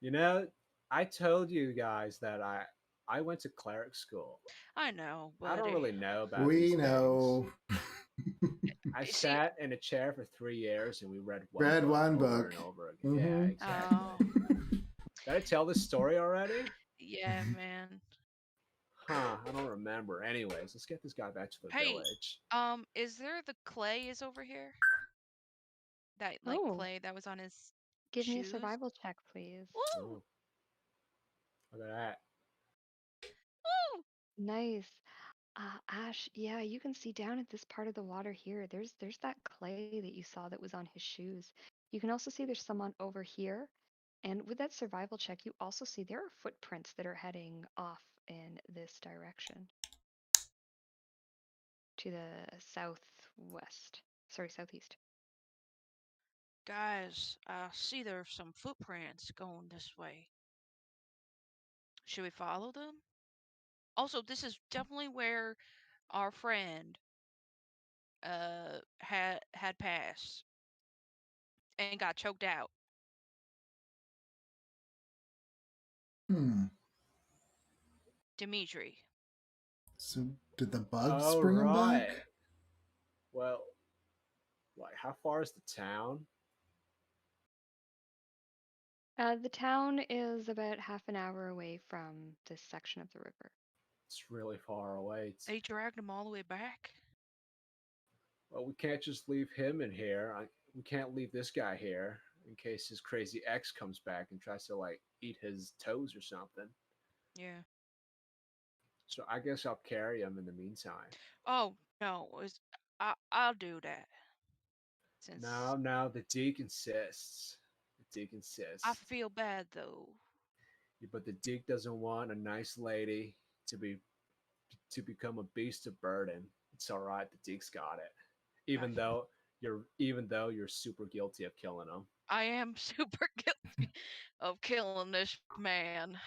You know, I told you guys that I went to cleric school. I know, I don't buddy. really know about We these things. know. I See, sat in a chair for 3 years and we read one Read book one over book. and over again. Mhm. Yeah, exactly. oh, Did I tell this story already? yeah, man. Huh, I don't remember. Anyways, let's get this guy back to the Hey, village. is there the clay is over here? That like Oh, clay that was on his give me a shoes? survival check, please. Woo! Oh, look at that. Woo! Nice. Ash, yeah, you can see down at this part of the water here. There's that clay that you saw that was on his shoes. You can also see there's someone over here. And with that survival check, you also see there are footprints that are heading off in this direction to the southwest. Sorry, southeast. Guys, I see there's some footprints going this way. Should we follow them? Also, this is definitely where our friend had passed and got choked out. Hmm. Dimitri. So did the bugs Oh, bring him right. back? Well, like, how far is the town? The town is about half an hour away from this section of the river. It's really far away. They dragged him all the way back. Well, we can't just leave him in here. We can't leave this guy here in case his crazy ex comes back and tries to, like, eat his toes or something. Yeah. So I guess I'll carry him in the meantime. Oh no, I'll do that. Since Now, the Deke insists. The Deke I insists. feel bad though. But the Deke doesn't want a nice lady to be to become a beast of burden. It's all right. The Deke's got it. I, Even though you're super guilty of killing him. I am super guilty of killing this man.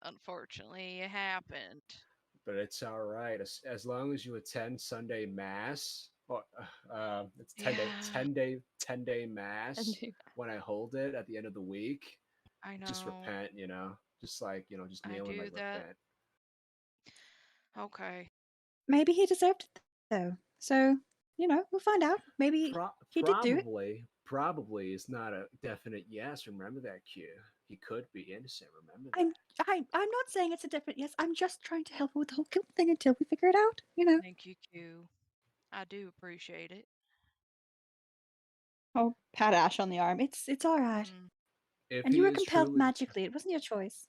Unfortunately, it happened. But it's all right as long as you attend Sunday mass. Or it's Yeah, 10-day mass And when I hold it at the end of the week. I Just know. repent, just like just I kneel and do like that. repent. Okay. Maybe he deserved it, though. So, we'll find out. Maybe he did do it. Probably is not a definite yes. Remember that, Q. He could be innocent. Remember that. I'm not saying it's a definite yes. I'm just trying to help with the whole guilt thing until we figure it out. Thank you, Q. I do appreciate it. Oh, pat Ash on the arm. It's all right. Mm. If And he you were is compelled truly, magically. It wasn't your choice.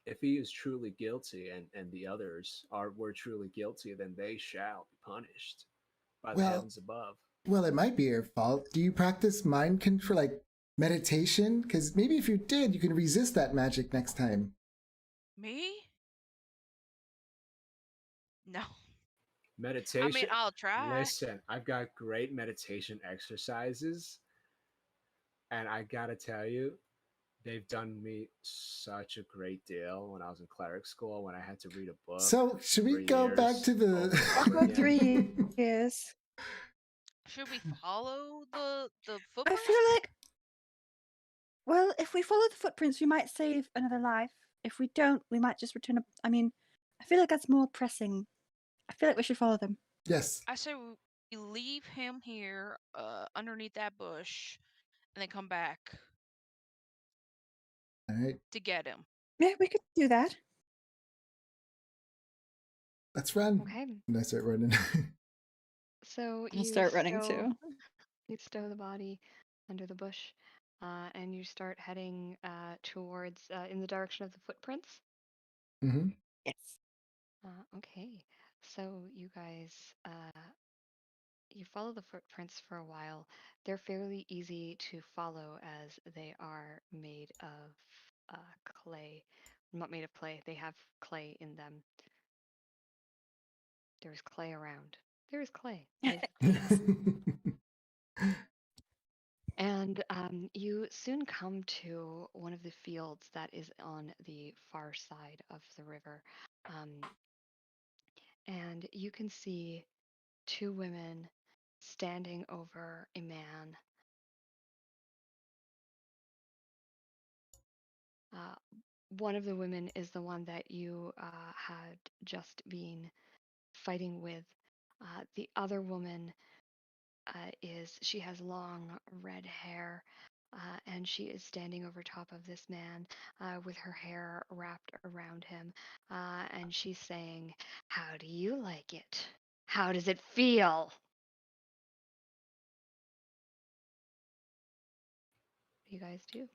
if he is truly guilty, and the others were truly guilty, then they shall be punished by the Well, heavens above. well, it might be your fault. Do you practice mind control, like meditation? Because maybe if you did, you can resist that magic next time. Me? No. Meditation. I'll try. Listen, I've got great meditation exercises, and I gotta tell you, they've done me such a great deal when I was in cleric school when I had to read a book So should we 3 go back years to over and the? over About again. 3 years. Should we follow the I footprints? feel like, well, if we follow the footprints, we might save another life. If we don't, we might just return. I mean, I feel like that's more pressing. I feel like we should follow them. Yes. I say we leave him here underneath that bush and then come back All right. to get him. Yeah, we could do that. Let's run. Okay. And I start running. So I'll start running stow, too. you stow the body under the bush, and you start heading towards in the direction of the footprints. Mm-hmm. Yes. Okay. So you guys, you follow the footprints for a while. They're fairly easy to follow as they are made of clay. Not made of clay. They have clay in them. There's clay around. There is clay. As Yes. And you soon come to one of the fields that is on the far side of the river. And you can see two women standing over a man. One of the women is the one that you had just been fighting with. The other woman she has long red hair, and she is standing over top of this man with her hair wrapped around him, and she's saying, "How do you like it? How does it feel?" What do you guys do?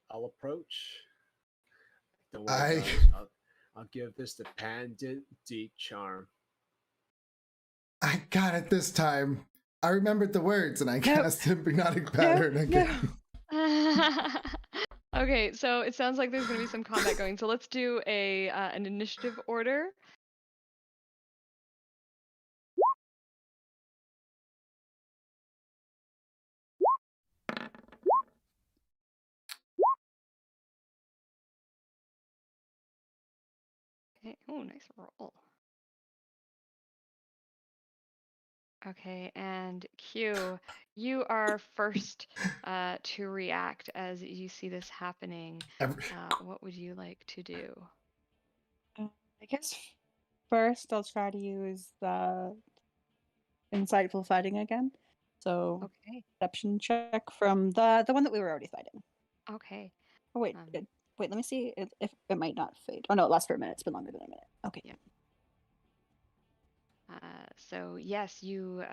I'll approach. The word I goes, I'll give this the Pandit Deep Charm. I got it this time. I remembered the words and I cast hypnotic pattern no. again. Okay, so it sounds like there's going to be some combat going. So let's do an initiative order. Okay. Oh, nice roll. Okay, and Q, you are first to react as you see this happening. What would you like to do? I guess first I'll try to use the insightful fighting again. So Okay. perception check from the one that we were already fighting. Okay. Oh wait, Um, wait. Let me see if it might not fade. Oh no, it lasts for a minute. It's been longer than a minute. Okay. Yeah. So yes, you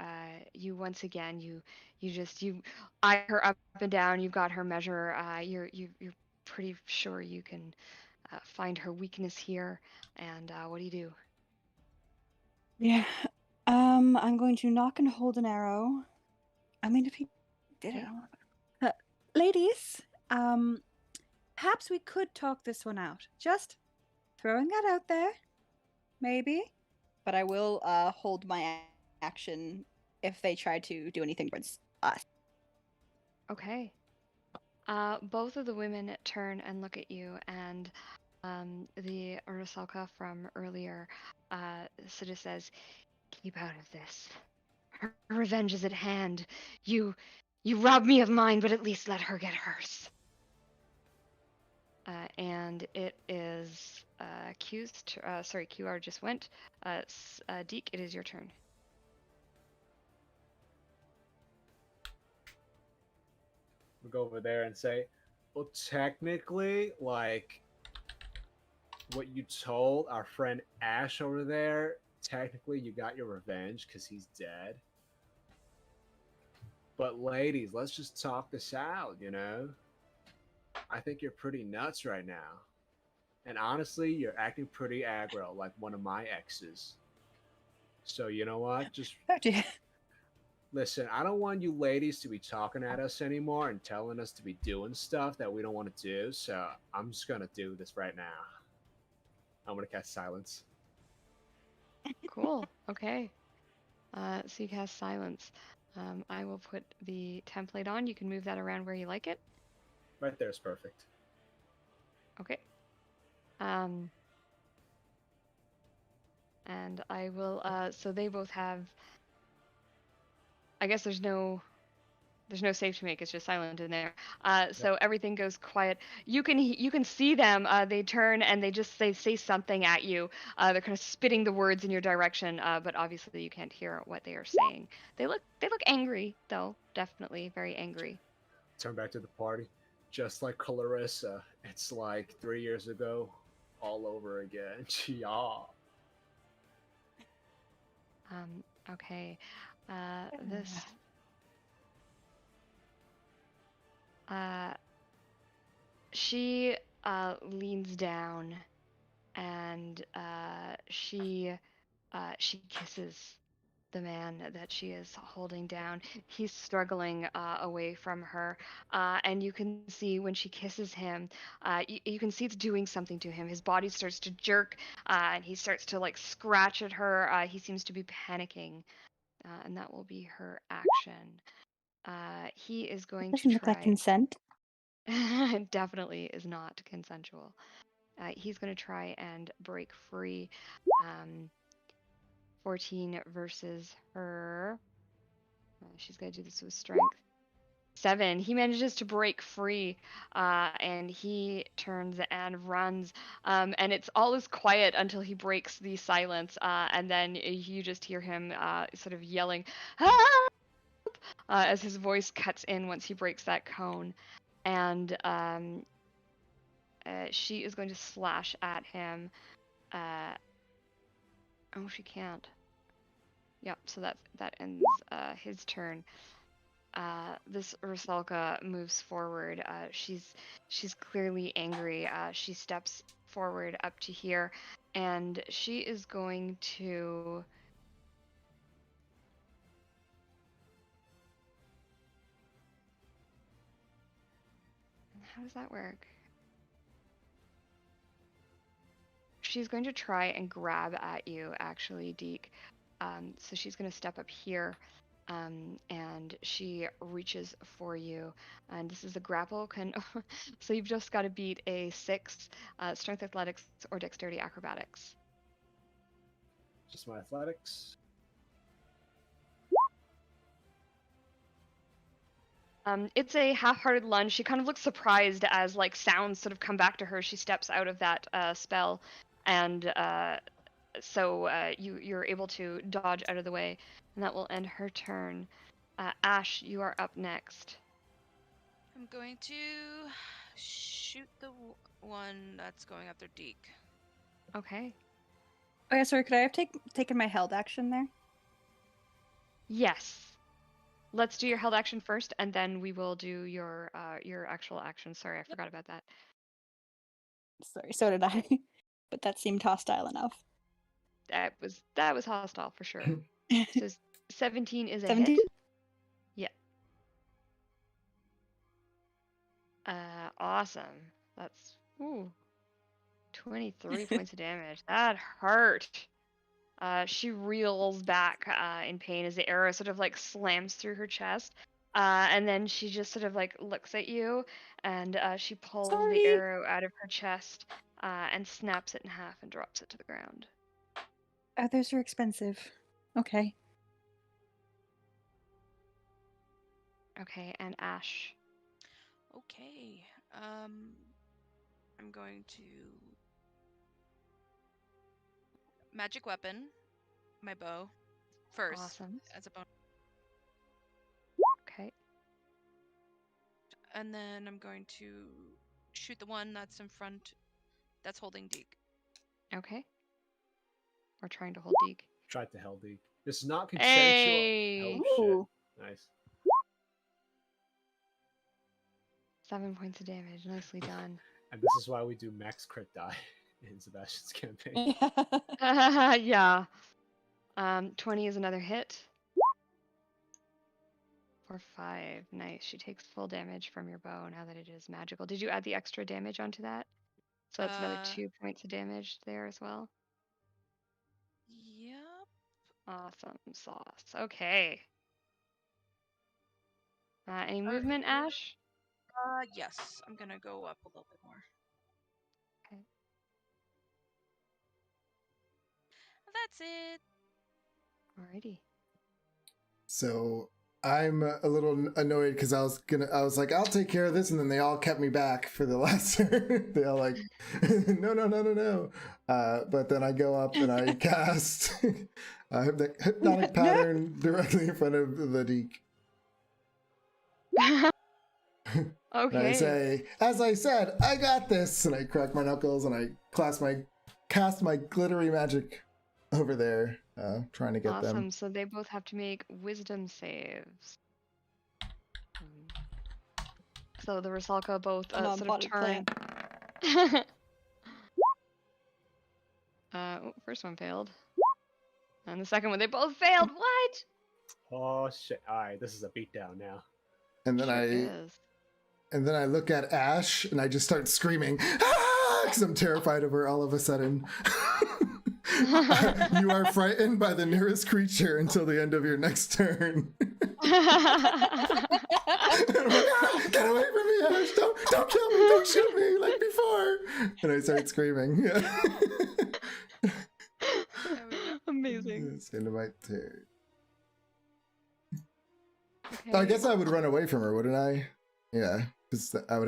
once again you eye her up and down. You've got her measure. You're pretty sure you can find her weakness here. And what do you do? Yeah. I'm going to knock and hold an arrow. I mean, if he did it, ladies. Perhaps we could talk this one out. Just throwing that out there, maybe. But I will hold my action if they try to do anything towards us. Okay. Both of the women turn and look at you, and the Urusalka from earlier sort of says, "Keep out of this. Her revenge is at hand. You robbed me of mine, but at least let her get hers." And it is sorry, QR just went. Deke, it is your turn. We'll go over there and say, well, technically, like what you told our friend Ash over there, technically you got your revenge because he's dead. But ladies, let's just talk this out, you know? I think you're pretty nuts right now. And honestly, you're acting pretty aggro, like one of my exes. So you know what? Just Oh, dear. listen, I don't want you ladies to be talking at us anymore and telling us to be doing stuff that we don't want to do. So I'm just gonna do this right now. I'm gonna cast silence. Cool. Okay. So you cast silence. I will put the template on. You can move that around where you like it. Right there is perfect. Okay. Um, and I will. So they both have. I guess there's no save to make. It's just silent in there. So everything goes quiet. You can see them. They turn and they say something at you. They're kind of spitting the words in your direction. But obviously you can't hear what they are saying. They look angry though. Definitely very angry. Turn back to the party. Just like Clarissa, it's like 3 years ago, all over again. Yeah. Okay. This. She leans down and she kisses the man that she is holding down. He's struggling away from her, and you can see when she kisses him, you can see it's doing something to him. His body starts to jerk, and he starts to like scratch at her. He seems to be panicking, and that will be her action. He is going to Doesn't look like try. consent. Definitely is not consensual. He's going to try and break free. 14 versus her. She's going to do this with strength. 7. He manages to break free, and he turns and runs. And it's all is quiet until he breaks the silence, and then you just hear him sort of yelling, "Help!" As his voice cuts in once he breaks that cone. And she is going to slash at him. Oh, she can't. Yep, so that ends his turn. This Rusalka moves forward. She's clearly angry. She steps forward up to here, and she is going to. How does that work? She's going to try and grab at you, actually, Deke. So she's going to step up here, and she reaches for you. And this is a grapple. So you've just got to beat a 6, strength athletics or dexterity acrobatics. Just my athletics. It's a half-hearted lunge. She kind of looks surprised as like sounds sort of come back to her. She steps out of that spell, and so you're able to dodge out of the way, and that will end her turn. Ash, you are up next. I'm going to shoot the one that's going after Deke. Okay. Oh yeah, sorry. Could I have taken my held action there? Yes. Let's do your held action first, and then we will do your actual action. Sorry, I forgot about that. Sorry, so did I. But that seemed hostile enough. That was hostile for sure. So 17 is a 17? hit. Yeah. Awesome. That's 23 points of damage. That hurt. She reels back in pain as the arrow sort of like slams through her chest. And then she just sort of like looks at you, and she pulls the Sorry. arrow out of her chest and snaps it in half and drops it to the ground. Oh, those are expensive. Okay. Okay, and Ash. Okay. I'm going to magic weapon, my bow, first Awesome. as a bonus. Okay. and then I'm going to shoot the one that's in front, that's holding Deke. Okay. We're trying to hold Deke. Tried to hell Deke. This is not consensual. Hey! Oh shit! Ooh. Nice. 7 points of damage. Nicely done. And this is why we do max crit die in Sebastian's campaign. Yeah. 20 is another hit. For 5. Nice. She takes full damage from your bow now that it is magical. Did you add the extra damage onto that? So that's another 2 points of damage there as well. Yep. Awesome sauce. Okay. Any movement, Ash? Yes. I'm gonna go up a little bit more. Okay. That's it. Alrighty. So I'm a little annoyed because I was like, I'll take care of this, and then they all kept me back for the last turn. They all like, no. But then I go up and I cast the hypnotic pattern directly in front of the Deke. And I Okay. say, as I said, I got this, and I crack my knuckles and I cast my glittery magic over there, trying to get Awesome. them. So they both have to make wisdom saves. So the Rusalka both Come on, sort of potted turn. plant. First one failed. And the second one, they both failed. What? Oh shit! All right, this is a beatdown now. And then Sure is. And then I look at Ash and I just start screaming, because I'm terrified of her all of a sudden. You are frightened by the nearest creature until the end of your next turn. And I'm like, get away from me, Ash! Don't kill me! Don't shoot me like before! And I start screaming. Yeah. Amazing. It's the end of my turn. Okay. I guess I would run away from her, wouldn't I? Yeah, because I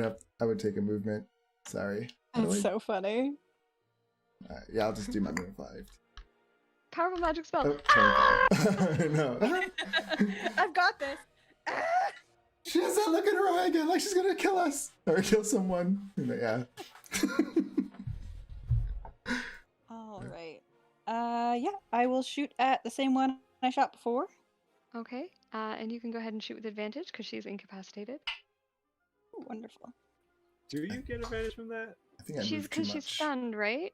would take a movement. Sorry. How do That's I- so funny. yeah, I'll just do my move 5. Powerful magic spell. Oh, 25. No. I've got this. She has that look in her eye again, like she's gonna kill us or kill someone. Yeah. All right. Yeah, I will shoot at the same one I shot before. Okay. And you can go ahead and shoot with advantage because she's incapacitated. Ooh, wonderful. Do you get advantage from that? I think I She's moved too because she's much. stunned, right?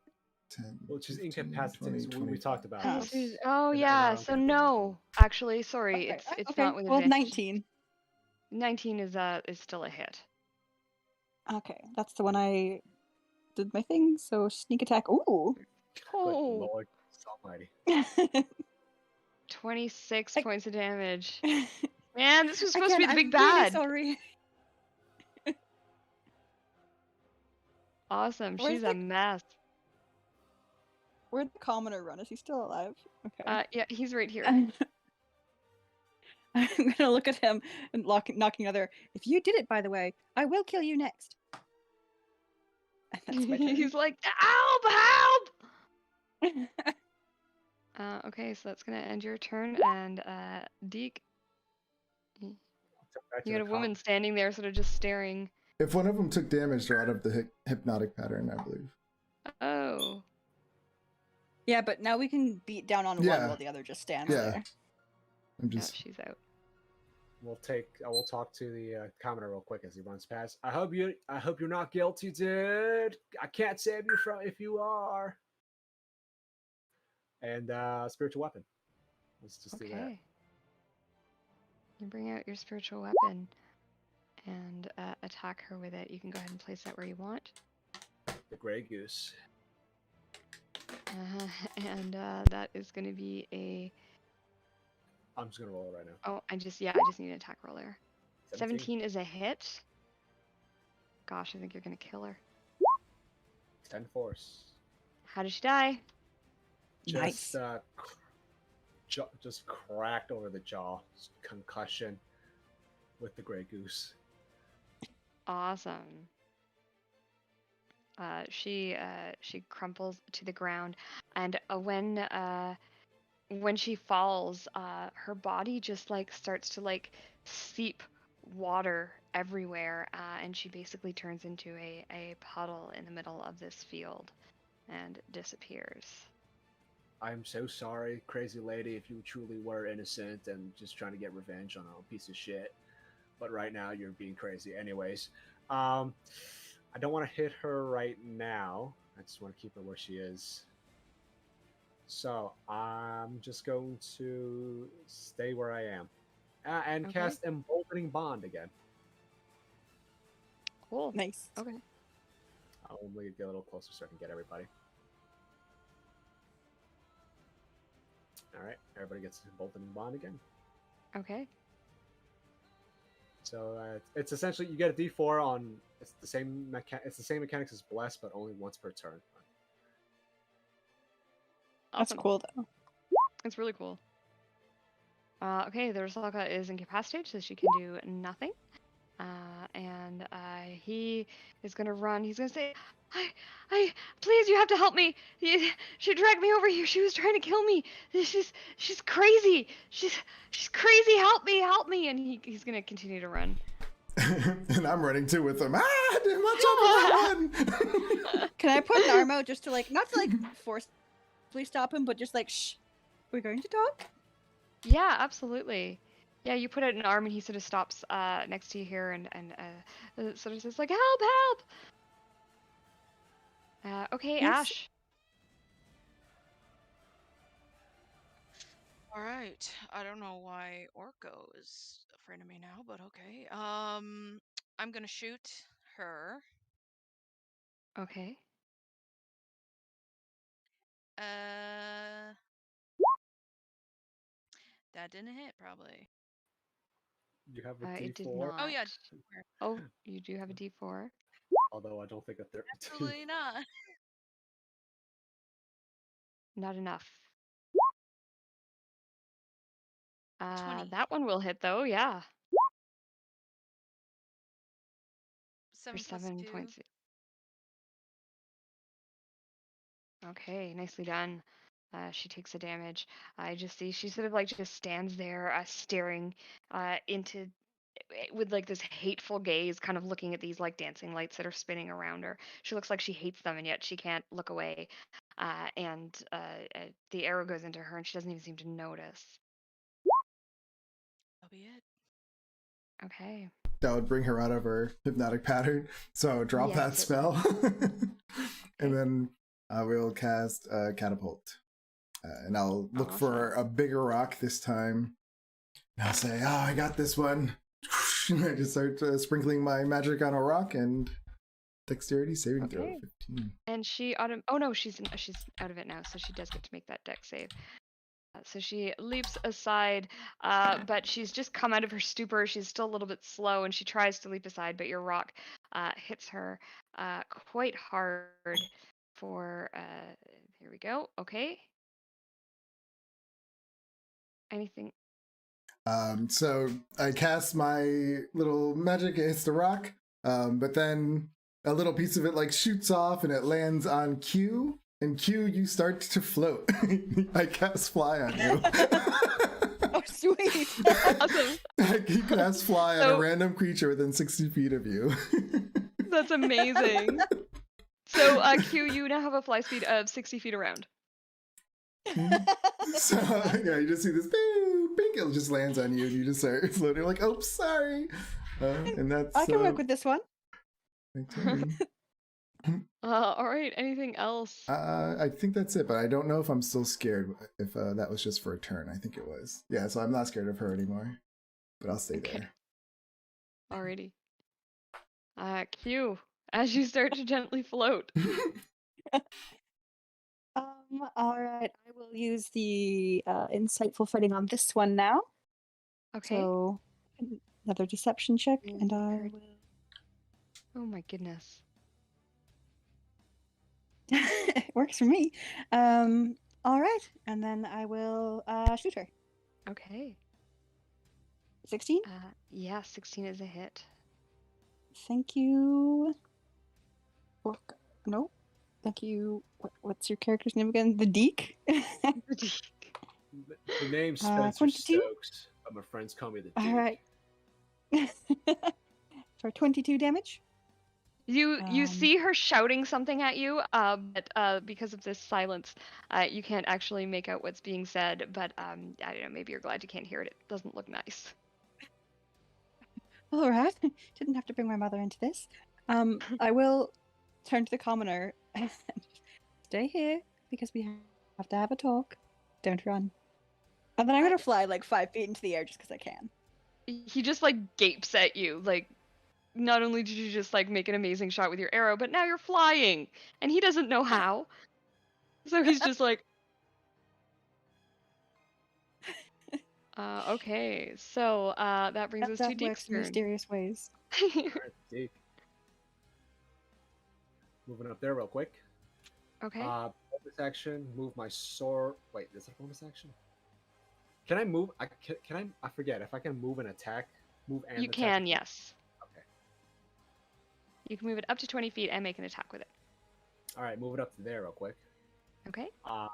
10, Well, she's 15, incapacitated. 20, We talked about Oh. this. Oh in yeah. our So campaign. no, actually, sorry, Okay, it's okay. not with Well, advantage. 19. 19 is still a hit. Okay, that's the one I did my thing. So sneak attack. Ooh. Good Oh, Lord Almighty. 26 I- points of damage. Man, this was supposed to be Again, the big I'm really bad. sorry. Awesome. Where's She's the- a mess. Where'd the commoner run? Is he still alive? Okay. Yeah, he's right here. I'm gonna look at him and knocking other. If you did it, by the way, I will kill you next. And that's my turn. He's like, help! Okay, so that's gonna end your turn, and Deke, Back to you got the a woman standing there, sort of just staring. If one of them took damage, they're out of the hypnotic pattern, I believe. Oh, Yeah, but now we can beat down on one Yeah. while the other just stands Yeah. there. I'm yeah, just. she's out. I will talk to the commoner real quick as he runs past. I hope you're not guilty, dude. I can't save you from if you are. And spiritual weapon. Let's just do that. Okay. You bring out your spiritual weapon and attack her with it. You can go ahead and place that where you want. The gray goose. And that is going to be a. I'm just gonna roll it right now. Oh, I just need an attack roller. 17 is a hit. Gosh, I think you're going to kill her. 10 force. How does she die? Nice. Just cracked over the jaw. Concussion with the gray goose. Awesome. She crumples to the ground, and when she falls, her body just like starts to like seep water everywhere, and she basically turns into a puddle in the middle of this field and disappears. I'm so sorry, crazy lady, if you truly were innocent and just trying to get revenge on a piece of shit. But right now you're being crazy. Anyways, I don't want to hit her right now. I just want to keep her where she is. So I'm just going to stay where I am and Okay. cast Emboldening Bond again. Cool. Nice. Okay. I'll only get a little closer so I can get everybody. All right, everybody gets Emboldening Bond again. Okay. So it's essentially you get a D4 on it's the same mechanics as Bless, but only once per turn. That's Awesome. cool though. It's really cool. Okay, the Rusalka is incapacitated, so she can do nothing. And he is gonna run. He's gonna say, please, you have to help me. She dragged me over here. She was trying to kill me. She's crazy. She's crazy. Help me. And he's gonna continue to run. And I'm running too with him. I didn't watch out for that one. Can I put an arm out just to like, not to like forcefully stop him, but just like, shh, we're going to talk? Yeah, absolutely. Yeah, you put out an arm and he sort of stops next to you here and sort of says like, help! Okay, Yes. Ash. All right. I don't know why Orko is afraid of me now, but okay. I'm gonna shoot her. Okay. That didn't hit probably. You have a It did D4, not. Oh yeah, Oh, you do have a D4. although I don't think a third. absolutely not. Not enough. 20. That one will hit though, yeah. 7 For plus 7 2. points. Okay, nicely done. She takes the damage. I just see she sort of like just stands there, staring into with like this hateful gaze, kind of looking at these like dancing lights that are spinning around her. She looks like she hates them, and yet she can't look away. And the arrow goes into her, and she doesn't even seem to notice. That'll be it. Okay. That would bring her out of her hypnotic pattern. So drop that Yes, it spell. And Okay. then we'll cast Catapult. And I'll look for a bigger rock this time. And I'll say, oh, I got this one. And I just start sprinkling my magic on a rock and dexterity saving throw Okay. 15. And she oh no, she's out of it now, so she does get to make that dex save. So she leaps aside, but she's just come out of her stupor. She's still a little bit slow, and she tries to leap aside, but your rock hits her quite hard. For here we go. Okay. Anything? So I cast my little magic against the rock, but then a little piece of it like shoots off and it lands on Q. And Q, you start to float. I cast fly on you. Oh, sweet. Awesome. You cast fly on a So- random creature within 60 feet of you. That's amazing. So Q, you now have a fly speed of 60 feet around. So yeah, you just see this bing, bing, it just lands on you, and you just start floating like, "Oh, sorry," and that's. I can work with this one. my turn. All right. Anything else? I think that's it, but I don't know if I'm still scared. If that was just for a turn, I think it was. Yeah, so I'm not scared of her anymore, but I'll stay Okay. there. Alrighty. Q, as you start to gently float. All right. I will use the insightful fighting on this one now. Okay. So another deception check, and I Very- will. Oh my goodness. It works for me. All right, and then I will shoot her. Okay. 16. Yeah, 16 is a hit. Thank you. No. Thank you. What's your character's name again? The Deke. The name's Spencer 22? Stokes, but my friends call me the Duke. All right. For 22 damage. You see her shouting something at you, but because of this silence, you can't actually make out what's being said. But I don't know. Maybe you're glad you can't hear it. It doesn't look nice. All right. Didn't have to bring my mother into this. I will turn to the commoner and stay here because we have to have a talk. Don't run. And then I'm gonna fly like 5 feet into the air just because I can. He just like gapes at you. Like, not only did you just like make an amazing shot with your arrow, but now you're flying, and he doesn't know how. So he's just like, okay. So that brings us to That Deek's works in turn. mysterious ways. Alright, Deke. Moving up there real quick. Okay. Bonus action, move my sword. Wait, is it a bonus action? Can I move? Can I? I forget if I can move and attack. Move and You attack. can, yes. Okay. You can move it up to 20 feet and make an attack with it. All right, move it up to there real quick. Okay. I'll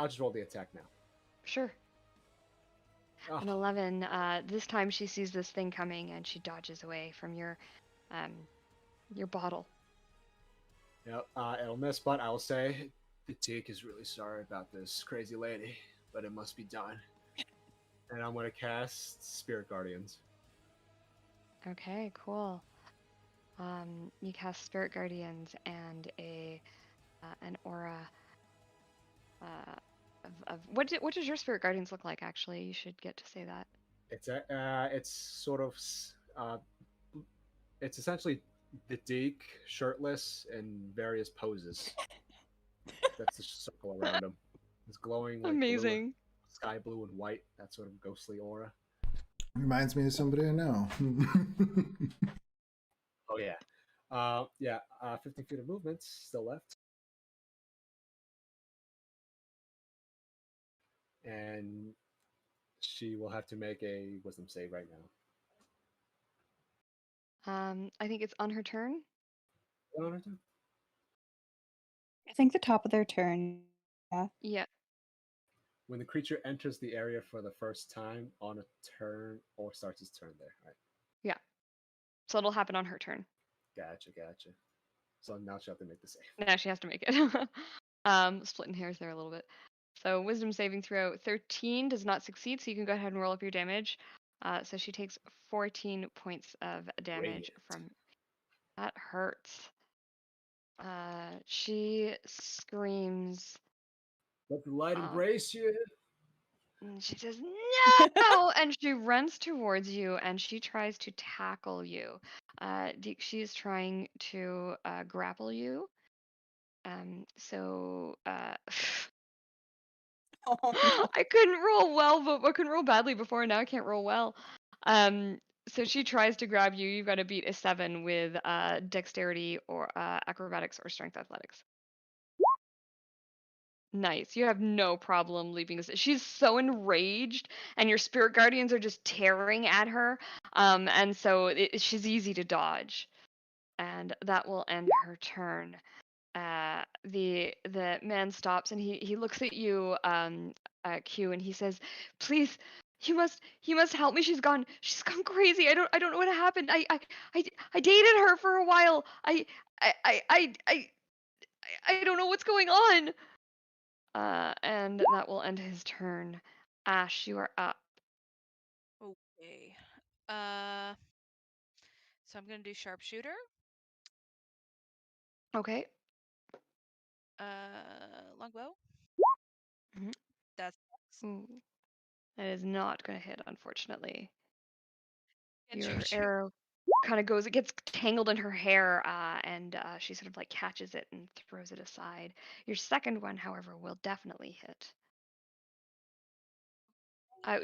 just roll the attack now. Sure. Oh, An 11. This time she sees this thing coming and she dodges away from your bottle. yep, it'll miss, but I'll say the Deke is really sorry about this crazy lady, but it must be done. And I'm gonna cast Spirit Guardians. Okay, cool. You cast Spirit Guardians and an aura. What does your Spirit Guardians look like? Actually, you should get to say that. It's sort of it's essentially the Deke shirtless in various poses. That's the circle around him. It's glowing like Amazing. sky blue and white. That sort of ghostly aura. Reminds me of somebody I know. Oh yeah, 15 feet of movement still left, and she will have to make a wisdom save right now. I think it's on her turn. What on her turn? I think the top of their turn. Yeah. Yeah. When the creature enters the area for the first time on a turn or starts its turn there. Right. Yeah. So it'll happen on her turn. Gotcha. So now she'll have to make the save. Now she has to make it. Splitting hairs there a little bit. So wisdom saving throw 13 does not succeed, so you can go ahead and roll up your damage. So she takes 14 points of damage Radiant. from that hurts. She screams. Let the light embrace you. And she says, "No!" And she runs towards you and she tries to tackle you. She is trying to grapple you. So Oh, no. I couldn't roll well, but I couldn't roll badly before. Now I can't roll well. So she tries to grab you. You've got to beat a 7 with dexterity or acrobatics or strength athletics. Nice. You have no problem leaving this. She's so enraged, and your spirit guardians are just tearing at her. And so she's easy to dodge, and that will end her turn. The man stops and he looks at you, Q, and he says, "Please, you must help me. She's gone crazy. I don't know what happened. I dated her for a while. I don't know what's going on." And that will end his turn. Ash, you are up. Okay. So I'm gonna do sharpshooter. Okay. Longbow. Mhm. That's Ooh, that is not going to hit, unfortunately. and Your sharpshooter. arrow kind of goes, it gets tangled in her hair, and she sort of like catches it and throws it aside. Your second one, however, will definitely hit.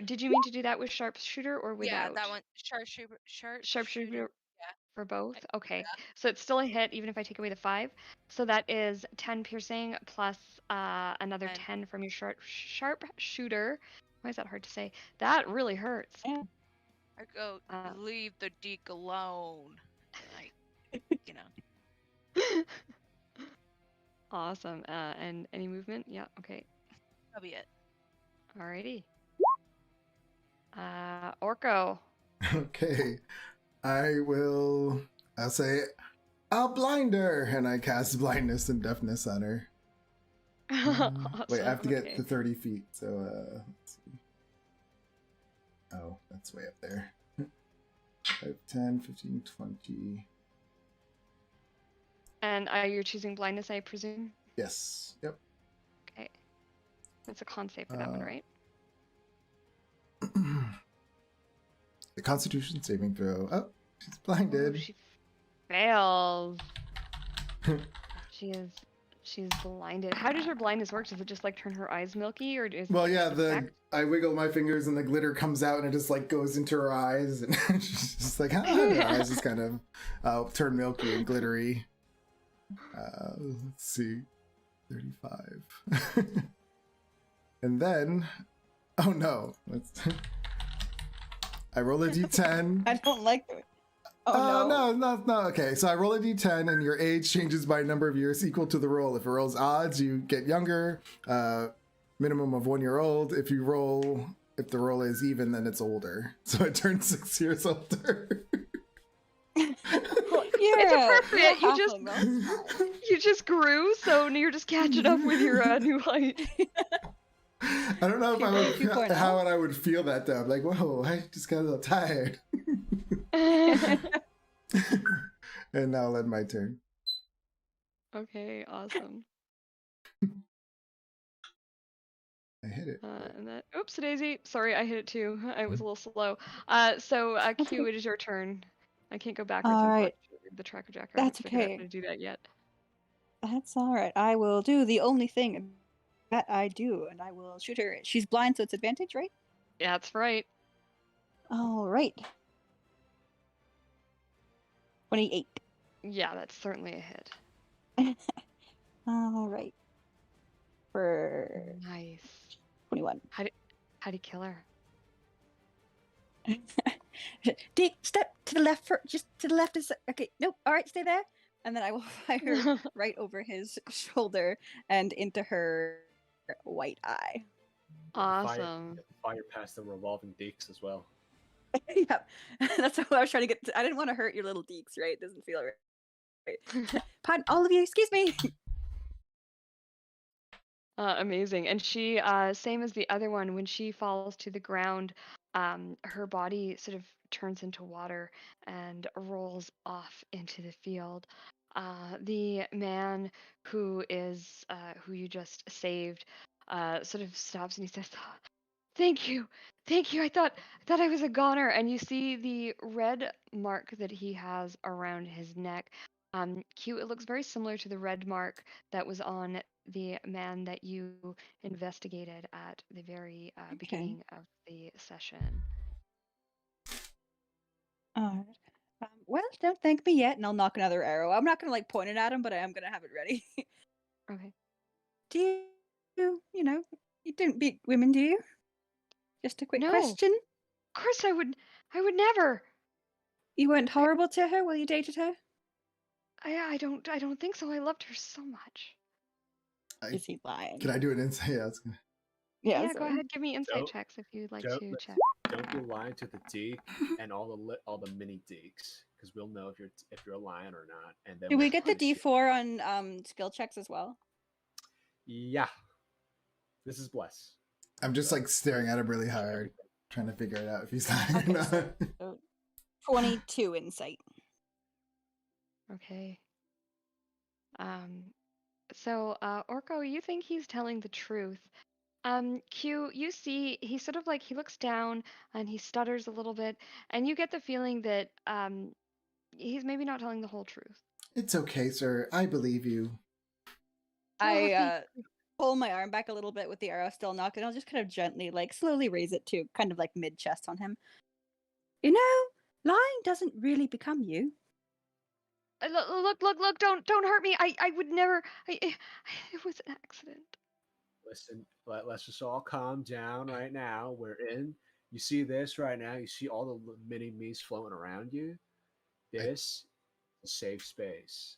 Did you mean to do that with sharpshooter or Yeah, without? that one. Sharpshooter. Sharpshooter Yeah. for both? I- Okay. So it's still a hit, even if I take away the 5. So that is 10 piercing plus another 10 from your sharpshooter. Why is that hard to say? That really hurts. Yeah. I go, leave the Deke alone. You know. Awesome. And any movement? Yeah, okay. That'll be it. Alrighty. Orko. Okay. I'll say, I'll blind her, and I cast blindness and deafness on her. Wait, I have to get okay. to 30 feet, so, let's see. Oh, that's way up there. 5, 10, 15, 20. And you're choosing blindness, I presume? Yes. Yep. Okay. It's a con save for that one, right? The Constitution saving throw. Oh, she's Oh, blinded. she fails. She's blinded. How does her blindness work? Does it just like turn her eyes milky, or is Well, it yeah, just effect? I wiggle my fingers and the glitter comes out and it just like goes into her eyes and she's just like, her eyes just kind of turn milky and glittery. Let's see, 35. And then, oh no, I roll a d10. I don't like it. Oh No. Okay, so I roll a d10 and your age changes by a number of years equal to the roll. If it rolls odds, you get younger. Minimum of 1 year old. If the roll is even, then it's older. So I turned 6 years older. Well, It's appropriate. you're You just halfling, though. It's fine. you just grew, so you're just catching up with your new height. I don't know if I would 2.0. how I would feel that though. I'm like, whoa, I just got a little tired. And now I'll end my turn. Okay, awesome. I hit it. And that. Oops, Daisy. Sorry, I hit it too. I was a little slow. So Q, it is your turn. I can't go backwards. All right. Unfortunately. The tracker jacker. That's I haven't figured out okay. how to do that yet. That's all right. I will do the only thing that I do, and I will shoot her. She's blind, so it's advantage, right? Yeah, that's right. All right. 28. Yeah, that's certainly a hit. All right. For Nice. 21. How do you kill her? Dick, step to the left. Just to the left is okay. Nope. All right, stay there. And then I will fire right over his shoulder and into her white eye. Awesome. Fire past the revolving deeks as well. Yeah, that's what I was trying to get. I didn't want to hurt your little deeks, right? It doesn't feel right. Pardon, all of you. Excuse me. Amazing. And she, same as the other one, when she falls to the ground, her body sort of turns into water and rolls off into the field. The man who you just saved, sort of stops and he says, "Thank you, thank you. I thought I was a goner." And you see the red mark that he has around his neck. Q, it looks very similar to the red mark that was on the man that you investigated at the very beginning of the session. All right. Well, don't thank me yet, and I'll knock another arrow. I'm not gonna like point it at him, but I am gonna have it ready. Okay. Do you don't beat women, do you? Just a quick No, question. of course I would never. You weren't horrible to her while you dated her? I don't think so. I loved her so much. Is he lying? Can I do an insight? Yeah, that's good. Yeah, Go ahead, give me insight Don't- checks if you'd like don't to let- check. Don't be lying to the deek and all the mini deeks, because we'll know if you're lying or not. And then Do we we'll get the punish you. D4 on skill checks as well? Yeah. This is bless. I'm just like staring at him really hard, trying to figure it out if he's lying Okay, or not. so 22 insight. Okay. So, Orko, you think he's telling the truth. Q, you see, he sort of like, he looks down and he stutters a little bit, and you get the feeling that, he's maybe not telling the whole truth. It's okay, sir. I believe you. I pull my arm back a little bit with the arrow still knocked, and I'll just kind of gently, like, slowly raise it to kind of like mid-chest on him. You know, lying doesn't really become you. Look, don't hurt me. I would never, it was an accident. Listen, let's just all calm down right now. You see this right now? You see all the mini me's floating around you? This is a safe space.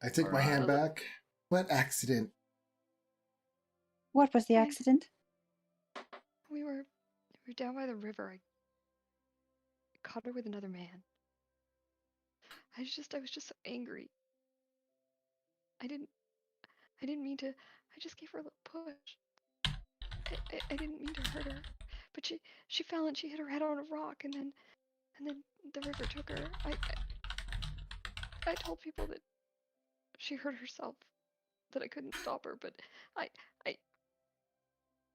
I take my hand Alright. back. What accident? What was the Okay. accident? We were down by the river. I caught her with another man. I was just so angry. I didn't mean to. I just gave her a little push. I didn't mean to hurt her, but she fell and she hit her head on a rock, and then the river took her. I told people that she hurt herself, that I couldn't stop her, but I I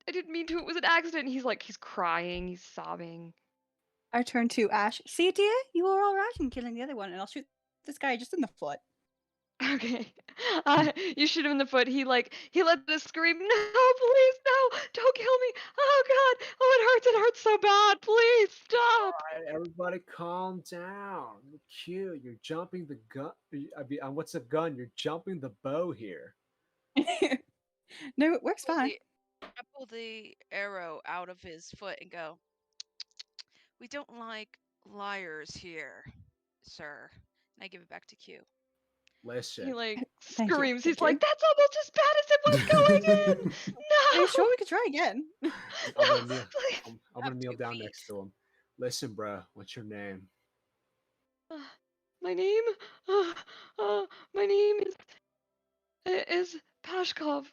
I didn't mean to. It was an accident. He's crying, he's sobbing. I turn to Ash. See, dear, you were all right in killing the other one, and I'll shoot this guy just in the foot. Okay. You shoot him in the foot. He let us scream. No, please, no! Don't kill me! Oh God! Oh, it hurts so bad! Please stop! All right, everybody, calm down. Q, you're jumping the gun. I mean, what's a gun? You're jumping the bow here. No, it works Pull fine. I pull the arrow out of his foot and go, "We don't like liars here, sir." And I give it back to Q. He Listen, Thank you. screams. Thank He's like, you. "That's almost as bad as it was going in! Are you No! sure we could try again? I'm No, gonna kneel. please!" I'm gonna Have kneel 2 down feet. next to him. Listen, bro, what's your name? My name? Uh, my name is Pashkov.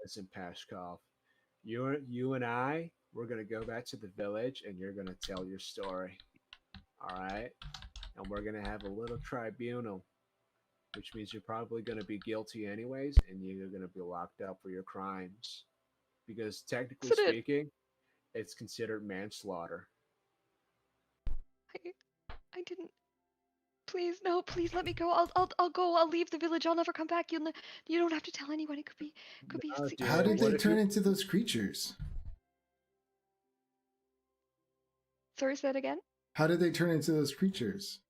Listen, Pashkov. You and I, we're gonna go back to the village, and you're gonna tell your story. All right, and we're gonna have a little tribunal, which means you're probably gonna be guilty anyways, and you're gonna be locked up for your crimes, because technically Isn't it? speaking, it's considered manslaughter. I didn't. Please, no, please let me go. I'll go. I'll leave the village. I'll never come back. You don't have to tell anyone. It could be a No, secret. How dear, did what they if turn you? into those creatures? Sorry, say that again? How did they turn into those creatures?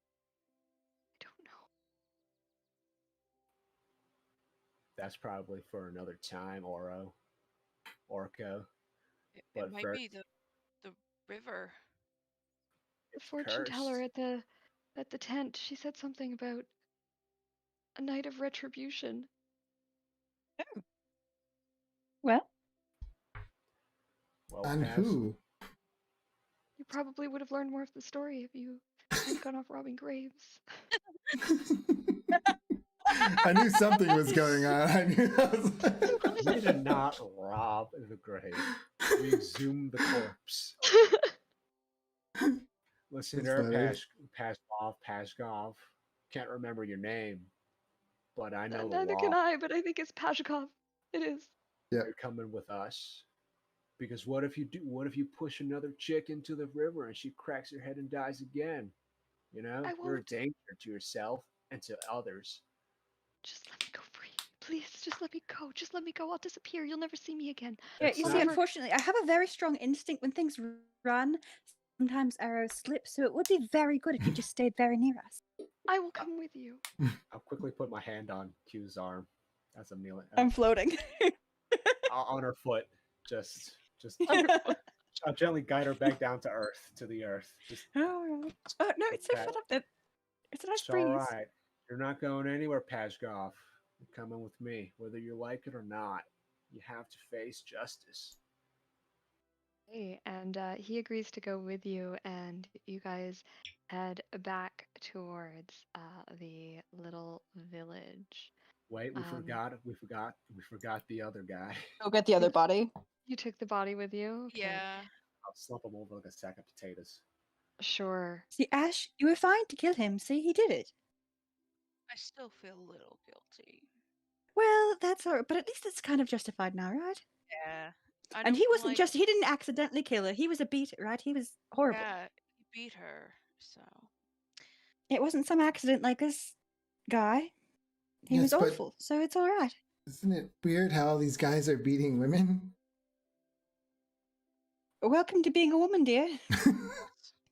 I don't know. That's probably for another time, Orko. It But might first, be the river. The it's fortune teller cursed. at the tent, she said something about a night of retribution. Well, Well, On Pash, who? You probably would have learned more of the story if you hadn't gone off robbing graves. I knew something was going on. I knew that was we did not rob the grave. We exhumed the corpse. Listen That's there, better. Pashkov. Can't remember your name, but I know the Neither can law. I, but I think it's Pashkov. It is. Yep. You're coming with us. Because what if you do? What if you push another chick into the river and she cracks her head and dies again? You know, I you're a won't. danger to yourself and to others. Just let me go free. Please, just let me go. Just let me go. I'll disappear. You'll never see me again. yeah, That's you I'll see, not. never. unfortunately, I have a very strong instinct when things run. Sometimes arrows slip, so it would be very good if you just stayed very near us. I will come with you. I'll quickly put my hand on Q's arm as I'm kneeling I'm floating. on her foot. Just Underfoot. I'll gently guide her back down to earth, to the earth. Just Oh, no, it's so that. fun up there. It's a nice It's all breeze. right. You're not going anywhere, Pashkov. You're coming with me, whether you like it or not. You have to face justice. Hey, and he agrees to go with you, and you guys head back towards the little village. Wait, we forgot. We forgot the other guy. Go get the other body. You took the body with you? Okay. Yeah. I'll slump him over like a sack of potatoes. Sure. See, Ash, you were fine to kill him. See, he did it. I still feel a little guilty. Well, that's all right, but at least it's kind of justified now, right? Yeah. I And don't he wasn't like. just, he didn't accidentally kill her. He was a beater, right? He was horrible. Yeah, he beat her. So. It wasn't some accident like this guy. He Yes, was but awful, so it's all right. isn't it weird how all these guys are beating women? Welcome to being a woman, dear.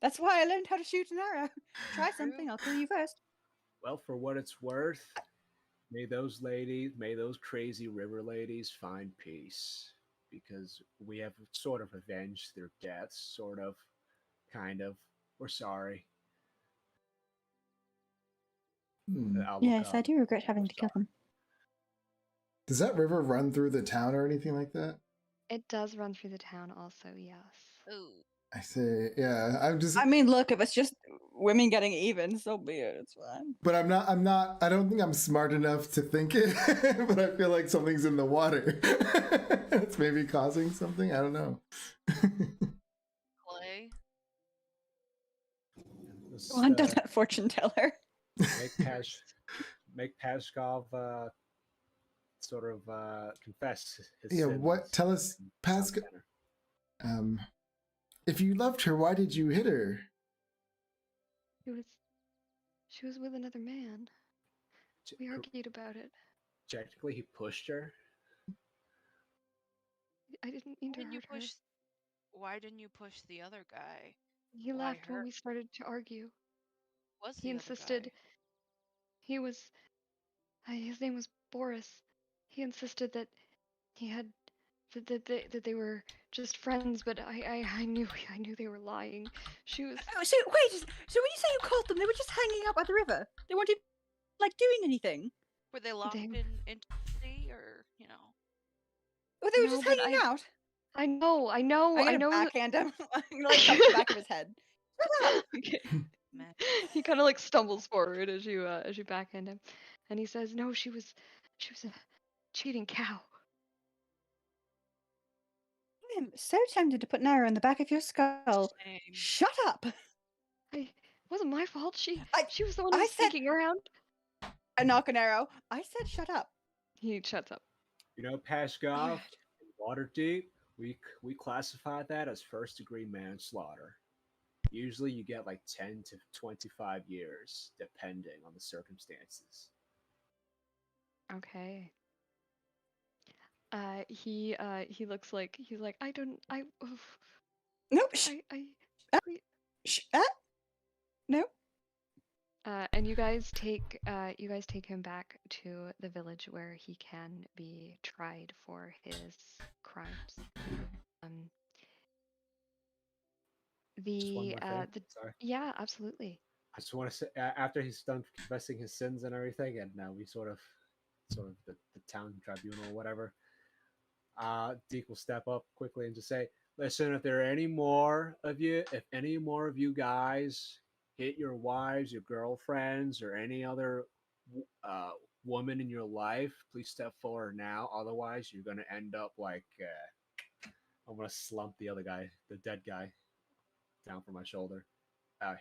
That's why I learned how to shoot an arrow. Try True. something, I'll kill you first. Well, for what it's worth, may those crazy river ladies find peace. Because we have sort of avenged their deaths, sort of, kind of. We're sorry. I'll look Yes, up. I do regret having to kill them. Does that river run through the town or anything like that? It does run through the town also, yes. Ooh. I say, yeah. I'm just, I mean, look, if it's just women getting even, so be it. It's fine. but I'm not. I don't think I'm smart enough to think it. But I feel like something's in the water. It's maybe causing something. I don't know. Clay. Just, Go on to that fortune teller. make Pashkov sort of confess his Yeah. sins What? Tell us, in some Pascal. manner. If you loved her, why did you hit her? She was with another man. We argued about it. Technically, he pushed her. I didn't mean to When you hurt her. push, why didn't you push the other guy? He Why left when her? we started to argue. Was He the other insisted guy? he was. His name was Boris. He insisted that he had that they were just friends, but I knew they were lying. She was. Oh, so wait, so when you say you called them, they were just hanging out by the river. They weren't even like doing anything. Were they locked They- into the sea, or Oh, they were No, just but hanging out. I know. I'm gonna backhand him. I'm gonna like touch the back of his head. Okay. Man. He kind of like stumbles forward as you backhand him, and he says, "No, she was a cheating cow." I'm so tempted to put an arrow in the back of your skull. Shame. Shut up! It wasn't my fault. She I- was the one who I was said- sneaking around. I knock an arrow. I said shut up. He shuts up. Pashkov, Alright. Waterdeep, we classify that as first-degree manslaughter. Usually, you get like 10 to 25 years, depending on the circumstances. Okay. He looks like he's like oof, Nope. No. and you guys take him back to the village where he can be tried for his crimes. Just one more thing. Sorry. Yeah, absolutely. I just want to say, after he's done confessing his sins and everything, and now we sort of the town tribunal or whatever, Deke will step up quickly and just say, listen, if there are any more of you guys hit your wives, your girlfriends, or any other woman in your life, please step forward now. Otherwise, you're going to end up like, I'm going to slump the other guy, the dead guy, down from my shoulder.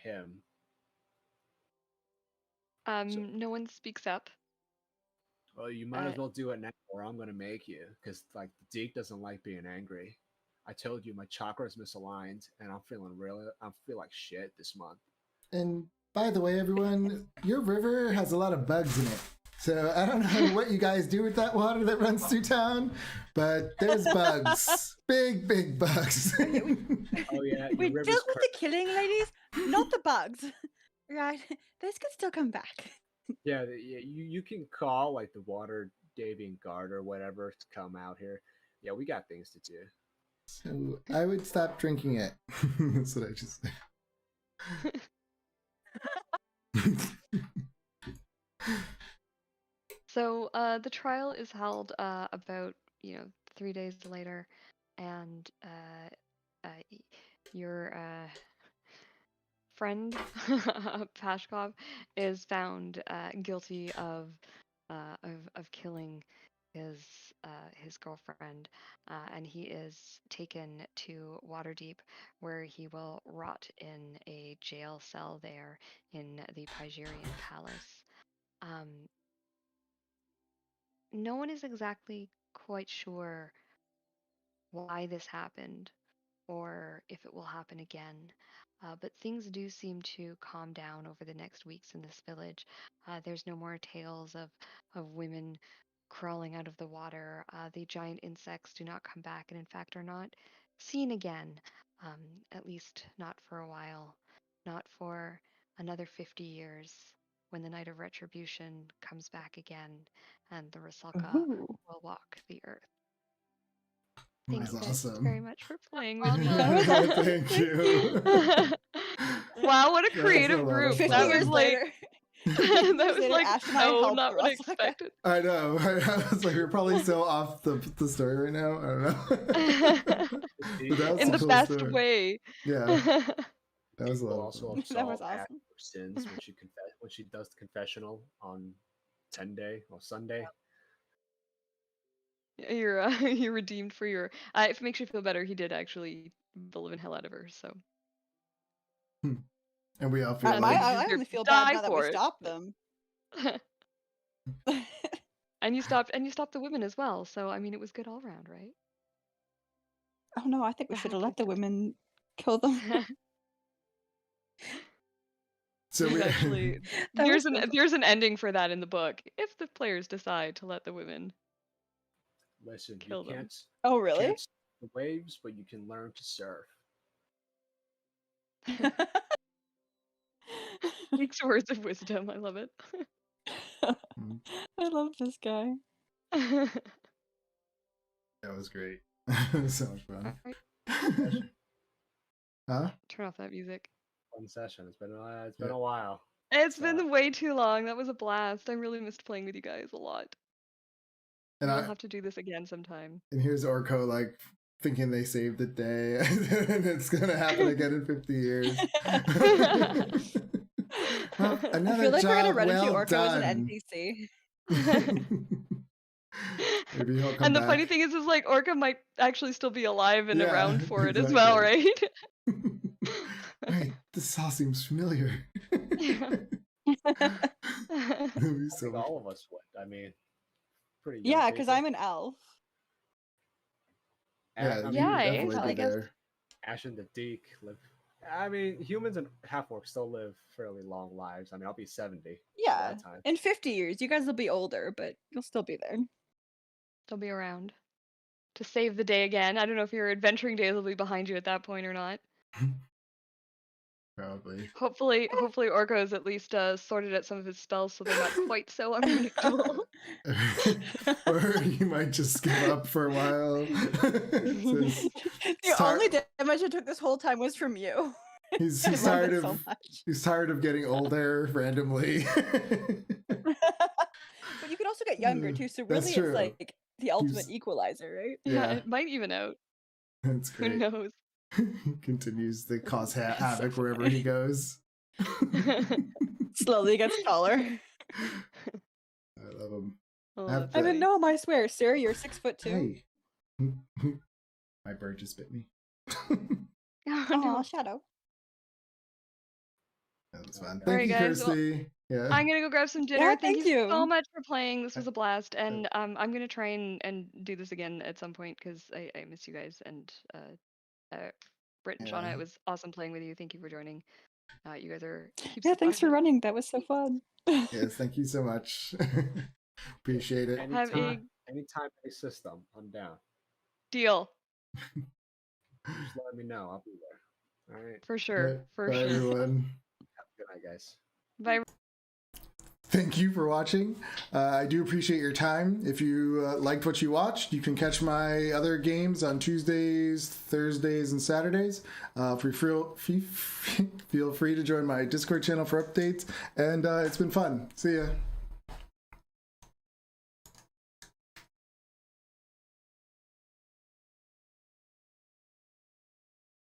Him. No one speaks up. Well, you might as well do it now, or I'm gonna make you, because like the Deke doesn't like being angry. I told you my chakras misaligned, and I feel like shit this month. And by the way, everyone, your river has a lot of bugs in it. So I don't know what you guys do with that water that runs through town, but there's bugs. Big bugs. Oh yeah, We your dealt river's with the killing, ladies, not the bugs. Right? Those could still come back. yeah. You can call like the water Davian guard or whatever to come out here. Yeah, we got things to do. So I would stop drinking it. That's what I just said. So the trial is held about 3 days later, and your friend Pashkov is found guilty of killing his girlfriend, and he is taken to Waterdeep, where he will rot in a jail cell there in the Pygerian Palace. No one is exactly quite sure why this happened or if it will happen again. But things do seem to calm down over the next weeks in this village. There's no more tales of women crawling out of the water. The giant insects do not come back, and in fact are not seen again, at least not for a while, not for another 50 years when the Night of Retribution comes back again and the Rusalka Ooh. will walk the earth. That's Thank you guys awesome. very much for playing Well with me. done. Thank you. Wow, what a That was creative a lot of group. fun. That 50 years was like later. That was Later, like Ash and I so helped not what I Russ. expected. I know. I was like, we're probably so off the story right now. I don't know. But that was In a the cool best story. way. Yeah, that was a Will lot of also fun. That absolve was Ash awesome. of her sins when she does the confessional on 10-day or Sunday. You're redeemed for your. If it makes you feel better, he did actually beat the living hell out of her. So And we all feel Not like, that you I deserve only to feel bad die now that we for it. stopped them. And you stopped the women as well. So I mean, it was good all round, right? Oh no, I think we The should have happy let the victim. women kill them. so we Actually, That was so fun. there's an ending for that in the book if the players decide to let the women Listen, kill you them. can't Oh really? can't surf the waves, but you can learn to surf. Speaks words of wisdom. I love it. I love this guy. that was great. It was so much fun. Alright, Huh? turn off that music. Fun session. It's been Yeah. a while. It's So, been way too long. That was a blast. I really missed playing with you guys a lot. And We'll have to do this again sometime. and here's Orko like thinking they saved the day, and it's gonna happen again in 50 years. Well, I another feel like we're gonna job run into well Orko as an done. NPC. Maybe he'll come And the back. funny thing is like Orca might actually still be alive and Yeah, around for it as well, exactly. right? Wait, this all seems familiar. Yeah. It'd be I so think much all fun. of us would. I mean, pretty young Yeah, because people. I'm an elf. Yeah, I you Yeah, would eh? definitely I be guess. there. Ash and the Deke live. I mean, humans and half-orcs still live fairly long lives. I mean, I'll be 70 by Yeah. that time. In 50 years, you guys will be older, but you'll still be there. They'll be around to save the day again. I don't know if your adventuring days will be behind you at that point or not. Probably. Hopefully Orko's at least sorted out some of his spells so they're not quite so unpredictable. Or you might just give up for a while. The only damage I took this whole time was from you. He's I love tired it of so much. he's tired of getting older randomly. But you could also get younger too, so That's really true. it's like the ultimate He's- equalizer, right? Yeah, Yeah. it might even out. That's Who great. knows? He continues to cause That's so havoc wherever funny. he goes. Slowly gets taller. I love him. Oh, Have that's I the- mean, funny. no, I swear, Sarah, you're 6'2". Hey. My bird just bit me. Oh, Aw, no. Shadow. That was fun. All Thank right, you, guys, well, Kirsty. Yeah. I'm gonna go grab some dinner. Yeah, Thank thank you so you. much for playing. This was a blast, and I'm gonna try and do this again at some point because I miss you guys. And Britt and Shauna, Yeah. it was awesome playing with you. Thank you for joining. You guys are heaps Yeah, of thanks for fun. running. That was so fun. Yes, thank you so much. Appreciate it. Have a Anytime, any system, I'm down. deal Just let me know. I'll be there. All right. for sure. For Bye, sure. everyone. Good night, guys. Bye. Thank you for watching. I do appreciate your time. If you liked what you watched, you can catch my other games on Tuesdays, Thursdays, and Saturdays. Feel free to join my Discord channel for updates. And it's been fun. See ya.